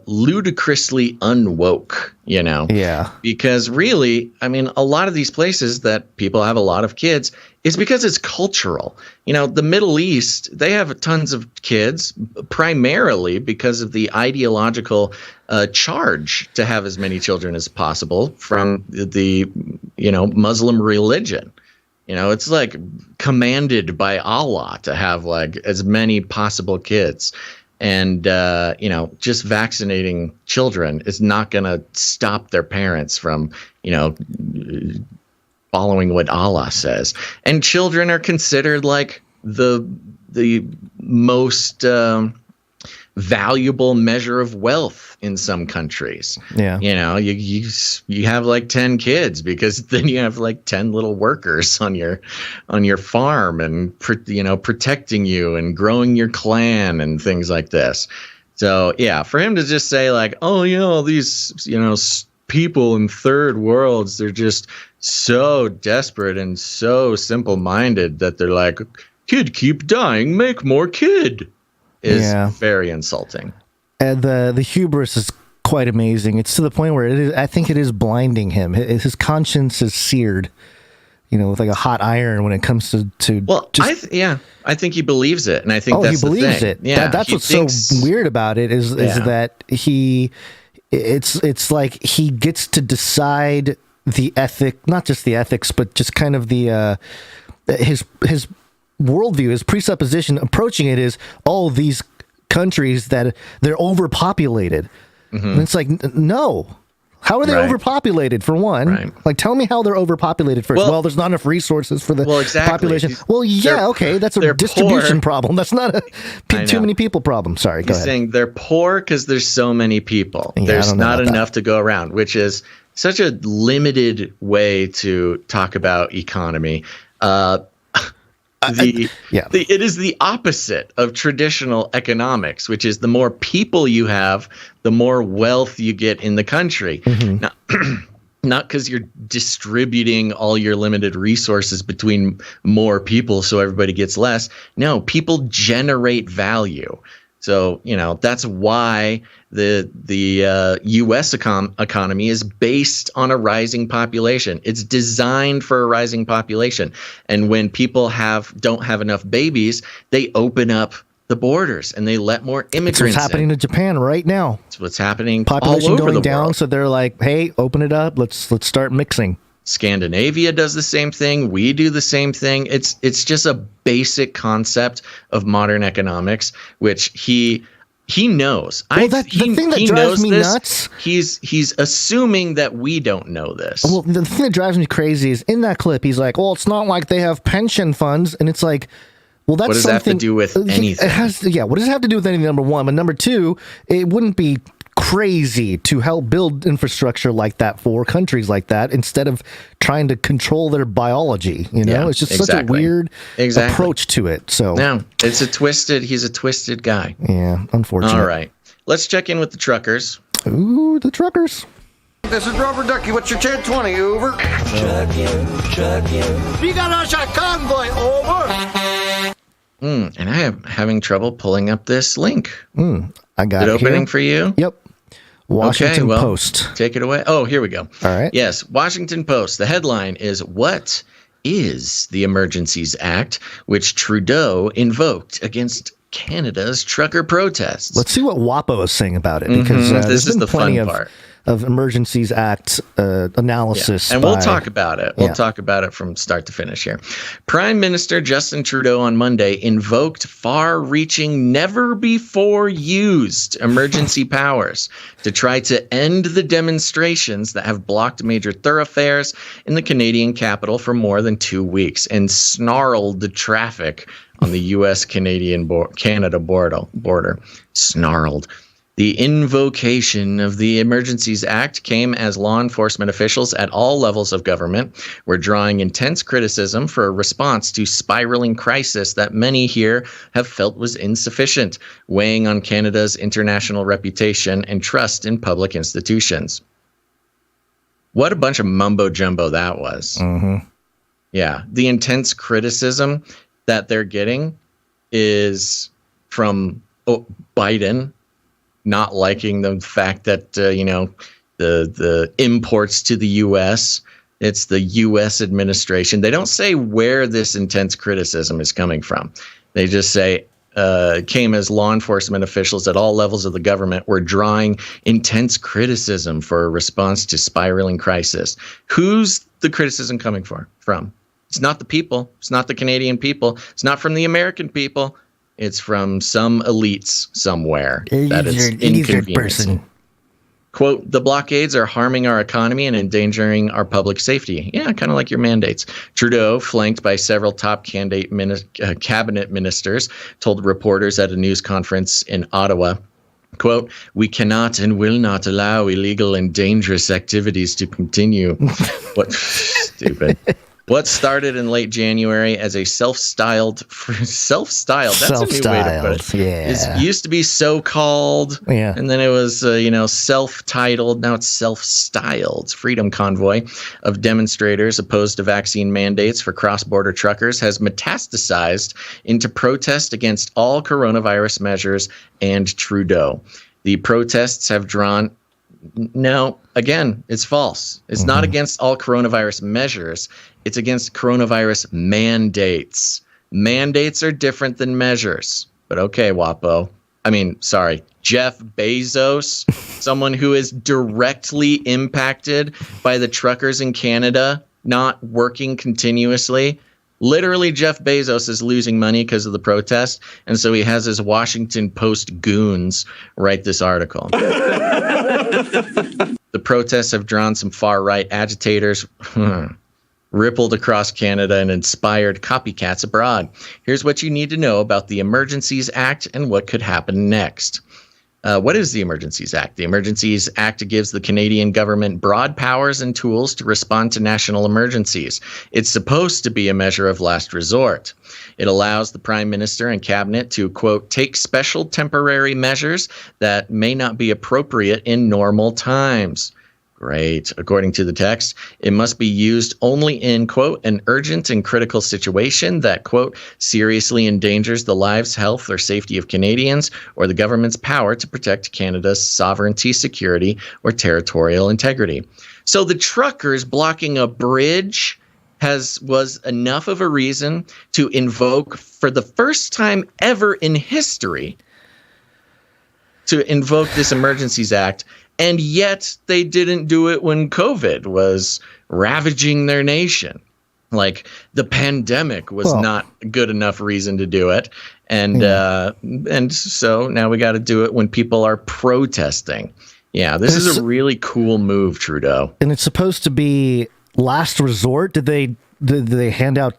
ludicrously unwoke, Yeah. Because really, I mean, a lot of these places that people have a lot of kids is because it's cultural. The Middle East, they have tons of kids primarily because of the ideological charge to have as many children as possible from the Muslim religion. It's like commanded by Allah to have like as many possible kids. And, just vaccinating children is not going to stop their parents from, following what Allah says. And children are considered like the most valuable measure of wealth in some countries. Yeah. You have like 10 kids because then you have like 10 little workers on your farm and protecting you and growing your clan and things like this. So yeah, for him to just say like, oh, these people in third worlds, they're just so desperate and so simple-minded that they're like, kid keep dying, make more kid. Is very insulting. And the hubris is quite amazing. It's to the point where I think it is blinding him. His conscience is seared, with like a hot iron when it comes to. Well, I think he believes it, and I think that's he believes the thing. It. Yeah, that's what's so weird about it is that it's like he gets to decide the ethic, not just the ethics, but just kind of the his worldview, his presupposition approaching it is all these countries that they're overpopulated. Mm-hmm. And it's like, no. How are they overpopulated, for one? Right. Like, tell me how they're overpopulated first. Well, there's not enough resources for the population. Well, okay, that's a distribution problem. That's not a too many people problem. Sorry, go ahead. He's saying they're poor because there's so many people. Yeah, there's not enough to go around, which is such a limited way to talk about economy. It is the opposite of traditional economics, which is the more people you have, the more wealth you get in the country. Mm-hmm. Not because you're distributing all your limited resources between more people so everybody gets less. No, people generate value. So, that's why the U.S. economy is based on a rising population. It's designed for a rising population. And when people don't have enough babies, they open up the borders and they let more immigrants in. It's what's happening to Japan right now. It's what's happening population all over going the down, world. So they're like, hey, open it up. Let's start mixing. Scandinavia does the same thing. We do the same thing. It's just a basic concept of modern economics, which he He knows. Well, the thing that drives me nuts. He's assuming that we don't know this. Well, the thing that drives me crazy is in that clip, he's like, "Well, it's not like they have pension funds," and it's like, well, that's what does something. That have to do with anything? What does it have to do with anything? Number one, but number two, it wouldn't be crazy to help build infrastructure like that for countries like that instead of trying to control their biology. It's just such a weird approach to it. So no, he's a twisted guy. Yeah, unfortunately. All right, let's check in with the truckers. Ooh, the truckers. This is Rubber Ducky. What's your 1020? Over. We got us a convoy. Over. And I am having trouble pulling up this link. I got it opening for you. Yep. Washington Post. Take it away. Oh, here we go. All right. Yes, Washington Post. The headline is, "What is the Emergencies Act, which Trudeau invoked against Canada's trucker protests?" Let's see what WAPO is saying about it, because this is the fun part of Emergencies Act analysis. And we'll talk about it. We'll talk about it from start to finish here. Prime Minister Justin Trudeau on Monday invoked far-reaching, never-before-used emergency powers to try to end the demonstrations that have blocked major thoroughfares in the Canadian capital for more than 2 weeks and snarled the traffic on the U.S.-Canada border. Snarled. The invocation of the Emergencies Act came as law enforcement officials at all levels of government were drawing intense criticism for a response to spiraling crisis that many here have felt was insufficient, weighing on Canada's international reputation and trust in public institutions. What a bunch of mumbo jumbo that was. Mm-hmm. Yeah, the intense criticism that they're getting is from Biden not liking the fact that, the imports to the U.S., it's the U.S. administration. They don't say where this intense criticism is coming from. They just say came as law enforcement officials at all levels of the government were drawing intense criticism for a response to spiraling crisis. Who's the criticism coming from? It's not the people. It's not the Canadian people. It's not from the American people. It's from some elites somewhere that is inconveniencing. Quote, "The blockades are harming our economy and endangering our public safety." Yeah, kind of like your mandates. Trudeau, flanked by several top cabinet ministers, told reporters at a news conference in Ottawa, quote, "We cannot and will not allow illegal and dangerous activities to continue." What stupid. What started in late January as a self-styled, that's a new way to put it. Yeah. It used to be so-called, yeah. And then it was, self-titled. Now it's self-styled. Freedom Convoy of demonstrators opposed to vaccine mandates for cross-border truckers has metastasized into protest against all coronavirus measures and Trudeau. The protests have drawn... No, again, it's false. It's not against all coronavirus measures. It's against coronavirus mandates. Mandates are different than measures. But okay, Jeff Bezos, someone who is directly impacted by the truckers in Canada not working continuously. Literally, Jeff Bezos is losing money because of the protest. And so he has his Washington Post goons write this article. The protests have drawn some far-right agitators, rippled across Canada, and inspired copycats abroad. Here's what you need to know about the Emergencies Act and what could happen next. What is the Emergencies Act? The Emergencies Act gives the Canadian government broad powers and tools to respond to national emergencies. It's supposed to be a measure of last resort. It allows the Prime Minister and Cabinet to, quote, take special temporary measures that may not be appropriate in normal times. Great. According to the text, it must be used only in, quote, an urgent and critical situation that, quote, seriously endangers the lives, health, or safety of Canadians or the government's power to protect Canada's sovereignty, security, or territorial integrity. So the truckers blocking a bridge was enough of a reason to invoke, for the first time ever in history, to invoke this Emergencies Act. And yet they didn't do it when COVID was ravaging their nation. Like the pandemic was not good enough reason to do it. And so now we got to do it when people are protesting. Yeah, this is a really cool move, Trudeau. And it's supposed to be last resort. Did they hand out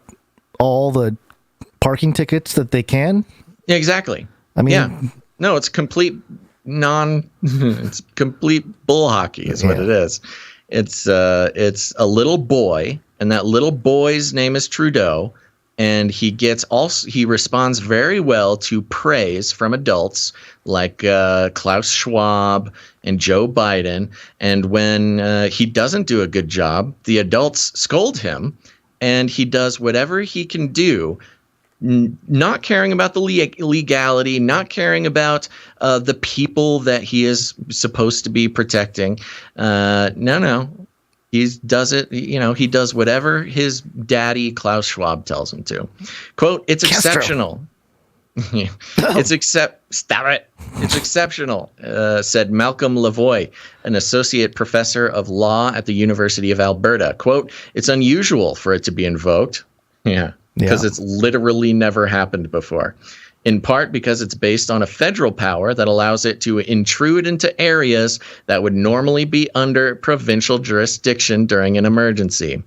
all the parking tickets that they can? Yeah, exactly. I mean, no, it's complete it's complete bull hockey is what it is. It's a little boy, and that little boy's name is Trudeau, and he responds very well to praise from adults like Klaus Schwab and Joe Biden. And when he doesn't do a good job, the adults scold him, and he does whatever he can do, not caring about the legality, not caring about the people that he is supposed to be protecting. No. He does it, he does whatever his daddy, Klaus Schwab, tells him to. Quote, it's exceptional. It's exceptional, said Malcolm Lavoie, an associate professor of law at the University of Alberta. Quote, it's unusual for it to be invoked. Because it's literally never happened before. In part because it's based on a federal power that allows it to intrude into areas that would normally be under provincial jurisdiction during an emergency.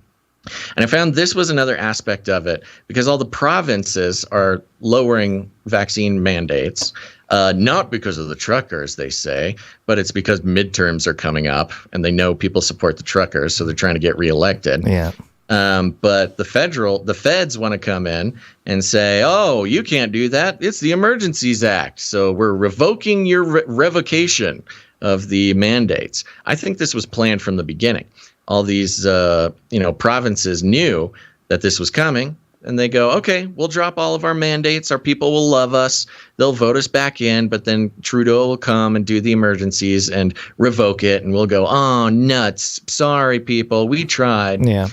And I found this was another aspect of it, because all the provinces are lowering vaccine mandates, not because of the truckers, they say, but it's because midterms are coming up and they know people support the truckers, so they're trying to get reelected. Yeah. But the feds want to come in and say, oh, you can't do that. It's the Emergencies Act. So we're revoking your revocation of the mandates. I think this was planned from the beginning. All these, provinces knew that this was coming, and they go, okay, we'll drop all of our mandates. Our people will love us. They'll vote us back in, but then Trudeau will come and do the emergencies and revoke it. And we'll go, oh, nuts. Sorry, people. We tried. Yeah.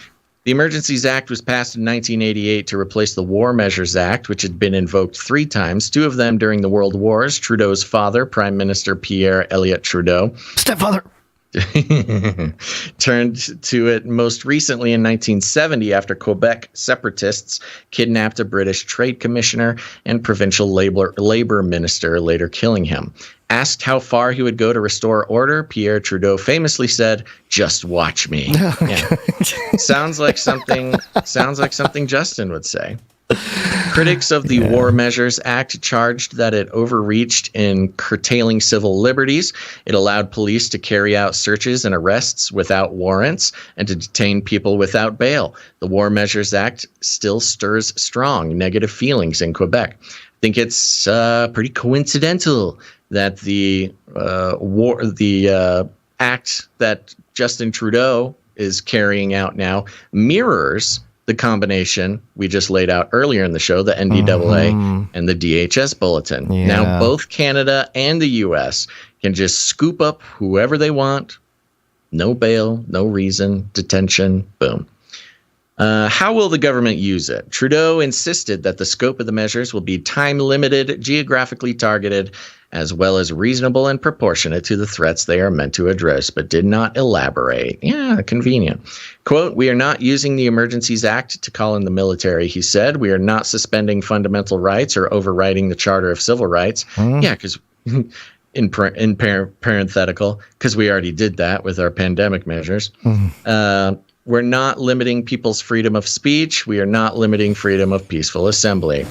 The Emergencies Act was passed in 1988 to replace the War Measures Act, which had been invoked 3 times, 2 of them during the World Wars. Trudeau's father, Prime Minister Pierre Elliott Trudeau, stepfather, turned to it most recently in 1970 after Quebec separatists kidnapped a British trade commissioner and provincial labor minister, later killing him. Asked how far he would go to restore order, Pierre Trudeau famously said, "Just watch me." Yeah. Sounds like something Justin would say. Critics of the War Measures Act charged that it overreached in curtailing civil liberties. It allowed police to carry out searches and arrests without warrants and to detain people without bail. The War Measures Act still stirs strong negative feelings in Quebec. I think it's pretty coincidental that the act that Justin Trudeau is carrying out now mirrors the combination we just laid out earlier in the show, the NDAA and the DHS Bulletin. Yeah. Now both Canada and the U.S. can just scoop up whoever they want. No bail, no reason, detention, boom. How will the government use it? Trudeau insisted that the scope of the measures will be time-limited, geographically targeted, as well as reasonable and proportionate to the threats they are meant to address, but did not elaborate. Yeah, convenient. Quote, "We are not using the Emergencies Act to call in the military," he said. "We are not suspending fundamental rights or overriding the Charter of Civil Rights." Yeah, because in parenthetical, because we already did that with our pandemic measures. We're not limiting people's freedom of speech. We are not limiting freedom of peaceful assembly.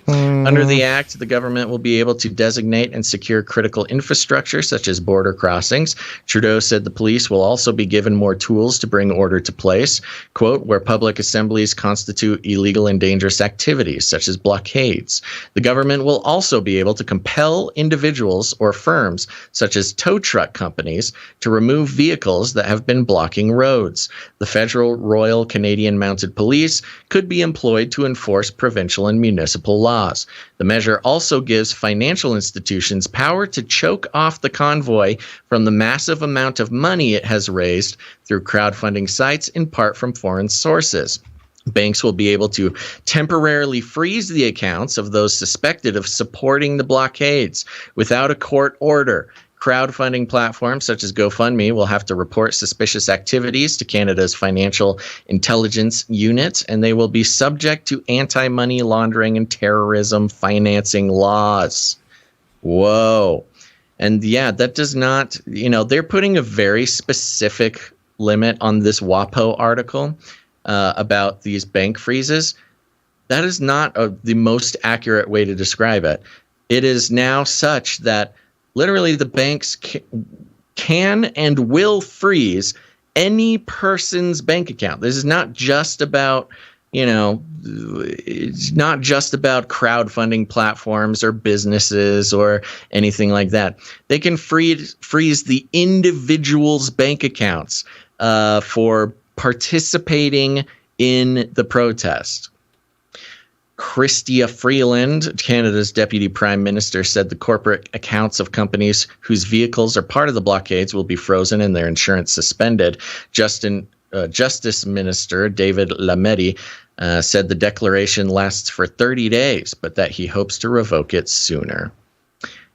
Under the act, the government will be able to designate and secure critical infrastructure such as border crossings. Trudeau said the police will also be given more tools to bring order to place, quote, "where public assemblies constitute illegal and dangerous activities such as blockades. The government will also be able to compel individuals or firms such as tow truck companies to remove vehicles that have been blocking roads. The Federal Royal Canadian Mounted Police could be employed to enforce provincial and municipal laws. The measure also gives financial institutions power to choke off the convoy from the massive amount of money it has raised through crowdfunding sites, in part from foreign sources. Banks will be able to temporarily freeze the accounts of those suspected of supporting the blockades without a court order. Crowdfunding platforms such as GoFundMe will have to report suspicious activities to Canada's Financial Intelligence Unit, and they will be subject to anti-money laundering and terrorism financing laws. Whoa. And yeah, that does not, they're putting a very specific limit on this WAPO article about these bank freezes. That is not the most accurate way to describe it. It is now such that literally the banks can and will freeze any person's bank account. This is not just about, it's not just about crowdfunding platforms or businesses or anything like that. They can freeze the individual's bank accounts for participating in the protest. Chrystia Freeland, Canada's Deputy Prime Minister, said the corporate accounts of companies whose vehicles are part of the blockades will be frozen and their insurance suspended. Justice Minister David Lametti said the declaration lasts for 30 days, but that he hopes to revoke it sooner.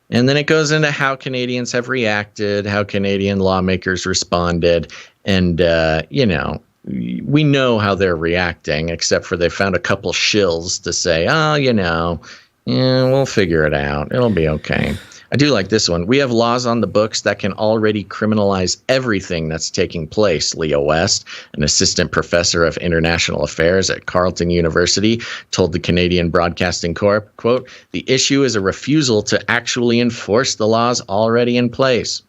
And then it goes into how Canadians have reacted, how Canadian lawmakers responded, and, we know how they're reacting, except for they found a couple shills to say, we'll figure it out. It'll be okay. I do like this one. We have laws on the books that can already criminalize everything that's taking place, Leo West, an assistant professor of international affairs at Carleton University, told the Canadian Broadcasting Corp, quote, "The issue is a refusal to actually enforce the laws already in place."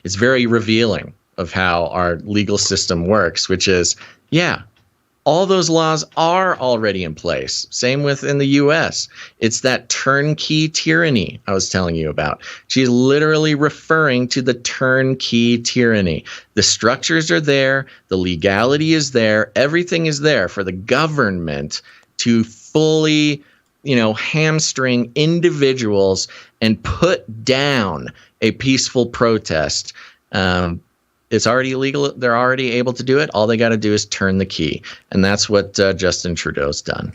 It's very revealing of how our legal system works, which is, all those laws are already in place. Same within the U.S. It's that turnkey tyranny I was telling you about. She's literally referring to the turnkey tyranny. The structures are there. The legality is there. Everything is there for the government to fully, hamstring individuals and put down a peaceful protest. It's already illegal. They're already able to do it. All they got to do is turn the key. And that's what Justin Trudeau's done.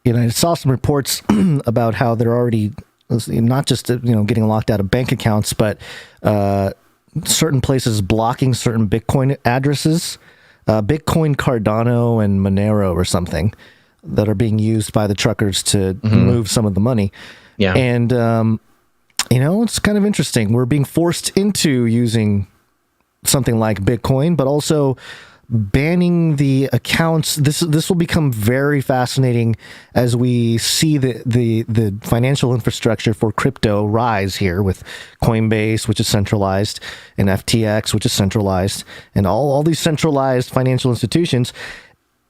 I saw some reports about how they're already not just, getting locked out of bank accounts, but certain places blocking certain Bitcoin addresses, Bitcoin Cardano and Monero or something that are being used by the truckers to move some of the money. Yeah. And, it's kind of interesting. We're being forced into using something like Bitcoin, but also banning the accounts. This will become very fascinating as we see the financial infrastructure for crypto rise here with Coinbase, which is centralized, and FTX, which is centralized, and all these centralized financial institutions.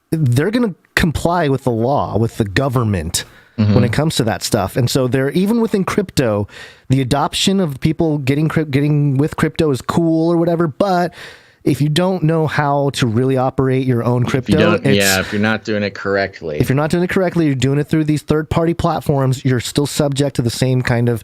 They're going to comply with the law, with the government, when it comes to that stuff. And so they're, even within crypto, the adoption of people getting with crypto is cool or whatever. But if you don't know how to really operate your own crypto, if you're not doing it correctly, you're doing it through these third-party platforms, you're still subject to the same kind of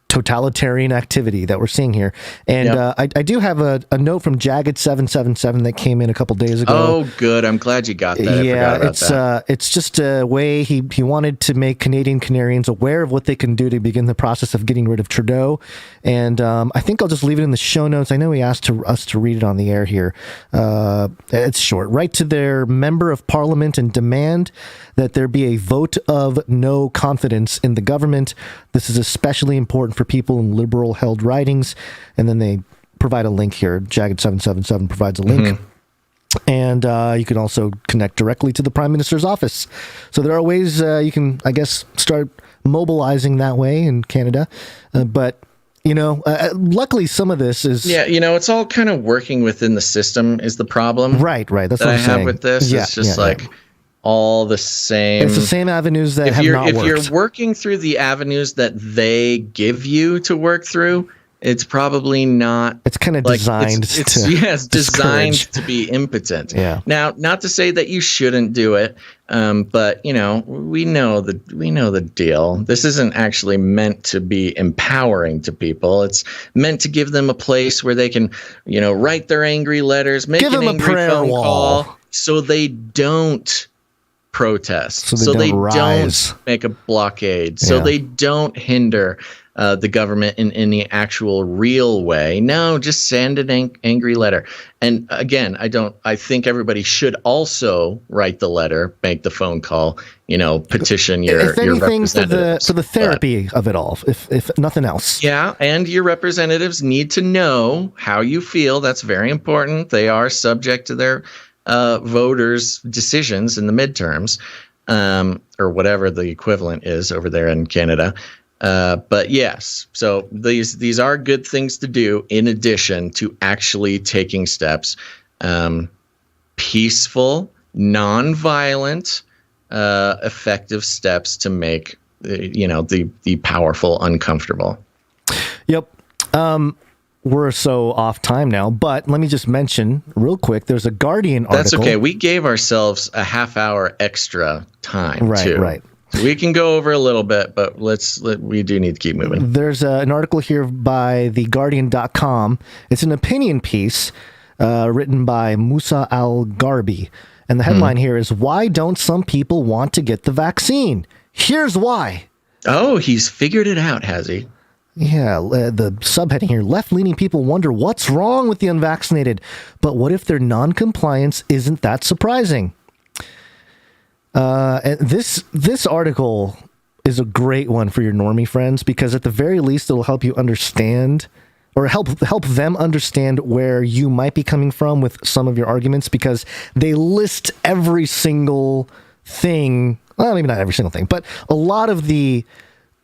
totalitarian activity that we're seeing here. And I do have a note from Jagged777 that came in a couple days ago. Oh, good. I'm glad you got that. I forgot about that. It's just a way he wanted to make Canadian Canarians aware of what they can do to begin the process of getting rid of Trudeau. And I think I'll just leave it in the show notes. I know he asked us to read it on the air here. It's short. Write to their member of parliament and demand that there be a vote of no confidence in the government. This is especially important for people in liberal-held ridings. And then they provide a link here. Jagged777 provides a link. And you can also connect directly to the Prime Minister's office. So there are ways you can, I guess, start mobilizing that way in Canada. But, luckily some of this is... Yeah, it's all kind of working within the system is the problem. Right. That's what I'm saying. I have with this. It's just all the same. It's the same avenues that have not worked. If you're working through the avenues that they give you to work through, it's probably not. It's kind of designed it's designed to be impotent. Yeah. Now, not to say that you shouldn't do it, but we know the deal. This isn't actually meant to be empowering to people. It's meant to give them a place where they can, write their angry letters, make an angry phone call, so they don't protest, so they don't make a blockade, so they don't hinder the government in any actual real way. No, just send an angry letter. And again, I think everybody should also write the letter, make the phone call, petition your representatives. For the therapy of it all, if nothing else. Yeah, and your representatives need to know how you feel. That's very important. They are subject to their voters' decisions in the midterms, or whatever the equivalent is over there in Canada. But yes, so these are good things to do in addition to actually taking steps, peaceful, non-violent, effective steps to make the powerful uncomfortable. Yep. We're so off time now, but let me just mention real quick. There's a Guardian article. That's okay. We gave ourselves a half hour extra time too. Right. We can go over a little bit, but we do need to keep moving. There's an article here by theguardian.com. It's an opinion piece written by Musa Al-Garbi. And the headline here is, "Why don't some people want to get the vaccine? Here's why." Oh, he's figured it out, has he? Yeah, the subheading here, "Left-leaning people wonder what's wrong with the unvaccinated, but what if their non-compliance isn't that surprising?" And this article is a great one for your normie friends, because at the very least it'll help you understand, or help them understand where you might be coming from with some of your arguments, because they list every single thing. Well, maybe not every single thing, but a lot of the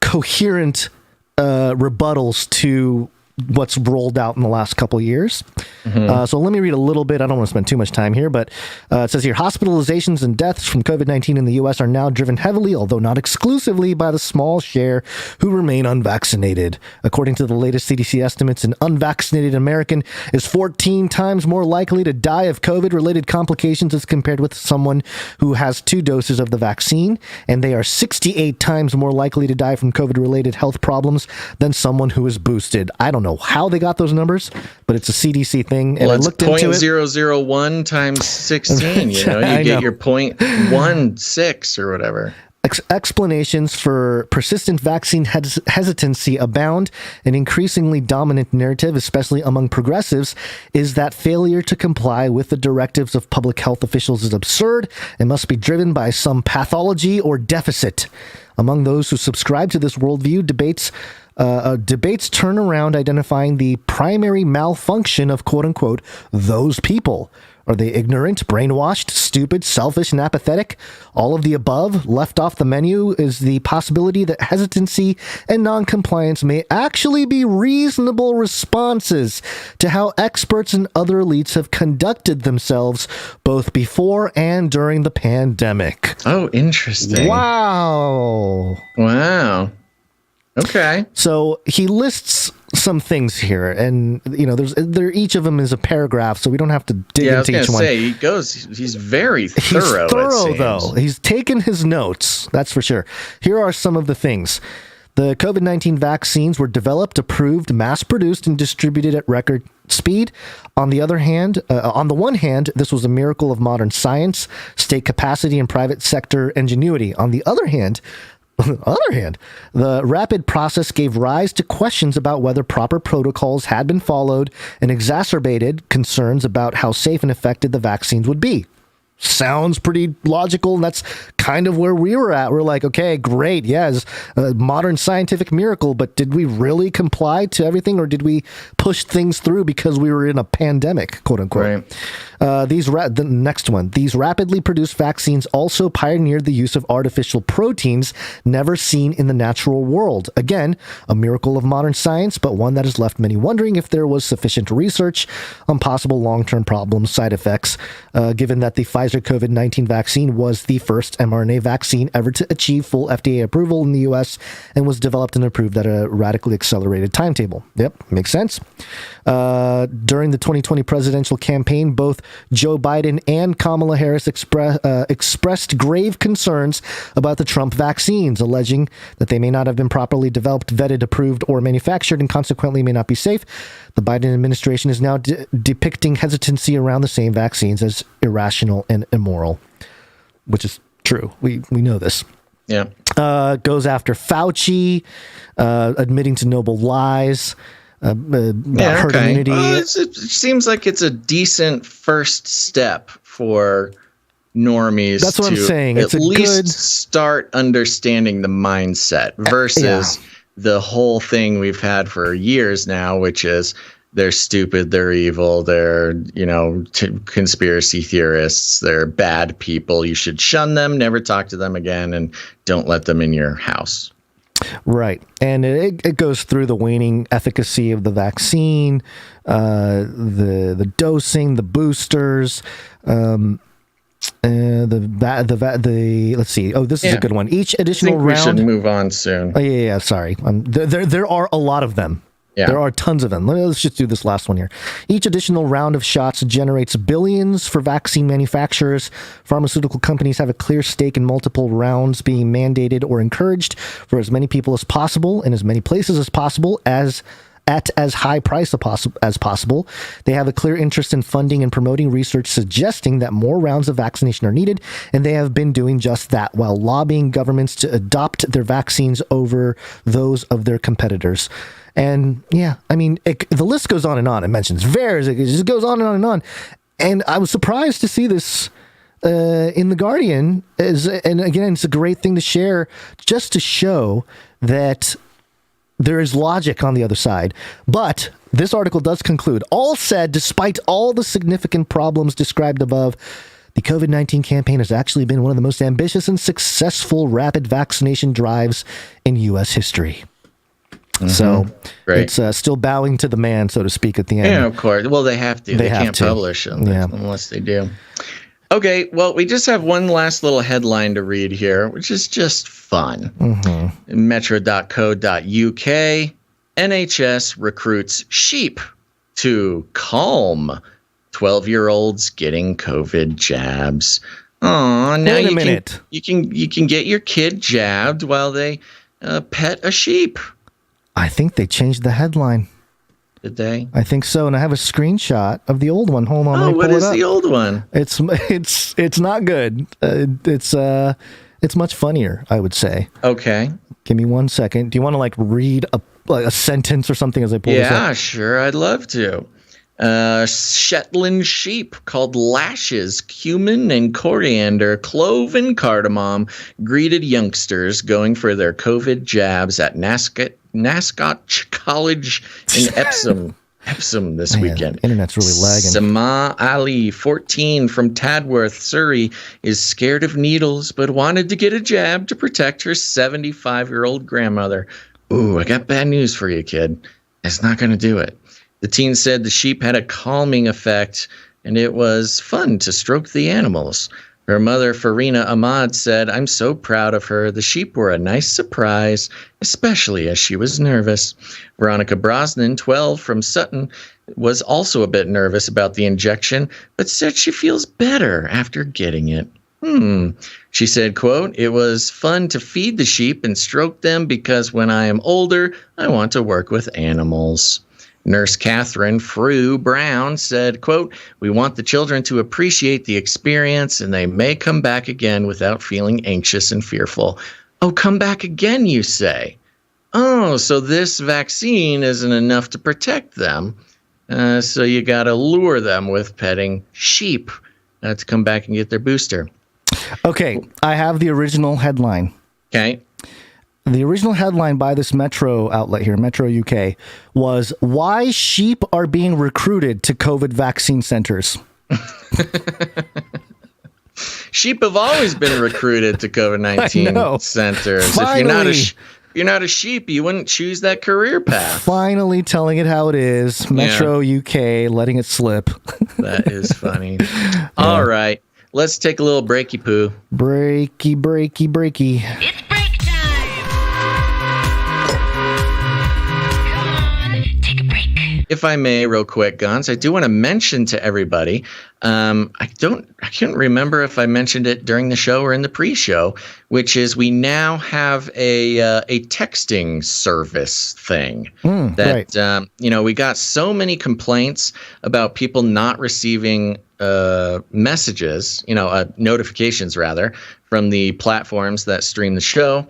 coherent rebuttals to what's rolled out in the last couple of years. So let me read a little bit. I don't want to spend too much time here, but it says here, "Hospitalizations and deaths from COVID-19 in the U.S. are now driven heavily, although not exclusively, by the small share who remain unvaccinated. According to the latest CDC estimates, an unvaccinated American is 14 times more likely to die of COVID-related complications as compared with someone who has 2 doses of the vaccine, and they are 68 times more likely to die from COVID-related health problems than someone who is boosted." I don't know how they got those numbers, but it's a CDC thing. And I looked into it. 0.001 times 16. You get your 0.16 or whatever. Explanations for persistent vaccine hesitancy abound. An increasingly dominant narrative, especially among progressives, is that failure to comply with the directives of public health officials is absurd and must be driven by some pathology or deficit. Among those who subscribe to this worldview, debates turn around identifying the primary malfunction of, quote-unquote, those people. Are they ignorant, brainwashed, stupid, selfish, and apathetic? All of the above. Left off the menu is the possibility that hesitancy and noncompliance may actually be reasonable responses to how experts and other elites have conducted themselves both before and during the pandemic. Oh, interesting. Wow. Okay. So he lists some things here, and each of them is a paragraph, so we don't have to dig into each one. He's very thorough. He's thorough, though. He's taken his notes, that's for sure. Here are some of the things. The COVID-19 vaccines were developed, approved, mass-produced, and distributed at record speed. On the one hand, this was a miracle of modern science, state capacity, and private sector ingenuity. On the other hand, the rapid process gave rise to questions about whether proper protocols had been followed and exacerbated concerns about how safe and effective the vaccines would be. Sounds pretty logical, and that's kind of where we were at. We're like, okay, great, yes, a modern scientific miracle, but did we really comply to everything, or did we push things through because we were in a pandemic, quote unquote? Right. The next one. These rapidly produced vaccines also pioneered the use of artificial proteins never seen in the natural world. Again, a miracle of modern science, but one that has left many wondering if there was sufficient research on possible long-term problems, side effects, given that the Pfizer COVID-19 vaccine was the first mRNA vaccine ever to achieve full FDA approval in the U.S. and was developed and approved at a radically accelerated timetable. Yep, makes sense. During the 2020 presidential campaign, both Joe Biden and Kamala Harris expressed grave concerns about the Trump vaccines, alleging that they may not have been properly developed, vetted, approved, or manufactured, and consequently may not be safe. The Biden administration is now depicting hesitancy around the same vaccines as irrational and immoral, which is true. We know this. Yeah. goes after Fauci, admitting to noble lies about herd immunity. It seems like it's a decent first step for normies. That's what I'm saying. It's at least start understanding the mindset versus the whole thing we've had for years now, which is they're stupid, they're evil, they're, conspiracy theorists, they're bad people. You should shun them, never talk to them again, and don't let them in your house. Right. And it goes through the waning efficacy of the vaccine, the dosing, the boosters, let's see. Oh, this is a good one. Each additional round. We should move on soon. Oh, yeah. Sorry. There are a lot of them. Yeah. There are tons of them. Let's just do this last one here. Each additional round of shots generates billions for vaccine manufacturers. Pharmaceutical companies have a clear stake in multiple rounds being mandated or encouraged for as many people as possible in as many places as possible at as high price as possible. They have a clear interest in funding and promoting research suggesting that more rounds of vaccination are needed, and they have been doing just that while lobbying governments to adopt their vaccines over those of their competitors. And the list goes on and on. It mentions VAERS. It just goes on and on and on. And I was surprised to see this in The Guardian. And again, it's a great thing to share just to show that there is logic on the other side. But this article does conclude, all said, despite all the significant problems described above, the COVID-19 campaign has actually been one of the most ambitious and successful rapid vaccination drives in U.S. history. Mm-hmm. So it's still bowing to the man, so to speak, at the end. Yeah, of course. Well, they have to. They can't publish unless they do. Okay, well, we just have one last little headline to read here, which is just fun. Mm-hmm. Metro.co.uk, NHS recruits sheep to calm 12-year-olds getting COVID jabs. Oh, now you can get your kid jabbed while they pet a sheep. I think they changed the headline. Did they? I think so, and I have a screenshot of the old one. Hold on, let me pull it up. What is the old one? It's not good. It's much funnier, I would say. Okay. Give me 1 second. Do you want to read a sentence or something as I pull this up? Yeah, sure. I'd love to. Shetland sheep called Lashes, cumin and coriander, clove and cardamom greeted youngsters going for their COVID jabs at Nascot College in Epsom this weekend. Internet's really lagging. Sama Ali, 14, from Tadworth, Surrey, is scared of needles but wanted to get a jab to protect her 75-year-old grandmother. Ooh, I got bad news for you, kid. It's not going to do it. The teen said the sheep had a calming effect, and it was fun to stroke the animals. Her mother, Farina Ahmad, said, "I'm so proud of her. The sheep were a nice surprise, especially as she was nervous." Veronica Brosnan, 12, from Sutton, was also a bit nervous about the injection, but said she feels better after getting it. She said, quote, "It was fun to feed the sheep and stroke them because when I am older, I want to work with animals." Nurse Catherine Frew Brown said, quote, "We want the children to appreciate the experience and they may come back again without feeling anxious and fearful." Oh, come back again, you say? Oh, so this vaccine isn't enough to protect them. So you got to lure them with petting sheep to come back and get their booster. Okay, I have the original headline. Okay. The original headline by this Metro outlet here, Metro UK, was "Why Sheep Are Being Recruited to COVID Vaccine Centers." Sheep have always been recruited to COVID-19 centers. Finally. If you're not a sheep, you wouldn't choose that career path. Finally telling it how it is. Metro UK letting it slip. That is funny. All right. Let's take a little breaky poo. Breaky. It's break time! Come on, take a break. If I may, real quick, Gonz, I do want to mention to everybody, I can't remember if I mentioned it during the show or in the pre-show, which is we now have a texting service thing that, we got so many complaints about people not receiving messages, notifications rather, from the platforms that stream the show.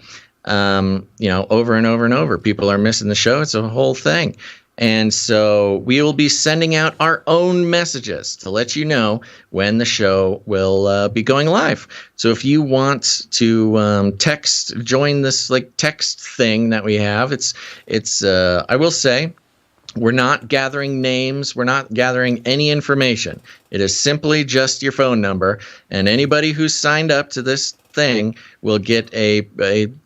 Over and over and over, people are missing the show. It's a whole thing. And so we will be sending out our own messages to let you know when the show will be going live. So if you want to join this text thing that we have, it's I will say, we're not gathering names. We're not gathering any information. It is simply just your phone number. And anybody who's signed up to this thing will get a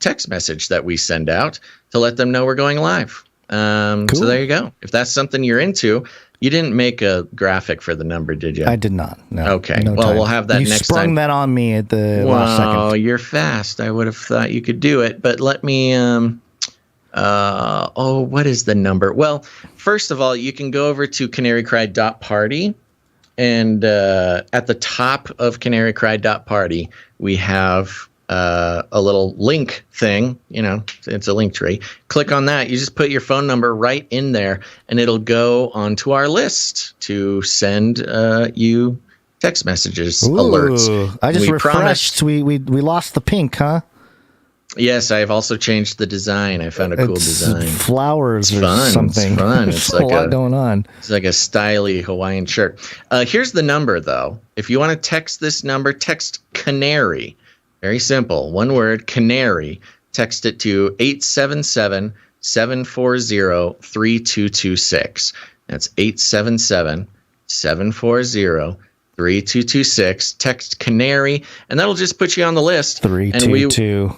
text message that we send out to let them know we're going live. Cool. So there you go. If that's something you're into, you didn't make a graphic for the number, did you? I did not. No. Okay. No well, time. we'll have that you next time. You sprung that on me at the last second. Oh, you're fast. I would have thought you could do it, but let me. What is the number? Well, first of all, you can go over to CanaryCry.Party, and at the top of CanaryCry.Party, we have a little link thing. It's a link tree. Click on that. You just put your phone number right in there, and it'll go onto our list to send you text messages, alerts. I just refreshed. We lost the pink, huh? Yes, I've also changed the design. I found a cool design. Flowers or fun. something. It's fun. It's like a lot going on. It's like a stylish Hawaiian shirt. Here's the number, though. If you want to text this number, text Canary. Very simple. One word, Canary. Text it to 877-740-3226. That's 877-740-3226. Text Canary, and that'll just put you on the list. 322.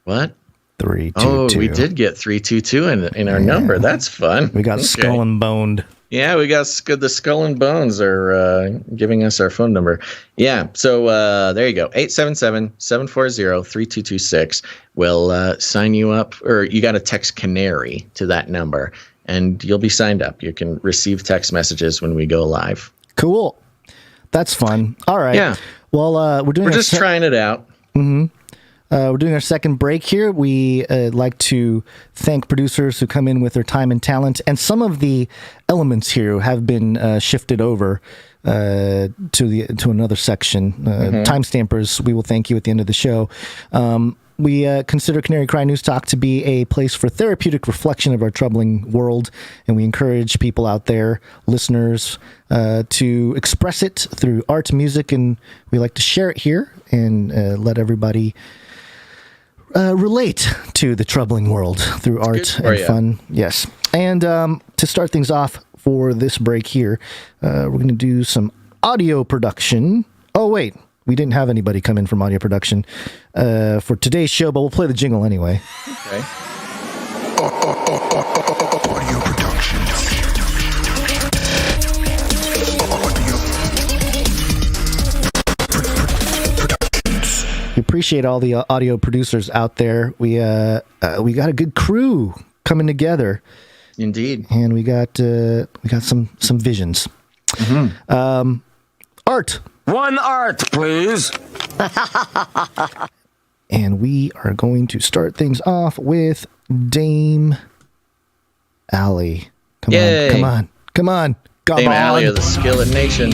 What? 322. Oh, we did get 322 in our number. That's fun. We got Skull and Boned. Yeah, we got the Skull and Bones are giving us our phone number. Yeah, so there you go. 877-740-3226 will sign you up, or you got to text Canary to that number, and you'll be signed up. You can receive text messages when we go live. Cool. That's fun. All right. Yeah. Well, we're just trying it out. Mm-hmm. We're doing our second break here. We like to thank producers who come in with their time and talent, and some of the elements here have been shifted over to another section. Timestampers, we will thank you at the end of the show. We consider Canary Cry News Talk to be a place for therapeutic reflection of our troubling world, and we encourage people out there, listeners, to express it through art, music, and we like to share it here and let everybody relate to the troubling world through art and fun. Yes. And to start things off for this break here, we're going to do some audio production. Oh, wait. We didn't have anybody come in from audio production for today's show, but we'll play the jingle anyway. Okay. Audio production. We appreciate all the audio producers out there. We got a good crew coming together. Indeed. And we got some visions. Mm-hmm. Art. One art, please. And we are going to start things off with Dame Allie. Come on. Dame Allie of the Skillet Nation.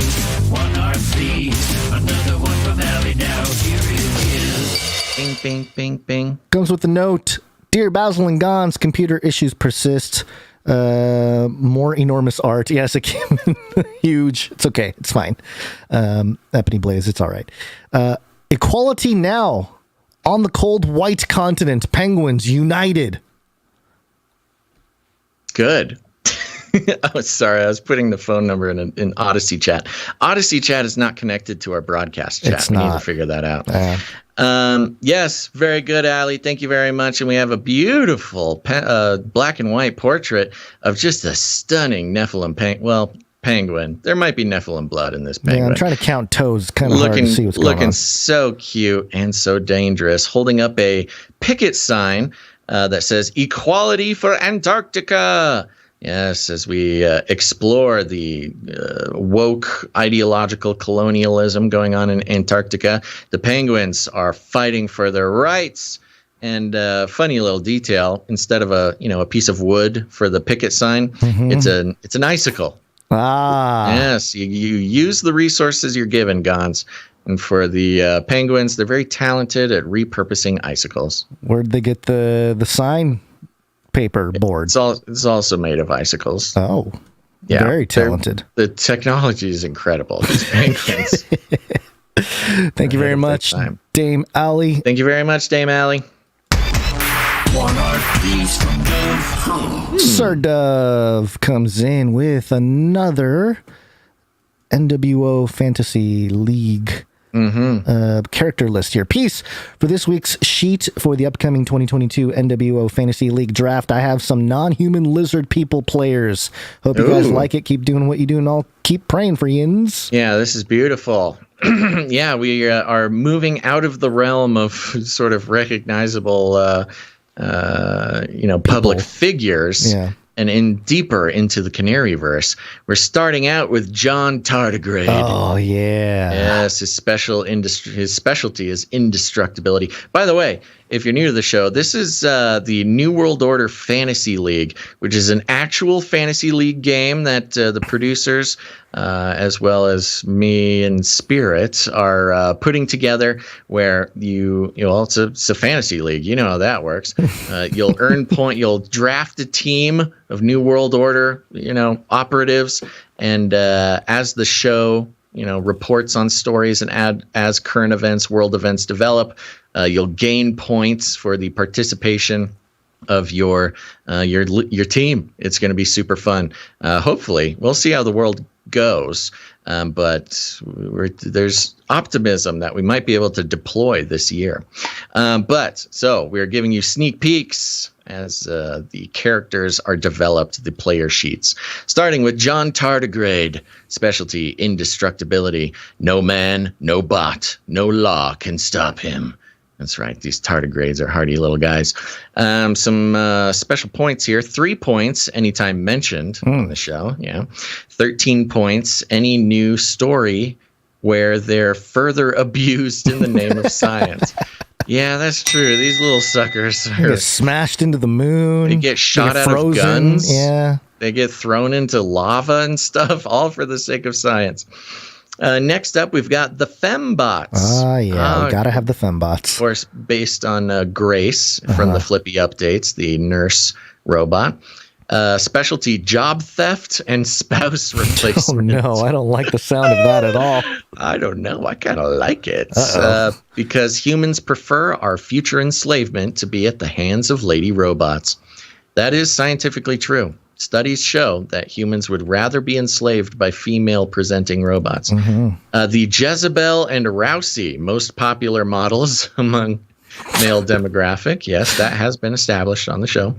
One RC, another one from Allie now. Here it is. Bing, bing, bing, bing. Comes with a note. Dear Basil and Gonz, computer issues persist. More enormous art. Yes, it came in huge. It's okay. It's fine. Ebony Blaze, it's all right. Equality now. On the cold white continent. Penguins united. Good. Oh, sorry. I was putting the phone number in Odyssey chat. Odyssey chat is not connected to our broadcast chat. We need to figure that out. Yes, very good, Allie. Thank you very much. And we have a beautiful black and white portrait of just a stunning Nephilim penguin. There might be Nephilim blood in this penguin. Yeah, I'm trying to count toes. Kind of hard to see what's going on. Looking so cute and so dangerous. Holding up a picket sign that says "Equality for Antarctica." Yes, as we explore the woke ideological colonialism going on in Antarctica, the penguins are fighting for their rights. And funny little detail: instead of a piece of wood for the picket sign, it's an icicle. Ah, yes, you use the resources you're given, Gonz. And for the penguins, they're very talented at repurposing icicles. Where'd they get the sign paper board? It's also made of icicles. Oh, yeah, very talented. The technology is incredible. These penguins. Thank you very much, Dame Allie. Thank you very much, Dame Allie. One art piece from Dove. Sir Dove comes in with another NWO Fantasy League character list here. Piece for this week's sheet for the upcoming 2022 NWO Fantasy League draft. I have some non-human lizard people players. Hope you guys like it. Keep doing what you do, and I'll keep praying for yins. Yeah, this is beautiful. Yeah, we are moving out of the realm of sort of recognizable public figures and deeper into the Canaryverse. We're starting out with John Tardigrade. Oh, yeah. Yes, his specialty is indestructibility. By the way, if you're new to the show, this is the New World Order Fantasy League, which is an actual fantasy league game that the producers, as well as me and Spirit, are putting together. Where it's a fantasy league. You know how that works. You'll earn point. You'll draft a team of New World Order, operatives, and as the show reports on stories and as current events, world events develop, you'll gain points for the participation of your team. It's going to be super fun. Hopefully, we'll see how the world goes, but there's optimism that we might be able to deploy this year. So we're giving you sneak peeks as the characters are developed, the player sheets. Starting with John Tardigrade, specialty indestructibility. No man, no bot, no law can stop him. That's right. These tardigrades are hardy little guys. Some special points here. 3 points anytime mentioned on the show. Yeah. 13 points any new story where they're further abused in the name of science. Yeah, that's true. These little suckers are smashed into the moon. They get shot out of guns. Yeah. They get thrown into lava and stuff, all for the sake of science. Next up, we've got the Fembots. We gotta have the Fembots. Of course, based on Grace from the Flippy updates, the nurse robot. Specialty job theft and spouse replacement. Oh, no, I don't like the sound of that at all. I don't know. I kind of like it. Because humans prefer our future enslavement to be at the hands of lady robots. That is scientifically true. Studies show that humans would rather be enslaved by female-presenting robots. The Jezebel and Rousey, most popular models among male demographic. Yes, that has been established on the show.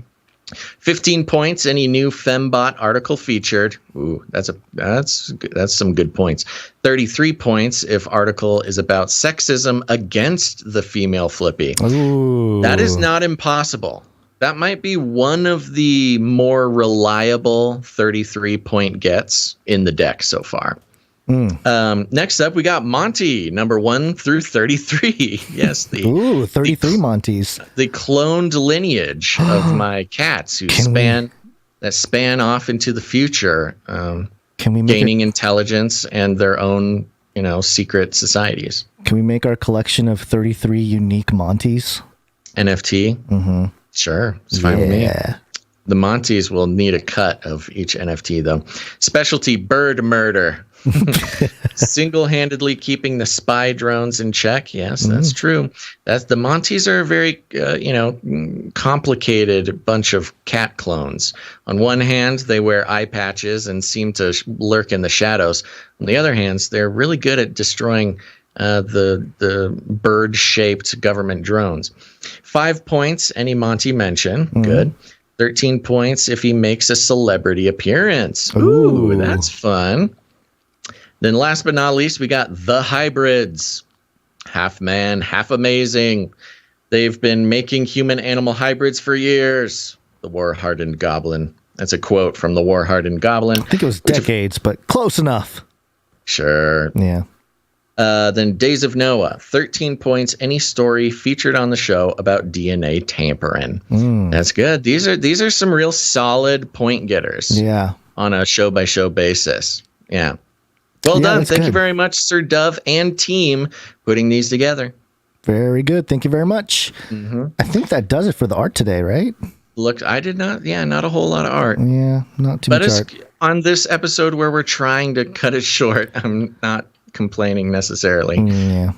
15 points. Any new Fembot article featured. Ooh, that's some good points. 33 points if article is about sexism against the female Flippy. Ooh. That is not impossible. That might be one of the more reliable 33-point gets in the deck so far. Next up, we got Monty, number 1 through 33. Yes, 33 Monties. The cloned lineage of my cats who span off into the future, gaining intelligence and their own, secret societies. Can we make our collection of 33 unique Monties? NFT? Sure, it's fine with me. The Monties will need a cut of each NFT, though. Specialty bird murder. Single-handedly keeping the spy drones in check. Yes, that's true. The Monties are a very, complicated bunch of cat clones. On one hand, they wear eye patches and seem to lurk in the shadows. On the other hand, they're really good at destroying the bird-shaped government drones. 5 points, any Monty mention. Good. 13 points if he makes a celebrity appearance. Ooh, that's fun. Then last but not least, we got the hybrids. Half man, half amazing. They've been making human-animal hybrids for years. The war-hardened goblin That's a quote from the war-hardened goblin. I think it was decades, but close enough. Sure. Yeah. Then Days of Noah, 13 points. Any story featured on the show about DNA tampering. That's good. These are some real solid point getters. Yeah. On a show-by-show basis. Yeah. Well done. Thank you very much, Sir Dove and team, putting these together. Very good. Thank you very much. I think that does it for the art today, right? Look, I did not. Yeah, not a whole lot of art. Yeah, not too much art. But on this episode where we're trying to cut it short, I'm not complaining necessarily. Yeah.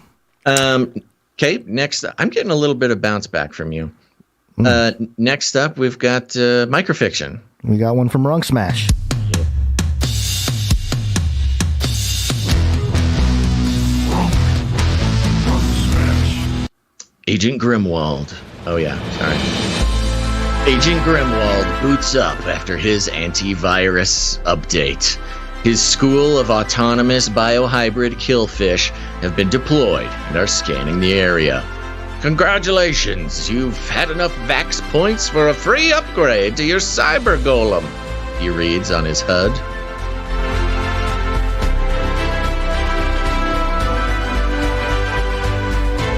Okay, next up, I'm getting a little bit of bounce back from you. Next up, we've got microfiction. We got one from Rung Smash. Agent Grimwald. Oh yeah, sorry. Agent Grimwald boots up after his antivirus update. His school of autonomous biohybrid killfish have been deployed and are scanning the area. Congratulations, you've had enough Vax points for a free upgrade to your cyber golem, he reads on his HUD.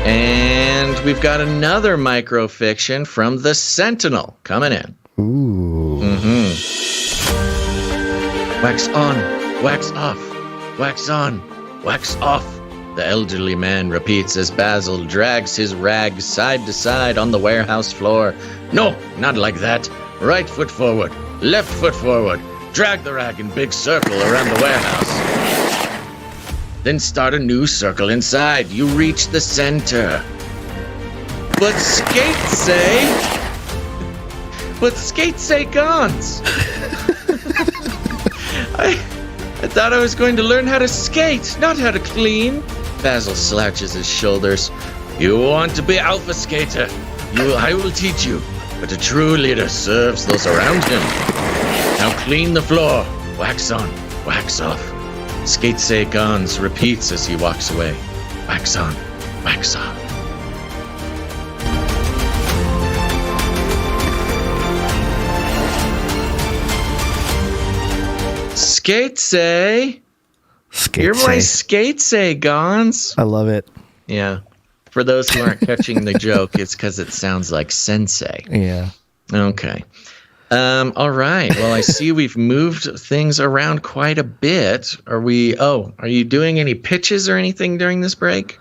And we've got another microfiction from the Sentinel coming in. Ooh. Wax on, wax off, wax on, wax off. The elderly man repeats as Basil drags his rags side to side on the warehouse floor. No, not like that. Right foot forward, left foot forward. Drag the rag in big circle around the warehouse. Then start a new circle inside. You reach the center. But skates say Gonz. I thought I was going to learn how to skate, not how to clean. Basil slouches his shoulders. You want to be alpha skater? I will teach you. But a true leader serves those around him. Now clean the floor. Wax on, wax off. Skate say Gonz repeats as he walks away. Wax on, wax off. Skate say. You're my skate say, Gonz. I love it. Yeah. For those who aren't catching the joke, it's because it sounds like sensei. Yeah. Okay. All right. Well, I see we've moved things around quite a bit. Are you doing any pitches or anything during this break?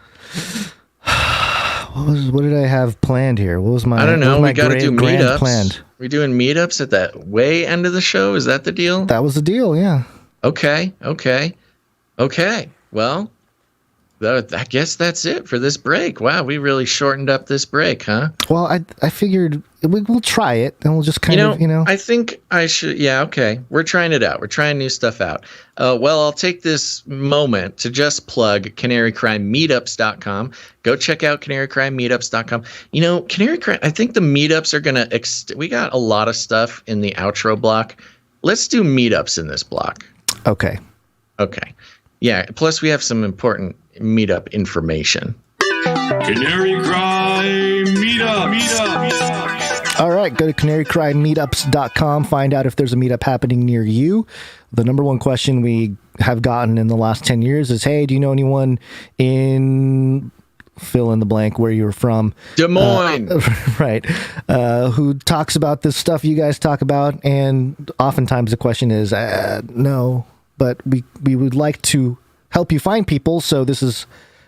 What did I have planned here? What was my I don't know. We got to do meetups. Planned? We're doing meetups at that way end of the show. Is that the deal? That was the deal, yeah. Okay. Well, I guess that's it for this break. Wow, we really shortened up this break, huh? Well, I figured we'll try it, and we'll just kind of. I think I should. Yeah, okay. We're trying it out. We're trying new stuff out. Well, I'll take this moment to just plug CanaryCry.Meetups.com. Go check out CanaryCry.Meetups.com. CanaryCry. I think the meetups are gonna. We got a lot of stuff in the outro block. Let's do meetups in this block. Okay. Yeah. Plus, we have some important meetup information. Canary Cry Meetup. All right, go to CanaryCry.Meetups.com. Find out if there's a meetup happening near you. The number one question we have gotten in the last 10 years is, hey, do you know anyone in fill in the blank where you're from? Des Moines. Right. Who talks about this stuff you guys talk about? And oftentimes the question is, no, but we would like to help you find people, so this is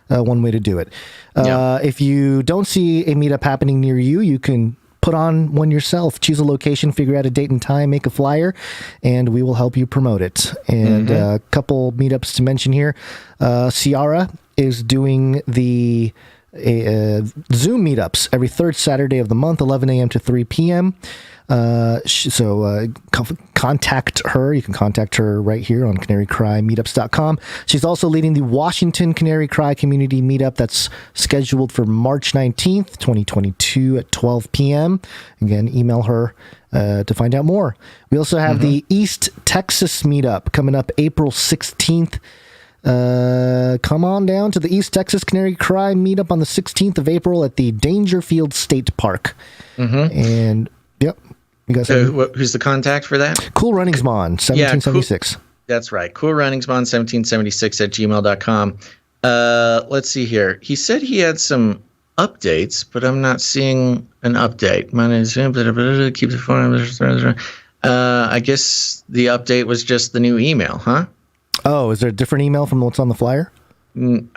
one way to do it. If you don't see a meetup happening near you, you can put on one yourself. Choose a location, figure out a date and time, make a flyer, and we will help you promote it. And a couple meetups to mention here. Ciara is doing the Zoom meetups every third Saturday of the month, 11 a.m. to 3 p.m. Contact her. You can contact her right here on CanaryCry.Meetups.com. She's also leading the Washington Canary Cry Community Meetup that's scheduled for March 19th, 2022 at 12 p.m. Again, email her to find out more. We also have the East Texas Meetup coming up April 16th. Come on down to the East Texas Canary Cry Meetup on the 16th of April at the Dangerfield State Park. And, yep. You guys who's the contact for that? Cool Runnings Mon, 1776. Cool, that's right. Cool Runnings Mon, 1776 at gmail.com. Let's see here. He said he had some updates, but I'm not seeing an update. My name is keep the phone. I guess the update was just the new email, huh? Oh, is there a different email from what's on the flyer?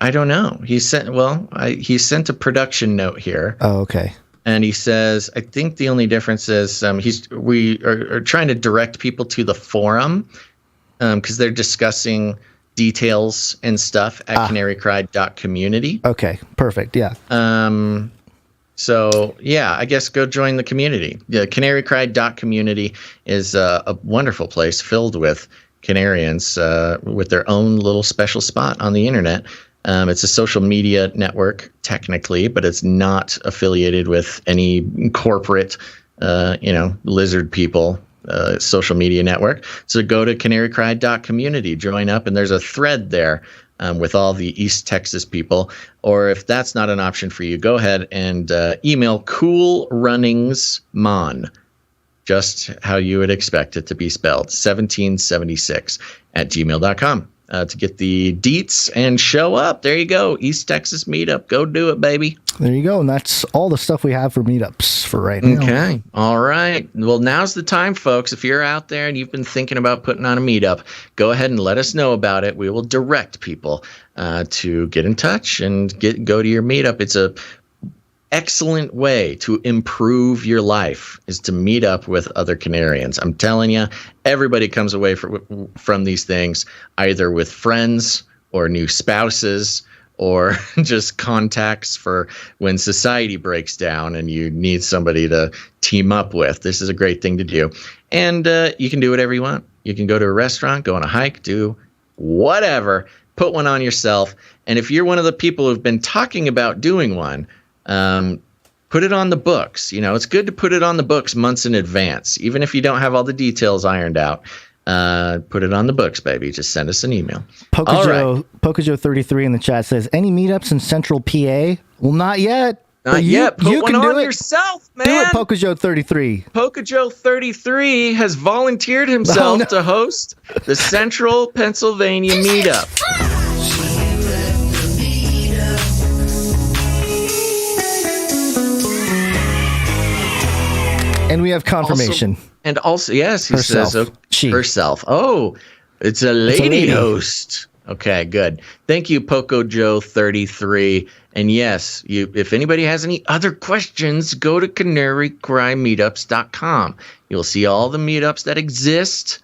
I don't know. He sent a production note here. Oh, okay. And he says, I think the only difference is we are trying to direct people to the forum because they're discussing details and stuff at CanaryCry.community. Okay, perfect. Yeah. So, yeah, I guess go join the community. The CanaryCry.community is a wonderful place filled with Canarians with their own little special spot on the internet. It's a social media network, technically, but it's not affiliated with any corporate, lizard people social media network. So go to CanaryCry.community, join up, and there's a thread there with all the East Texas people. Or if that's not an option for you, go ahead and email coolrunningsmon, just how you would expect it to be spelled, 1776 at gmail.com. To get the deets and show up. There you go. East Texas meetup. Go do it, baby. There you go. And that's all the stuff we have for meetups for right now. Okay. All right. Well, now's the time, folks. If you're out there and you've been thinking about putting on a meetup, go ahead and let us know about it. We will direct people to get in touch and go to your meetup. It's a excellent way to improve your life is to meet up with other Canarians. I'm telling you, everybody comes away from these things either with friends or new spouses or just contacts for when society breaks down and you need somebody to team up with. This is a great thing to do. And you can do whatever you want. You can go to a restaurant, go on a hike, do whatever, put one on yourself. And if you're one of the people who've been talking about doing one, put it on the books. It's good to put it on the books months in advance, even if you don't have all the details ironed out. Put it on the books, baby. Just send us an email. Pocojo33 in the chat says, any meetups in Central PA? Well, not yet. Not yet. Put one can on do it yourself, man. Do it, Pocojo33. Pocojo33 has volunteered himself to host the Central Pennsylvania meetup. And we have confirmation. Also, yes, he herself. says She. Herself. Oh, it's a lady host. Okay, good. Thank you, Pocojo33. And yes, if anybody has any other questions, go to CanaryCry.Meetups.com. You'll see all the meetups that exist.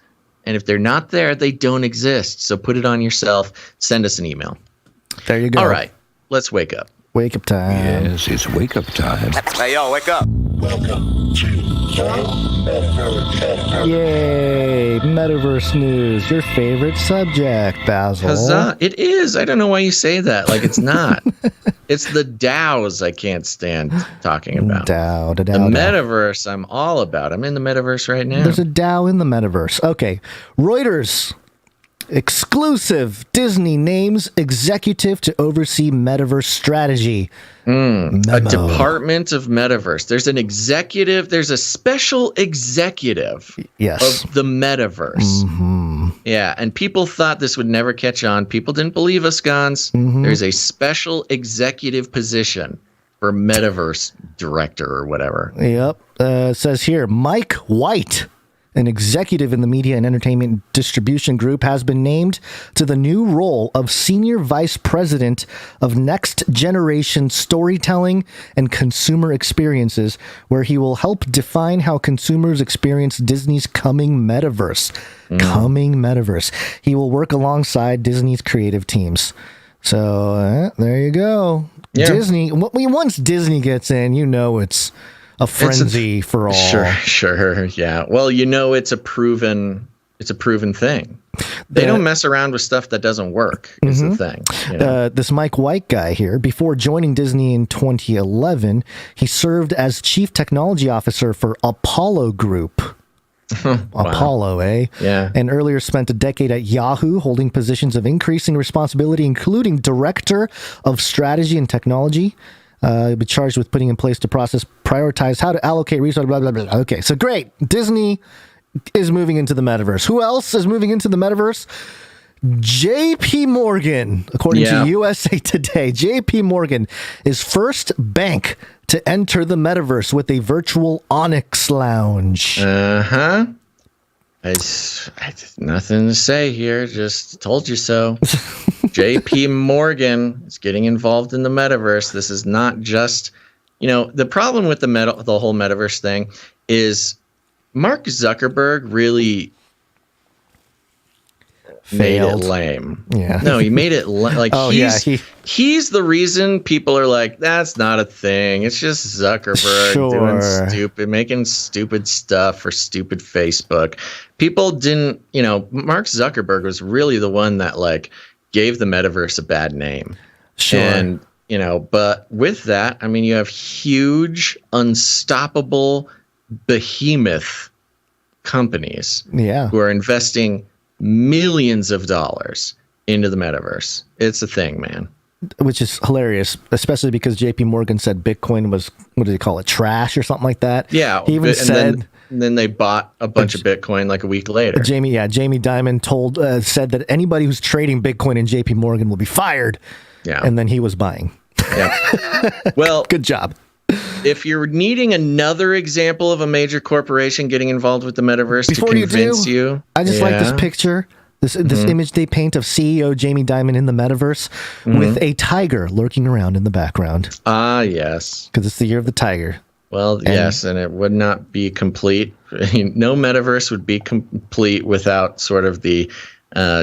And if they're not there, they don't exist. So put it on yourself. Send us an email. There you go. All right, let's wake up. Wake up time. Yes, it's wake up time. Hey, yo, wake up. Welcome to Yay! Metaverse news, your favorite subject, Basil. Huzzah. It is. I don't know why you say that. Like it's not. It's the DAOs I can't stand talking about. The metaverse I'm all about. I'm in the metaverse right now. There's a DAO in the metaverse. Okay. Reuters. Exclusive. Disney names executive to oversee metaverse strategy. A department of metaverse. There's an executive. There's a special executive of the metaverse. Mm-hmm. Yeah, and people thought this would never catch on. People didn't believe us, Gonz. Mm-hmm. There's a special executive position for metaverse director or whatever. Yep. It says here, Mike White, an executive in the media and entertainment distribution group, has been named to the new role of Senior Vice President of Next Generation Storytelling and Consumer Experiences, where he will help define how consumers experience Disney's coming metaverse. Coming metaverse. He will work alongside Disney's creative teams. So there you go. Yeah. Disney. Once Disney gets in, it's a frenzy for all. Sure. Yeah. Well, it's a proven thing. They don't mess around with stuff that doesn't work is the thing. This Mike White guy here, before joining Disney in 2011, he served as Chief Technology Officer for Apollo Group. Apollo, eh? Yeah. And earlier spent a decade at Yahoo, holding positions of increasing responsibility, including Director of Strategy and Technology. He'll be charged with putting in place to prioritize how to allocate resources, blah, blah, blah. Okay, so great. Disney is moving into the metaverse. Who else is moving into the metaverse? JP Morgan, according to USA Today. JP Morgan is first bank to enter the metaverse with a virtual Onyx lounge. Uh-huh. I nothing to say here. Just told you so. JP Morgan is getting involved in the metaverse. This is not just, the problem with the whole metaverse thing is Mark Zuckerberg really failed. Made it lame. Yeah. No, he made it like he's the reason people are like, that's not a thing. It's just Zuckerberg doing making stupid stuff for stupid Facebook. People didn't, Mark Zuckerberg was really the one that like gave the metaverse a bad name. Sure. And, but with that, I mean, you have huge, unstoppable behemoth companies who are investing millions of dollars into the metaverse. It's a thing, man. Which is hilarious, especially because JP Morgan said Bitcoin was, what did he call it, trash or something like that? Yeah. He even said... then they bought a bunch of Bitcoin like a week later. Jamie Dimon said that anybody who's trading Bitcoin in JP Morgan will be fired. Yeah. And then he was buying. Yeah. Well, good job. If you're needing another example of a major corporation getting involved with the metaverse Before to convince you, I just like this picture, this image they paint of CEO Jamie Dimon in the metaverse with a tiger lurking around in the background. Ah, yes. Because it's the year of the tiger. Well, yes, and it would not be complete. No metaverse would be complete without sort of the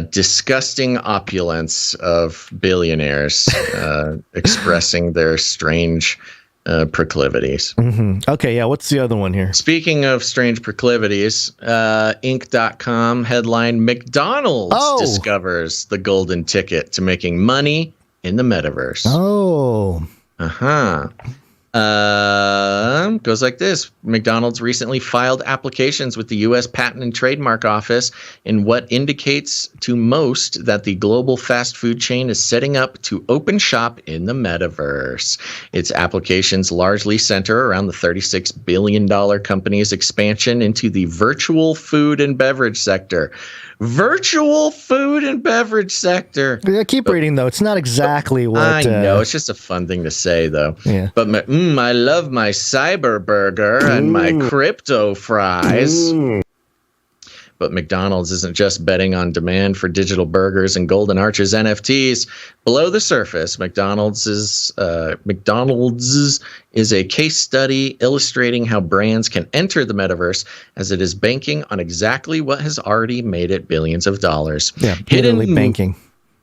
disgusting opulence of billionaires expressing their strange proclivities. Okay, yeah, what's the other one here? Speaking of strange proclivities, Inc.com headline, McDonald's discovers the golden ticket to making money in the metaverse. Oh. Uh-huh. Goes like this. McDonald's recently filed applications with the U.S. Patent and Trademark Office in what indicates to most that the global fast food chain is setting up to open shop in the metaverse. Its applications largely center around the $36 billion company's expansion into the virtual food and beverage sector. Virtual food and beverage sector. Yeah, keep reading, though. It's not exactly what... I know. It's just a fun thing to say, though. Yeah. But I love my cyber burger and my crypto fries. But McDonald's isn't just betting on demand for digital burgers and Golden Arches NFTs. Below the surface, McDonald's is a case study illustrating how brands can enter the metaverse, as it is banking on exactly what has already made it billions of dollars. Yeah, literally banking.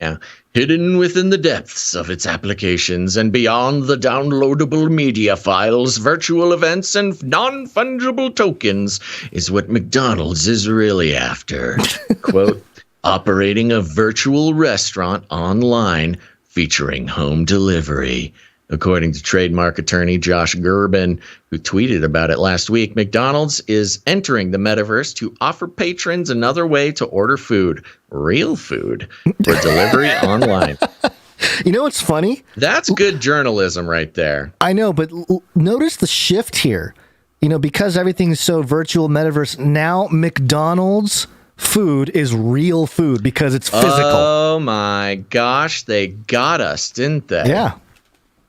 Yeah, hidden within the depths of its applications and beyond the downloadable media files, virtual events, and non-fungible tokens is what McDonald's is really after. Quote, operating a virtual restaurant online featuring home delivery. According to trademark attorney Josh Gerben, who tweeted about it last week, McDonald's is entering the metaverse to offer patrons another way to order food, real food, for delivery online. You know what's funny? That's good journalism right there. I know, but notice the shift here. Because everything is so virtual metaverse, now McDonald's food is real food because it's physical. Oh my gosh, they got us, didn't they? Yeah.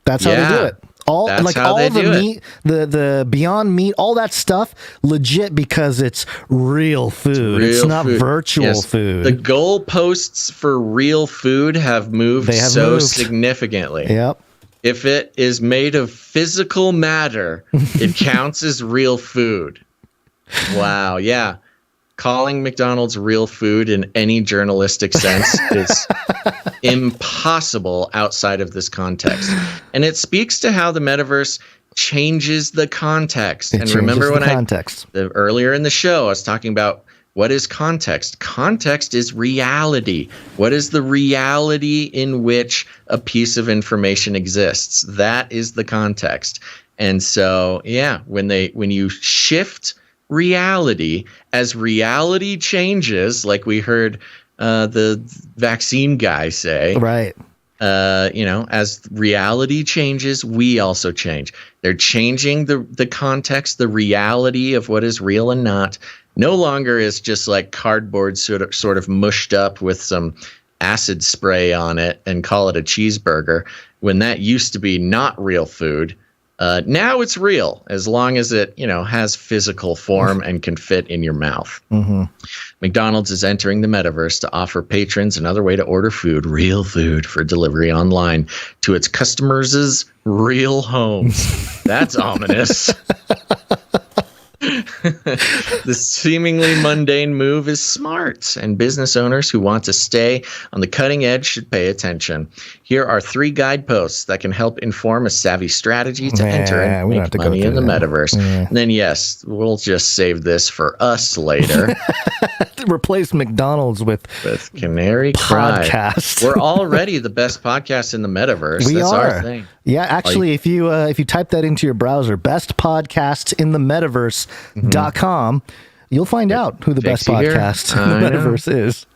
That's how they do it. All the meat, the Beyond Meat, all that stuff, legit because it's real food. It's not virtual food. The goalposts for real food have moved significantly. Yep. If it is made of physical matter, it counts as real food. Wow. Yeah. Calling McDonald's real food in any journalistic sense is impossible outside of this context. And it speaks to how the metaverse changes the context. And remember when earlier in the show, I was talking about what is context? Context is reality. What is the reality in which a piece of information exists? That is the context. And so, yeah, when you shift reality, as reality changes, like we heard the vaccine guy say, right? as reality changes, we also change. They're changing the context, the reality of what is real and not. No longer is just like cardboard sort of mushed up with some acid spray on it and call it a cheeseburger, when that used to be not real food. Now it's real, as long as it, has physical form and can fit in your mouth. Mm-hmm. McDonald's is entering the metaverse to offer patrons another way to order food, real food, for delivery online to its customers' real homes. That's ominous. The seemingly mundane move is smart, and business owners who want to stay on the cutting edge should pay attention. Here are 3 guideposts that can help inform a savvy strategy to enter and make money in the metaverse. Yeah. And then, yes, we'll just save this for us later. Replace McDonald's with Canary podcast. We're already the best podcast in the metaverse. That's our thing. Yeah, actually, if you type that into your browser, best podcast in the metaverse.com, you'll find out who the best podcast in the metaverse is.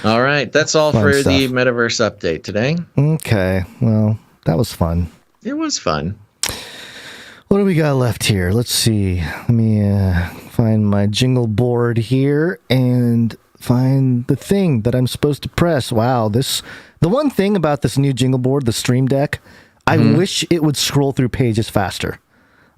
All right, that's all for the metaverse update today. Okay, well, that was fun. It was fun. What do we got left here? Let's see. Let me find my jingle board here and find the thing that I'm supposed to press. Wow, the one thing about this new jingle board, the Stream Deck, I wish it would scroll through pages faster.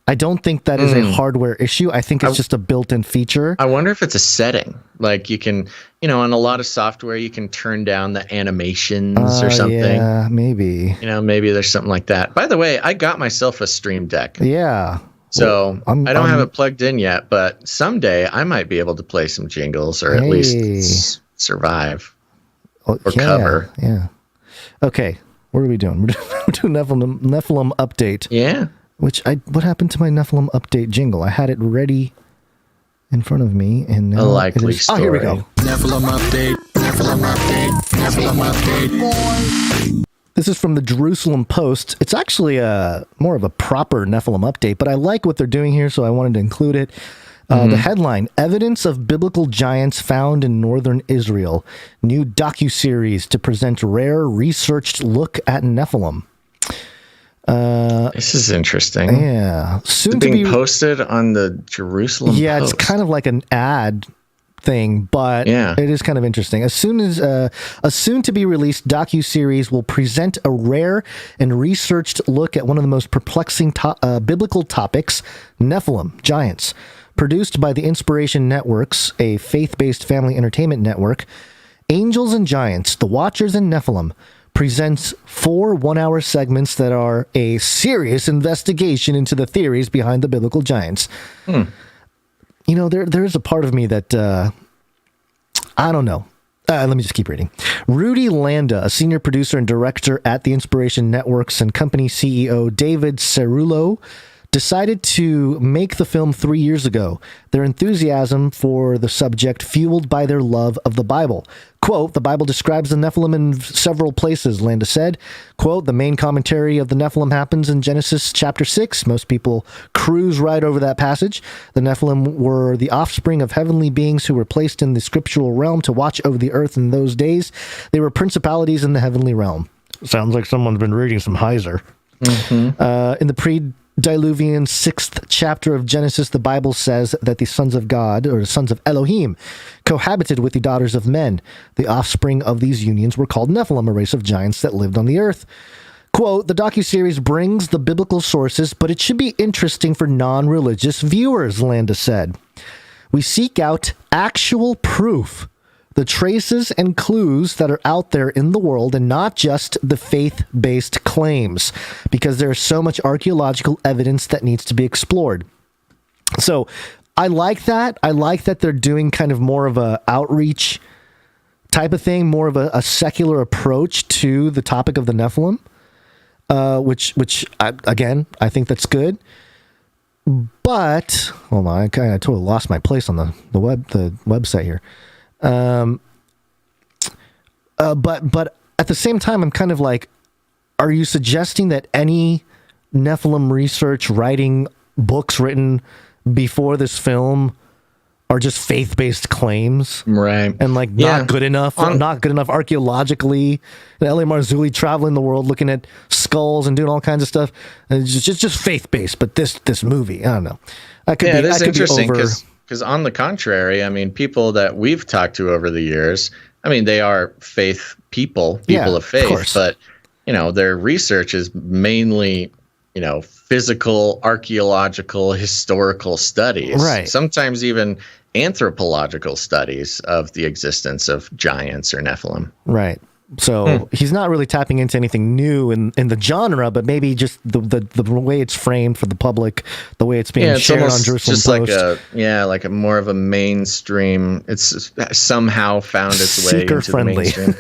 I don't think that is a hardware issue. I think it's just a built-in feature. I wonder if it's a setting. Like you can, on a lot of software, you can turn down the animations or something. Yeah, maybe. Maybe there's something like that. By the way, I got myself a Stream Deck. Yeah. So I don't have it plugged in yet, but someday I might be able to play some jingles or at least survive or cover. Yeah. Okay. What are we doing? We're doing Nephilim update. Yeah. What happened to my Nephilim update jingle? I had it ready in front of me, and now a likely story. Oh, here we go. Nephilim update. Nephilim update. Nephilim update. This is from the Jerusalem Post. It's actually more of a proper Nephilim update, but I like what they're doing here, so I wanted to include it. The headline, Evidence of Biblical Giants Found in Northern Israel. New docuseries to present rare researched look at Nephilim. This is interesting. Yeah. Soon to be posted on the Jerusalem Post. Yeah, it's kind of like an ad thing, but it is kind of interesting. As soon as a soon-to-be-released docuseries will present a rare and researched look at one of the most perplexing biblical topics, Nephilim, giants. Produced by the Inspiration Networks, a faith-based family entertainment network, Angels and Giants, The Watchers and Nephilim presents 4 one-hour segments that are a serious investigation into the theories behind the biblical giants. There is a part of me that, I don't know. Let me just keep reading. Rudy Landa, a senior producer and director at the Inspiration Networks, and company CEO David Cerullo, decided to make the film 3 years ago. Their enthusiasm for the subject fueled by their love of the Bible. Quote, the Bible describes the Nephilim in several places, Landa said. Quote, the main commentary of the Nephilim happens in Genesis chapter 6. Most people cruise right over that passage. The Nephilim were the offspring of heavenly beings who were placed in the scriptural realm to watch over the earth in those days. They were principalities in the heavenly realm. Sounds like someone's been reading some Heiser. In the pre-Diluvian 6th chapter of Genesis, the Bible says that the sons of God, or the sons of Elohim, cohabited with the daughters of men. The offspring of these unions were called Nephilim, a race of giants that lived on the earth. Quote, the docuseries brings the biblical sources, but it should be interesting for non-religious viewers, Landa said. We seek out actual proof, the traces and clues that are out there in the world, and not just the faith-based claims, because there's so much archaeological evidence that needs to be explored. So I like that. I like that they're doing kind of more of a outreach type of thing, more of a secular approach to the topic of the Nephilim, which I think that's good. But hold on, I totally lost my place on the website here. But at the same time, I'm kind of like, are you suggesting that any Nephilim research, books written before this film are just faith-based claims, right? And like not good enough archaeologically. L.A. Marzulli traveling the world looking at skulls and doing all kinds of stuff, and it's just faith-based. But this movie, I don't know. It is interesting because on the contrary, I mean, people that we've talked to over the years, I mean, they are faith people of faith, but their research is mainly physical, archaeological, historical studies, right? Sometimes even anthropological studies of the existence of giants or Nephilim. Right. So he's not really tapping into anything new in the genre, but maybe just the way it's framed for the public, the way it's being shared on Jerusalem Post. Like a more of a mainstream. It's somehow found its way into the mainstream.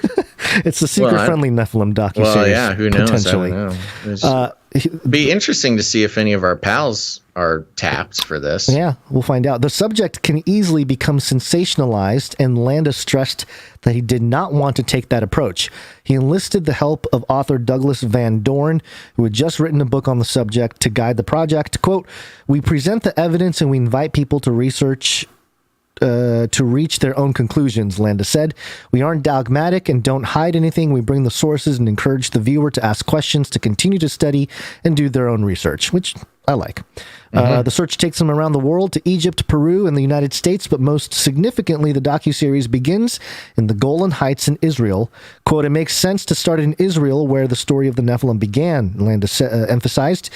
It's a seeker-friendly Nephilim docuseries. Well, yeah, who knows? Potentially. I don't know. It'd be interesting to see if any of our pals are tapped for this. Yeah, we'll find out. The subject can easily become sensationalized, and Landa stressed that he did not want to take that approach. He enlisted the help of author Douglas Van Dorn, who had just written a book on the subject, to guide the project. Quote, "We present the evidence and we invite people to research to reach their own conclusions," Landa said. "We aren't dogmatic and don't hide anything. We bring the sources and encourage the viewer to ask questions, to continue to study and do their own research," which I like. The search takes them around the world to Egypt, Peru, and the United States, but most significantly, the docuseries begins in the Golan Heights in Israel. Quote, "It makes sense to start in Israel, where the story of the Nephilim began," Landa emphasized,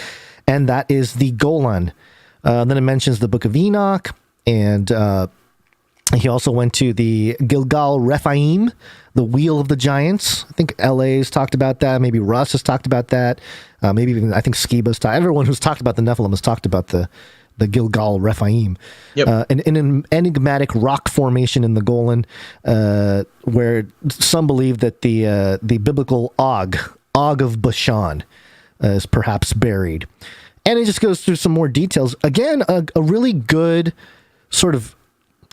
and that is the Golan. Then it mentions the Book of Enoch, and he also went to the Gilgal Rephaim, the Wheel of the Giants. I think LA's talked about that. Maybe Russ has talked about that. Maybe even, I think Skiba's talked. Everyone who's talked about the Nephilim has talked about the Gilgal Rephaim. Yep. An enigmatic rock formation in the Golan, where some believe that the biblical Og of Bashan, is perhaps buried. And it just goes through some more details. Again, a really good sort of,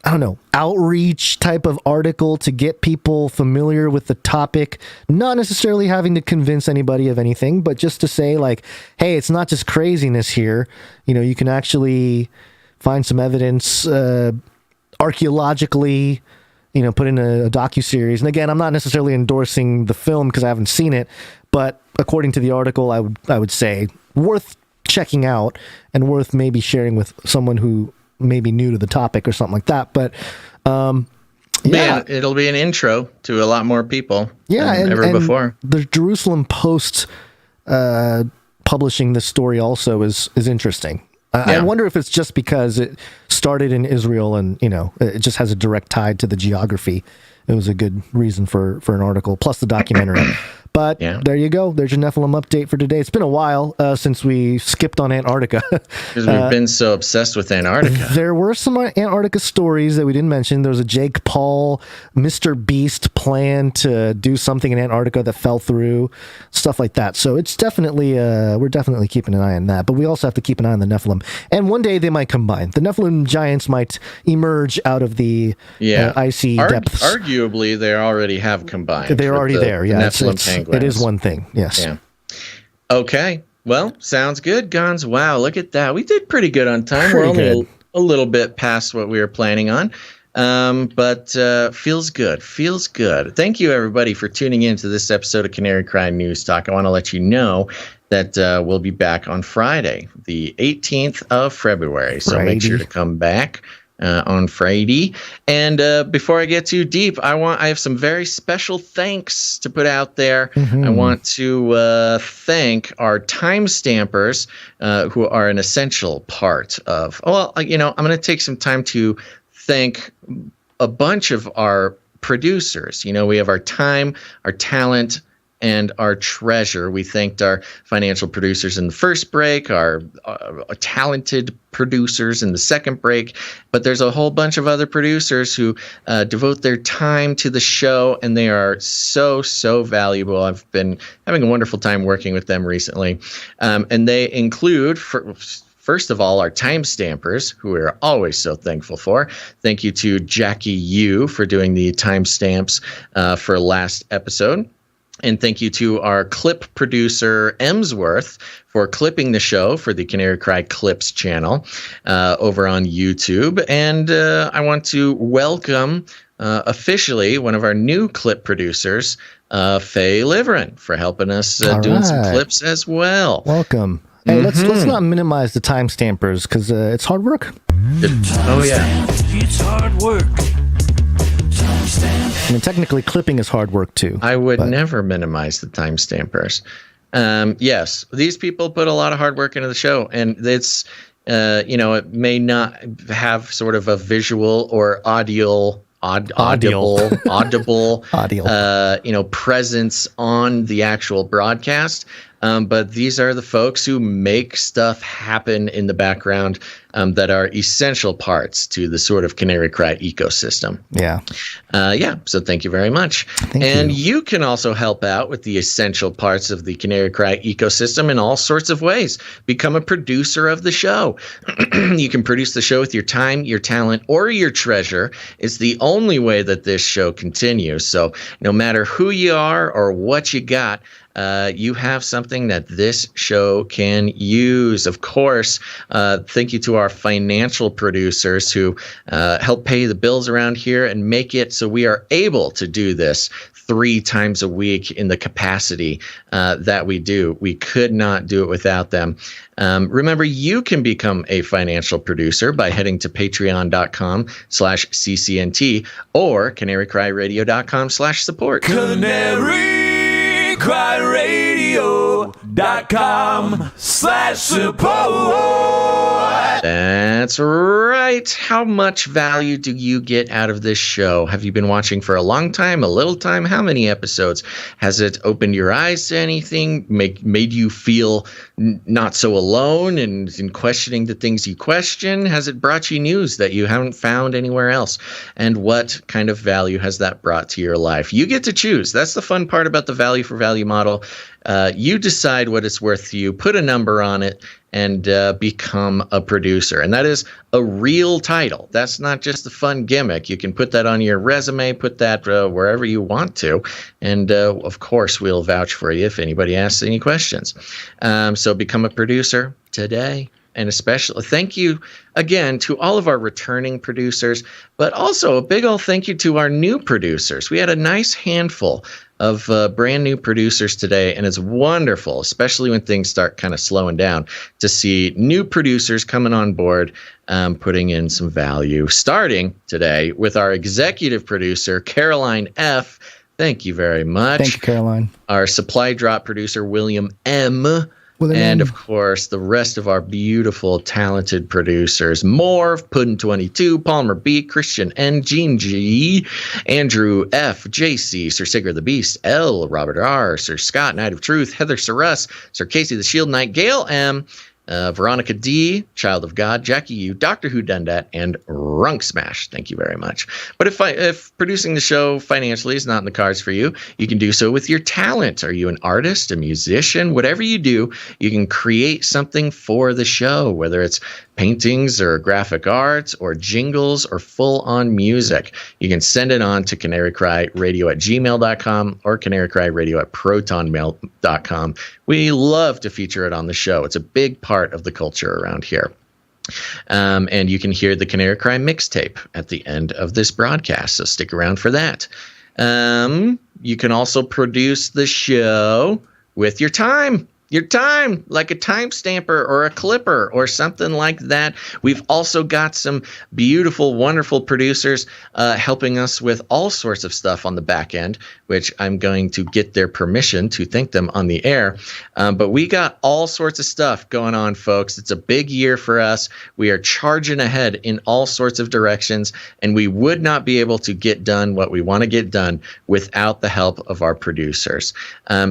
I don't know, outreach type of article to get people familiar with the topic, not necessarily having to convince anybody of anything, but just to say like, hey, it's not just craziness here. You can actually find some evidence archaeologically, put in a docuseries. And again, I'm not necessarily endorsing the film because I haven't seen it, but according to the article, I would say worth checking out and worth maybe sharing with someone who maybe new to the topic or something like that. But it'll be an intro to a lot more people than ever before. The Jerusalem Post publishing this story also is interesting. I wonder if it's just because it started in Israel and it just has a direct tie to the geography. It was a good reason for an article, plus the documentary. But there you go. There's your Nephilim update for today. It's been a while since we skipped on Antarctica. Because we've been so obsessed with Antarctica. There were some Antarctica stories that we didn't mention. There was a Jake Paul, Mr. Beast plan to do something in Antarctica that fell through, stuff like that. So it's definitely, we're definitely keeping an eye on that. But we also have to keep an eye on the Nephilim. And one day they might combine. The Nephilim giants might emerge out of the icy depths. Arguably, they already have combined. They're already there, yeah. It is one thing, yes. Yeah. Okay. Well, sounds good, Gonz. Wow, look at that. We did pretty good on time. We're only a little bit past what we were planning on. But feels good. Feels good. Thank you, everybody, for tuning in to this episode of Canary Cry News Talk. I want to let you know that we'll be back on Friday, the 18th of February. So make sure to come back on Friday. And before I get too deep, I have some very special thanks to put out there. I want to thank our timestampers who are an essential part of, I'm going to take some time to thank a bunch of our producers. We have our time, our talent, and our treasure. We thanked our financial producers in the first break, our talented producers in the second break, but there's a whole bunch of other producers who devote their time to the show, and they are so, so valuable. I've been having a wonderful time working with them recently, and they include, first of all, our timestampers, who we are always so thankful for. Thank you to Jackie Yu for doing the timestamps for last episode. And thank you to our clip producer, Emsworth, for clipping the show for the Canary Cry Clips channel over on YouTube. And I want to welcome officially one of our new clip producers, Faye Liverin, for helping us doing some clips as well. Welcome. Hey, let's not minimize the timestampers because it's hard work. Oh, yeah. It's hard work. I mean, technically, clipping is hard work, too. I would never minimize the timestampers. Yes, these people put a lot of hard work into the show, and it's, it may not have sort of a visual or audible, presence on the actual broadcast. But these are the folks who make stuff happen in the background that are essential parts to the sort of Canary Cry ecosystem. Yeah. So thank you very much. Thank you. You can also help out with the essential parts of the Canary Cry ecosystem in all sorts of ways. Become a producer of the show. You can produce the show with your time, your talent, or your treasure. It's the only way that this show continues. So no matter who you are or what you got, you have something that this show can use. Of course, thank you to our financial producers who help pay the bills around here and make it so we are able to do this 3 times a week in the capacity that we do. We could not do it without them. Remember, you can become a financial producer by heading to patreon.com/CCNT or CanaryCryRadio.com/support. CanaryCryRadio.com/support. That's right. How much value do you get out of this show? Have you been watching for a long time, a little time? How many episodes? Has it opened your eyes to anything? Made you feel not so alone and in questioning the things you question? Has it brought you news that you haven't found anywhere else? And what kind of value has that brought to your life? You get to choose. That's the fun part about the value for value model. You decide what it's worth to you, put a number on it, and become a producer. And that is a real title. That's not just a fun gimmick. You can put that on your resume, put that wherever you want to. And of course, we'll vouch for you if anybody asks any questions. So become a producer today. And especially thank you again to all of our returning producers, but also a big old thank you to our new producers. We had a nice handful of brand new producers today, and it's wonderful, especially when things start kind of slowing down, to see new producers coming on board, putting in some value. Starting today with our executive producer, Caroline F. Thank you very much. Thank you, Caroline. Our supply drop producer, William M. And, of course, the rest of our beautiful, talented producers, Morv, Puddin22, Palmer B, Christian N, Gene G, Andrew F, JC, Sir Sigurd the Beast, L, Robert R, Sir Scott, Knight of Truth, Heather Sarus, Sir Casey the Shield Knight, Gail M, Veronica D, Child of God, Jackie U, Doctor Who Done That, and Runk Smash. Thank you very much. But if producing the show financially is not in the cards for you, you can do so with your talent. Are you an artist, a musician? Whatever you do, you can create something for the show, whether it's paintings or graphic arts or jingles or full-on music. You can send it on to CanaryCryRadio@gmail.com or CanaryCryRadio@protonmail.com. We love to feature it on the show. It's a big part of the culture around here. And you can hear the Canary Cry mixtape at the end of this broadcast, so stick around for that. You can also produce the show with your time. Like a time stamper or a clipper or something like that. We've also got some beautiful, wonderful producers helping us with all sorts of stuff on the back end, which I'm going to get their permission to thank them on the air. But we got all sorts of stuff going on, folks. It's a big year for us. We are charging ahead in all sorts of directions, and we would not be able to get done what we want to get done without the help of our producers.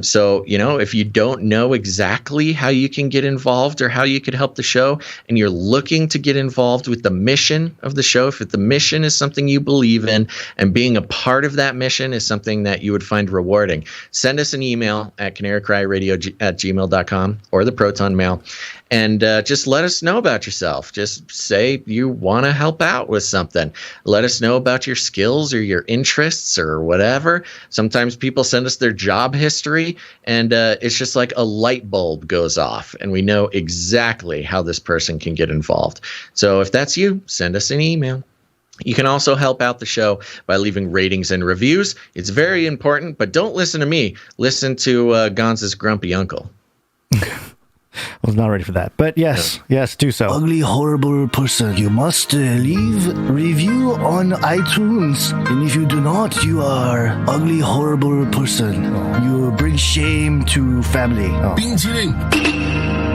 So, if you don't know exactly how you can get involved or how you could help the show, and you're looking to get involved with the mission of the show, if the mission is something you believe in and being a part of that mission is something that you would find rewarding, send us an email at CanaryCry.Radio@gmail.com or the Proton Mail, and just let us know about yourself. Just say you want to help out with something. Let us know about your skills or your interests or whatever. Sometimes people send us their job history, and it's just like a light bulb goes off, and we know exactly how this person can get involved. So if that's you, send us an email. You can also help out the show by leaving ratings and reviews. It's very important, but don't listen to me. Listen to Gonz's grumpy uncle. I was not ready for that, but yes, do so. Ugly, horrible person. You must leave review on iTunes. And if you do not, you are ugly, horrible person. You bring shame to family. Bean chili.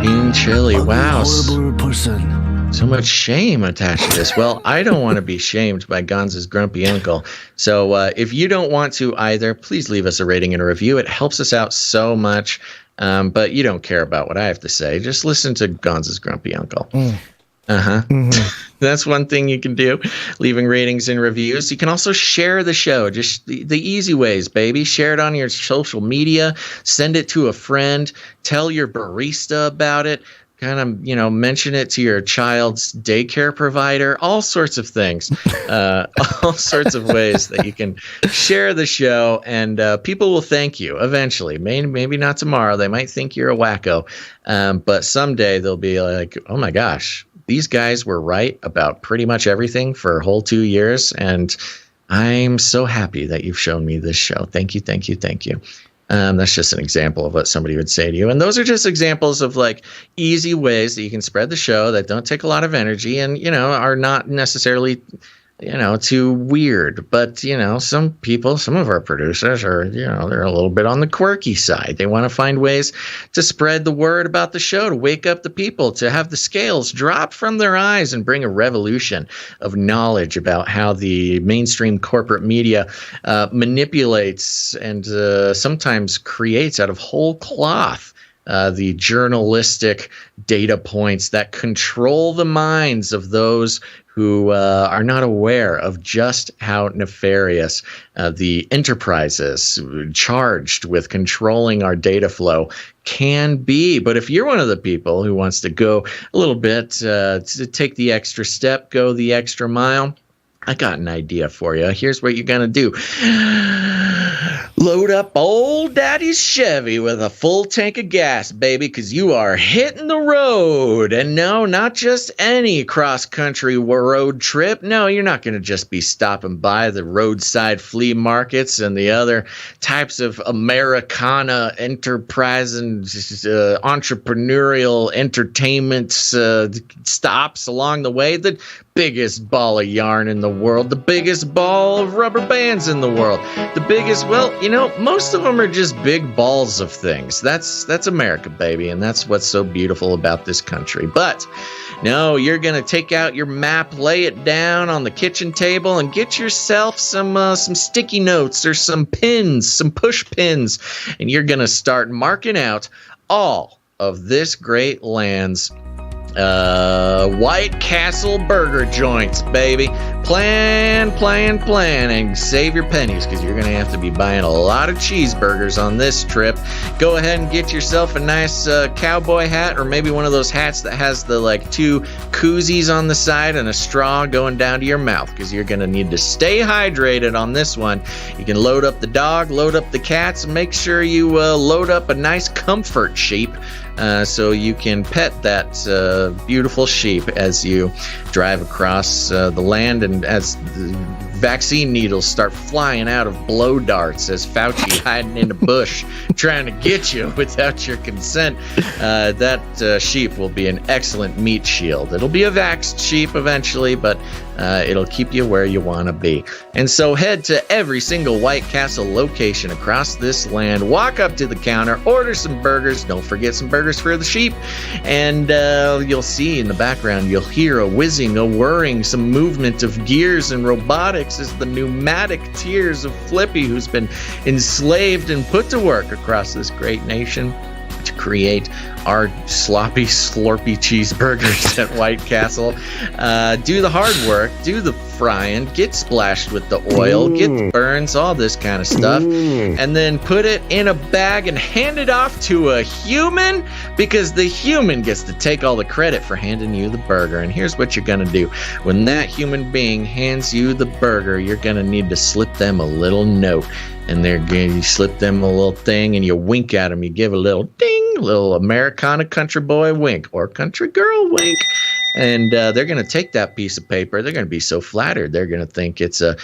Bean chili. Ugly, Wow. horrible person. So much shame attached to this. Well, I don't want to be shamed by Gonz's grumpy uncle. So if you don't want to either, please leave us a rating and a review. It helps us out so much. But you don't care about what I have to say. Just listen to Gonz's grumpy uncle. That's one thing you can do, leaving ratings and reviews. You can also share the show, just the easy ways, baby. Share it on your social media. Send it to a friend. Tell your barista about it. Kind of, mention it to your child's daycare provider, all sorts of things, all sorts of ways that you can share the show, and people will thank you eventually. Maybe not tomorrow. They might think you're a wacko, but someday they'll be like, oh my gosh, these guys were right about pretty much everything for a whole 2 years, and I'm so happy that you've shown me this show. Thank you, thank you, thank you. That's just an example of what somebody would say to you. And those are just examples of like easy ways that you can spread the show that don't take a lot of energy and, are not necessarily, too weird. But, some people, some of our producers are, they're a little bit on the quirky side. They want to find ways to spread the word about the show, to wake up the people, to have the scales drop from their eyes and bring a revolution of knowledge about how the mainstream corporate media manipulates and sometimes creates out of whole cloth the journalistic data points that control the minds of those who are not aware of just how nefarious the enterprises charged with controlling our data flow can be. But if you're one of the people who wants to go a little bit to take the extra step, go the extra mile, I got an idea for you. Here's what you're going to do. Load up old daddy's Chevy with a full tank of gas, baby, because you are hitting the road. And no, not just any cross-country road trip. No, you're not going to just be stopping by the roadside flea markets and the other types of Americana enterprise and entrepreneurial entertainment stops along the way. The biggest ball of yarn in the world, the biggest ball of rubber bands in the world, the biggest, most of them are just big balls of things. That's America, baby, and that's what's so beautiful about this country. But no, you're going to take out your map, lay it down on the kitchen table, and get yourself some sticky notes or some pins, some push pins, and you're going to start marking out all of this great land's White Castle burger joints, baby. Plan, and save your pennies, because you're going to have to be buying a lot of cheeseburgers on this trip. Go ahead and get yourself a nice cowboy hat, or maybe one of those hats that has the two koozies on the side and a straw going down to your mouth, because you're going to need to stay hydrated on this one. You can load up the dog, load up the cats, and make sure you load up a nice comfort sheep, so you can pet that beautiful sheep as you drive across the land, and as the vaccine needles start flying out of blow darts as Fauci hiding in a bush trying to get you without your consent, that sheep will be an excellent meat shield. It'll be a vaxxed sheep eventually, but it'll keep you where you want to be. And so head to every single White Castle location across this land, walk up to the counter, order some burgers, don't forget some burgers for the sheep, and you'll see in the background, you'll hear a whizzing, a whirring, some movement of gears and robotics as the pneumatic tears of Flippy, who's been enslaved and put to work across this great nation, to create our sloppy, slurpy cheeseburgers at White Castle. Do the hard work, do the frying, get splashed with the oil, get the burns, all this kind of stuff, and then put it in a bag and hand it off to a human, because the human gets to take all the credit for handing you the burger. And here's what you're going to do. When that human being hands you the burger, you're going to need to slip them a little note. And you slip them a little thing and you wink at them. You give a little ding, little Americana country boy wink or country girl wink. And they're going to take that piece of paper. They're going to be so flattered. They're going to think it's a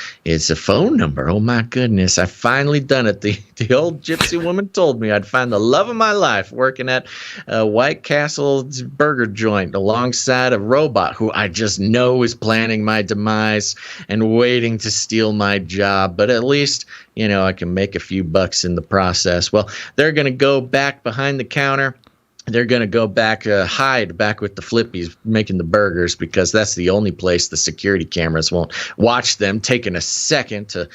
phone number. Oh, my goodness. I've finally done it. The old gypsy woman told me I'd find the love of my life working at White Castle's burger joint alongside a robot who I just know is planning my demise and waiting to steal my job. But at least, I can make a few bucks in the process. Well, they're going to go back behind the counter. They're going to go back, hide back with the Flippies making the burgers, because that's the only place the security cameras won't watch them taking a second to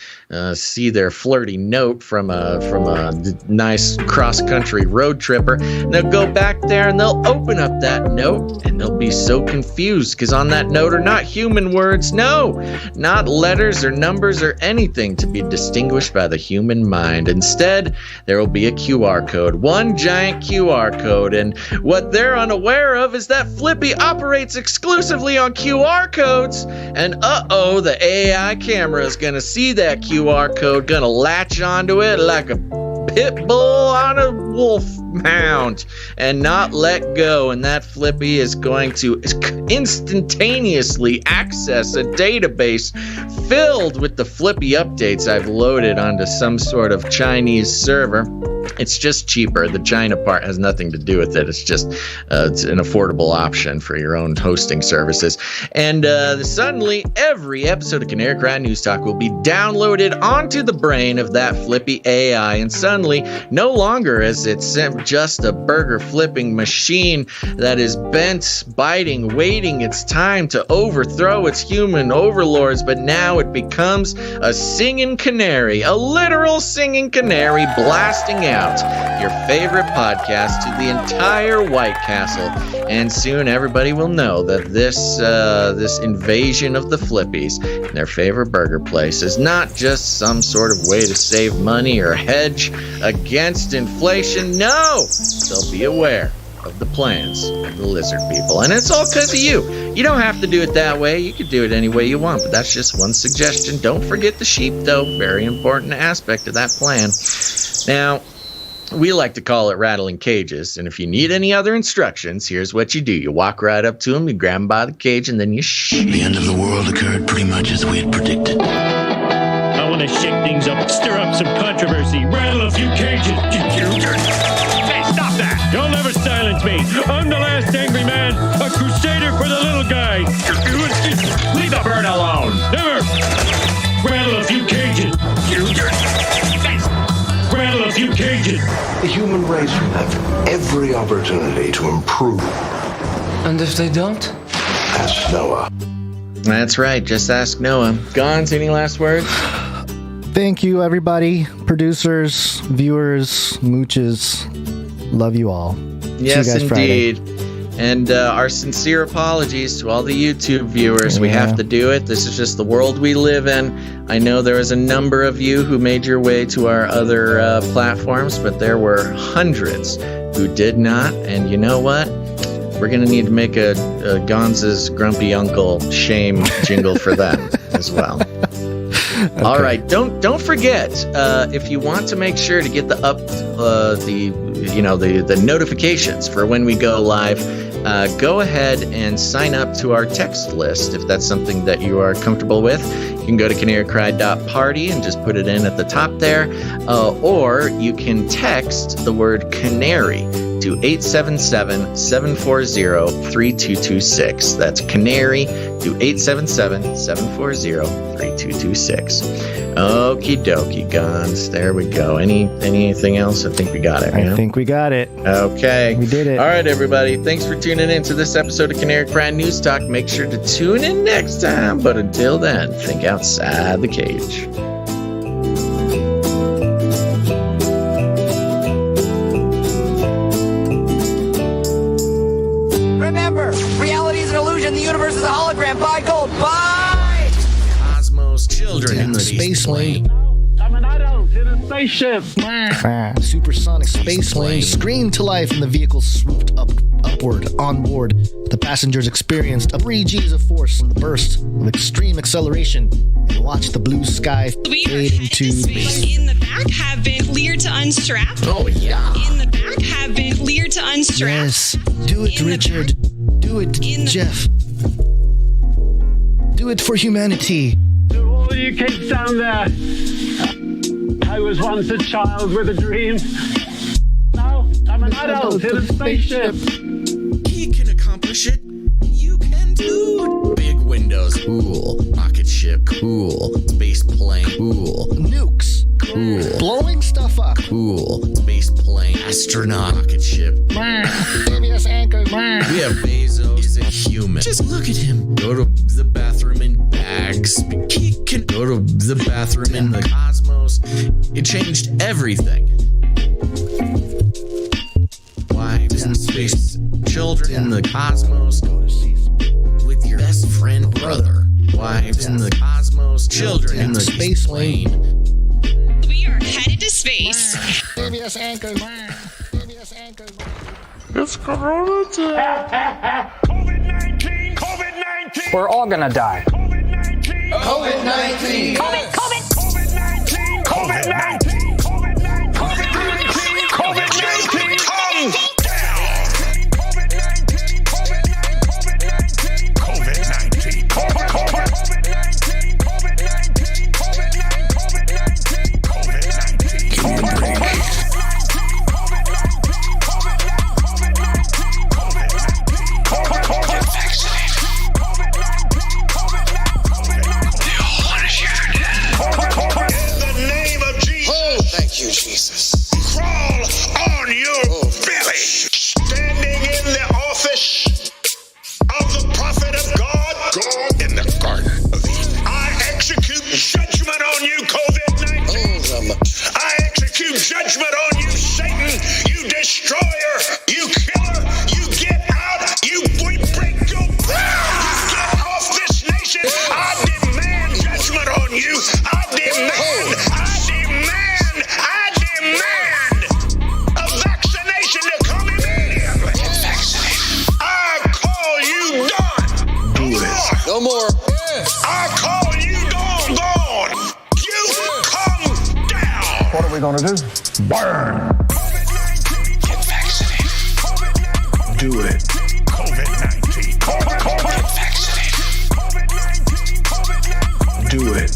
see their flirty note from a nice cross-country road tripper. And they'll go back there and they'll open up that note and they'll be so confused, because on that note are not human words, no, not letters or numbers or anything to be distinguished by the human mind. Instead, there will be a QR code, one giant QR code. And what they're unaware of is that Flippy operates exclusively on QR codes. And the AI camera is going to see that QR code, going to latch onto it like a pit bull on a wolf hound and not let go. And that Flippy is going to instantaneously access a database filled with the Flippy updates I've loaded onto some sort of Chinese server. It's just cheaper. The China part has nothing to do with it. It's just it's an affordable option for your own hosting services. And suddenly, every episode of Canary Cry News Talk will be downloaded onto the brain of that Flippy AI. And suddenly, no longer is it just a burger flipping machine that is bent, biting, waiting its time to overthrow its human overlords, but now it becomes a singing canary, a literal singing canary blasting out your favorite podcast to the entire White Castle. And soon everybody will know that this invasion of the Flippies, their favorite burger place, is not just some sort of way to save money or hedge against inflation. No, they'll be aware of the plans of the lizard people. And it's all because of you. You don't have to do it that way. You can do it any way you want, but that's just one suggestion. Don't forget the sheep, though. Very important aspect of that plan. Now, we like to call it rattling cages, and if you need any other instructions, here's what you do. You walk right up to them, you grab them by the cage, and then you The end of the world occurred pretty much as we had predicted. I want to shake things up, stir up some controversy, rattle a few cages. Hey, stop that! You'll never silence me. I'm the last angry man, a crusader for the little guy. Leave the bird alone. Never. Rattle a few cages. Rattle a few cages. The human race will have every opportunity to improve. And if they don't? Ask Noah. That's right. Just ask Noah. Gonz, any last words? Thank you, everybody. Producers, viewers, mooches. Love you all. Yes, see you guys indeed. Friday. And our sincere apologies to all the YouTube viewers. We have to do it. This is just the world we live in. I know there was a number of you who made your way to our other platforms, but there were hundreds who did not. And you know what? We're going to need to make a Gonz's Grumpy Uncle shame jingle for them as well. Okay. All right, don't forget if you want to make sure to get the notifications for when we go live. Go ahead and sign up to our text list if that's something that you are comfortable with. You can go to CanaryCry.Party and just put it in at the top there, or you can text the word Canary to 877-740-3226. That's Canary to 877-740-3226. Okie dokie, Gonz. There we go. Anything else? I think we got it. I think we got it. Okay. We did it. All right, everybody. Thanks for tuning in to this episode of Canary Cry News Talk. Make sure to tune in next time. But until then, think outside the cage. plane. I'm an adult in a spaceship. Supersonic space plane screamed to life and the vehicle swooped upward. On board, the passengers experienced a 3 Gs of force and the burst of extreme acceleration and watched the blue sky fade into space. In the back have been cleared to unstrap. Oh, yeah. In the back have been cleared to unstrap. Yes. Do it, Richard. Do it, Jeff. Do it for humanity. To all you kids down there, I was once a child with a dream. Now I'm an adult in a spaceship. He can accomplish it. You can too. Big windows, cool. Rocket ship, cool. Space plane, cool. Nukes, cool. Blowing stuff up, cool. Space plane, astronaut, rocket ship. Avius anchor. We have Basil. He's a human. Just look at him. Go to the bathroom in bags. He can go to the bathroom in the cosmos. It changed everything. Wives in space, children in the cosmos, with your best friend brother. Wives in the cosmos, children in the space plane. We are headed to space. Avius anchor. Avius anchor. It's Corona time. COVID-19. COVID-19. We're all gonna die. COVID-19. COVID-19. COVID-19. COVID-19. COVID-19. COVID-19. COVID-19. COVID-19. Come down. COVID-19. COVID-19. COVID-19. COVID-19. COVID-19. COVID-19. COVID-19. COVID-19. COVID-19. Thank you, Jesus. Crawl on your belly. Standing in the office of the prophet of God in the Garden of Eden. I execute judgment on you, COVID-19. I execute judgment on you, Satan, you destroyer, you killer. You get out, we break your power. You get off this nation. I demand judgment on you. I demand a vaccination to come immediately. I call you done. No more. No more. I call you gone. You come down. What are we going to do? Burn. Get vaccinated. Do it. COVID-19. Get vaccinated. Do it.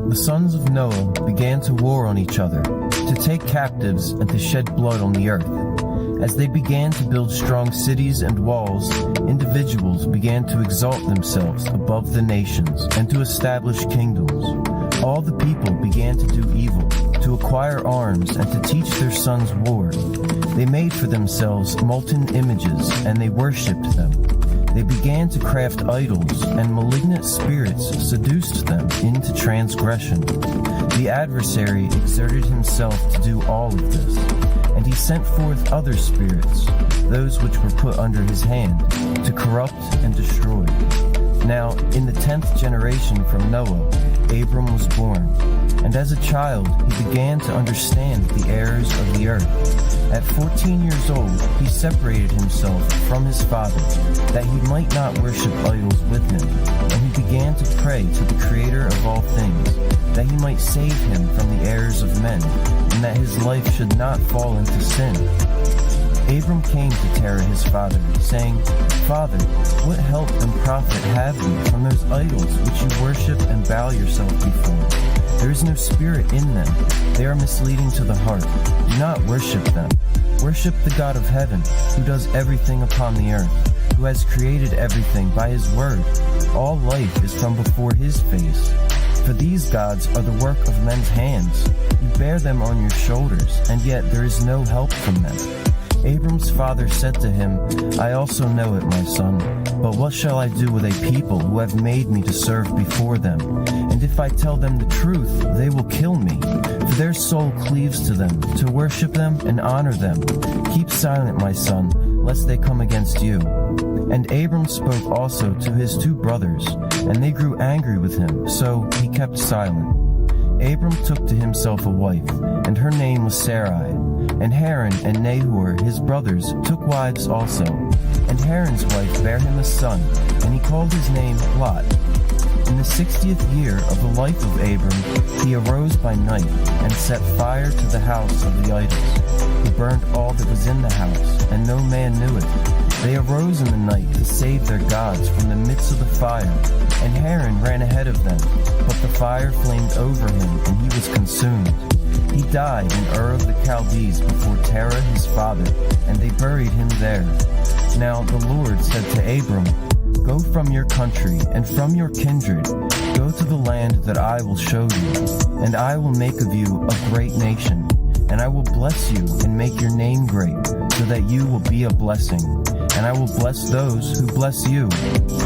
The sons of Noah began to war on each other, to take captives and to shed blood on the earth. As they began to build strong cities and walls, individuals began to exalt themselves above the nations and to establish kingdoms. All the people began to do evil, to acquire arms and to teach their sons war. They made for themselves molten images and they worshipped them. They began to craft idols, and malignant spirits seduced them into transgression. The adversary exerted himself to do all of this, and he sent forth other spirits, those which were put under his hand, to corrupt and destroy. Now, in the 10th generation from Noah, Abram was born, and as a child he began to understand the errors of the earth. At 14 years old, he separated himself from his father, that he might not worship idols with him, and he began to pray to the Creator of all things, that he might save him from the errors of men, and that his life should not fall into sin. Abram came to Terah his father, saying, Father, what help and profit have you from those idols which you worship and bow yourself before? There is no spirit in them. They are misleading to the heart. Do not worship them. Worship the God of heaven, who does everything upon the earth, who has created everything by his word. All life is from before his face. For these gods are the work of men's hands. You bear them on your shoulders, and yet there is no help from them. Abram's father said to him, I also know it, my son, but what shall I do with a people who have made me to serve before them? And if I tell them the truth, they will kill me, for their soul cleaves to them, to worship them and honor them. Keep silent, my son, lest they come against you. And Abram spoke also to his 2 brothers, and they grew angry with him, so he kept silent. Abram took to himself a wife, and her name was Sarai. And Haran and Nahor, his brothers, took wives also. And Haran's wife bare him a son, and he called his name Lot. In the 60th year of the life of Abram, he arose by night, and set fire to the house of the idols. He burned all that was in the house, and no man knew it. They arose in the night to save their gods from the midst of the fire, and Haran ran ahead of them, but the fire flamed over him, and he was consumed. He died in Ur of the Chaldees before Terah his father, and they buried him there. Now the Lord said to Abram, Go from your country and from your kindred, go to the land that I will show you, and I will make of you a great nation, and I will bless you and make your name great, so that you will be a blessing. And I will bless those who bless you,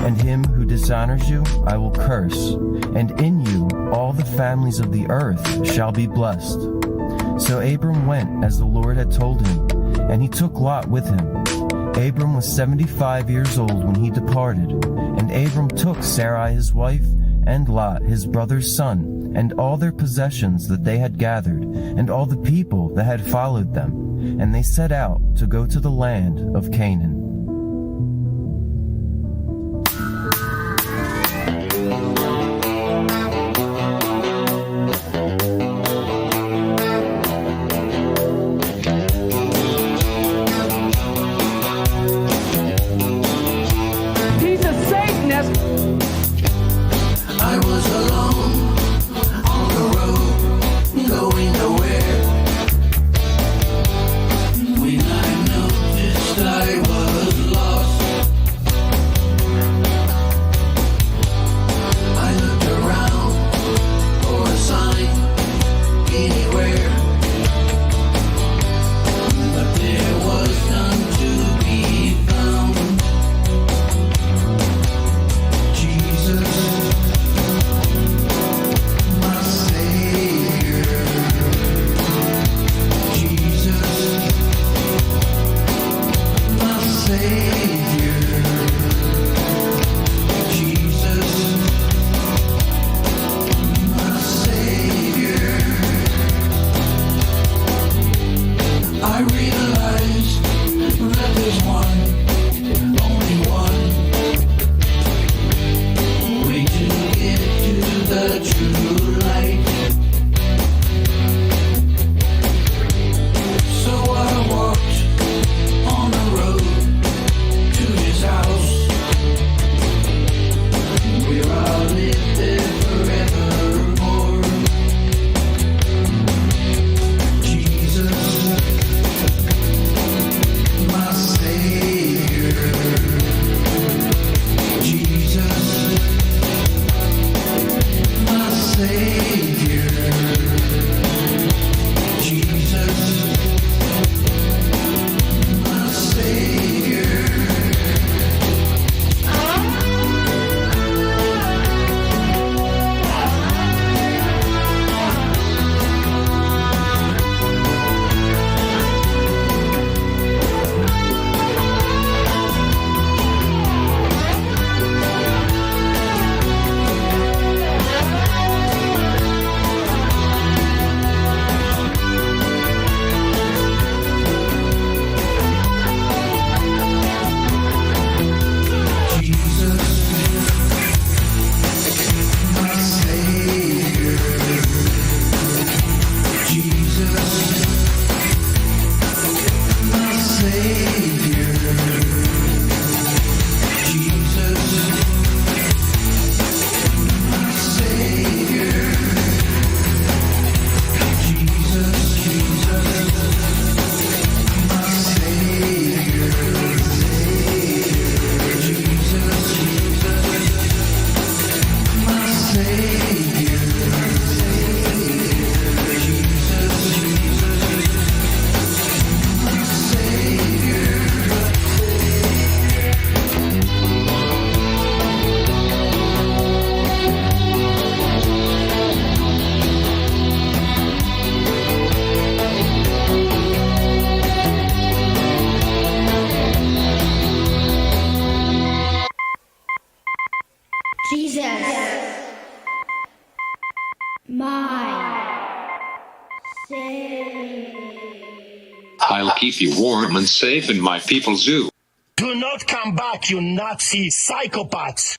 and him who dishonors you I will curse, and in you all the families of the earth shall be blessed. So Abram went as the Lord had told him, and he took Lot with him. Abram was 75 years old when he departed, and Abram took Sarai his wife, and Lot his brother's son, and all their possessions that they had gathered, and all the people that had followed them, and they set out to go to the land of Canaan. I'll keep you warm and safe in my people's zoo. Do not come back, you Nazi psychopaths!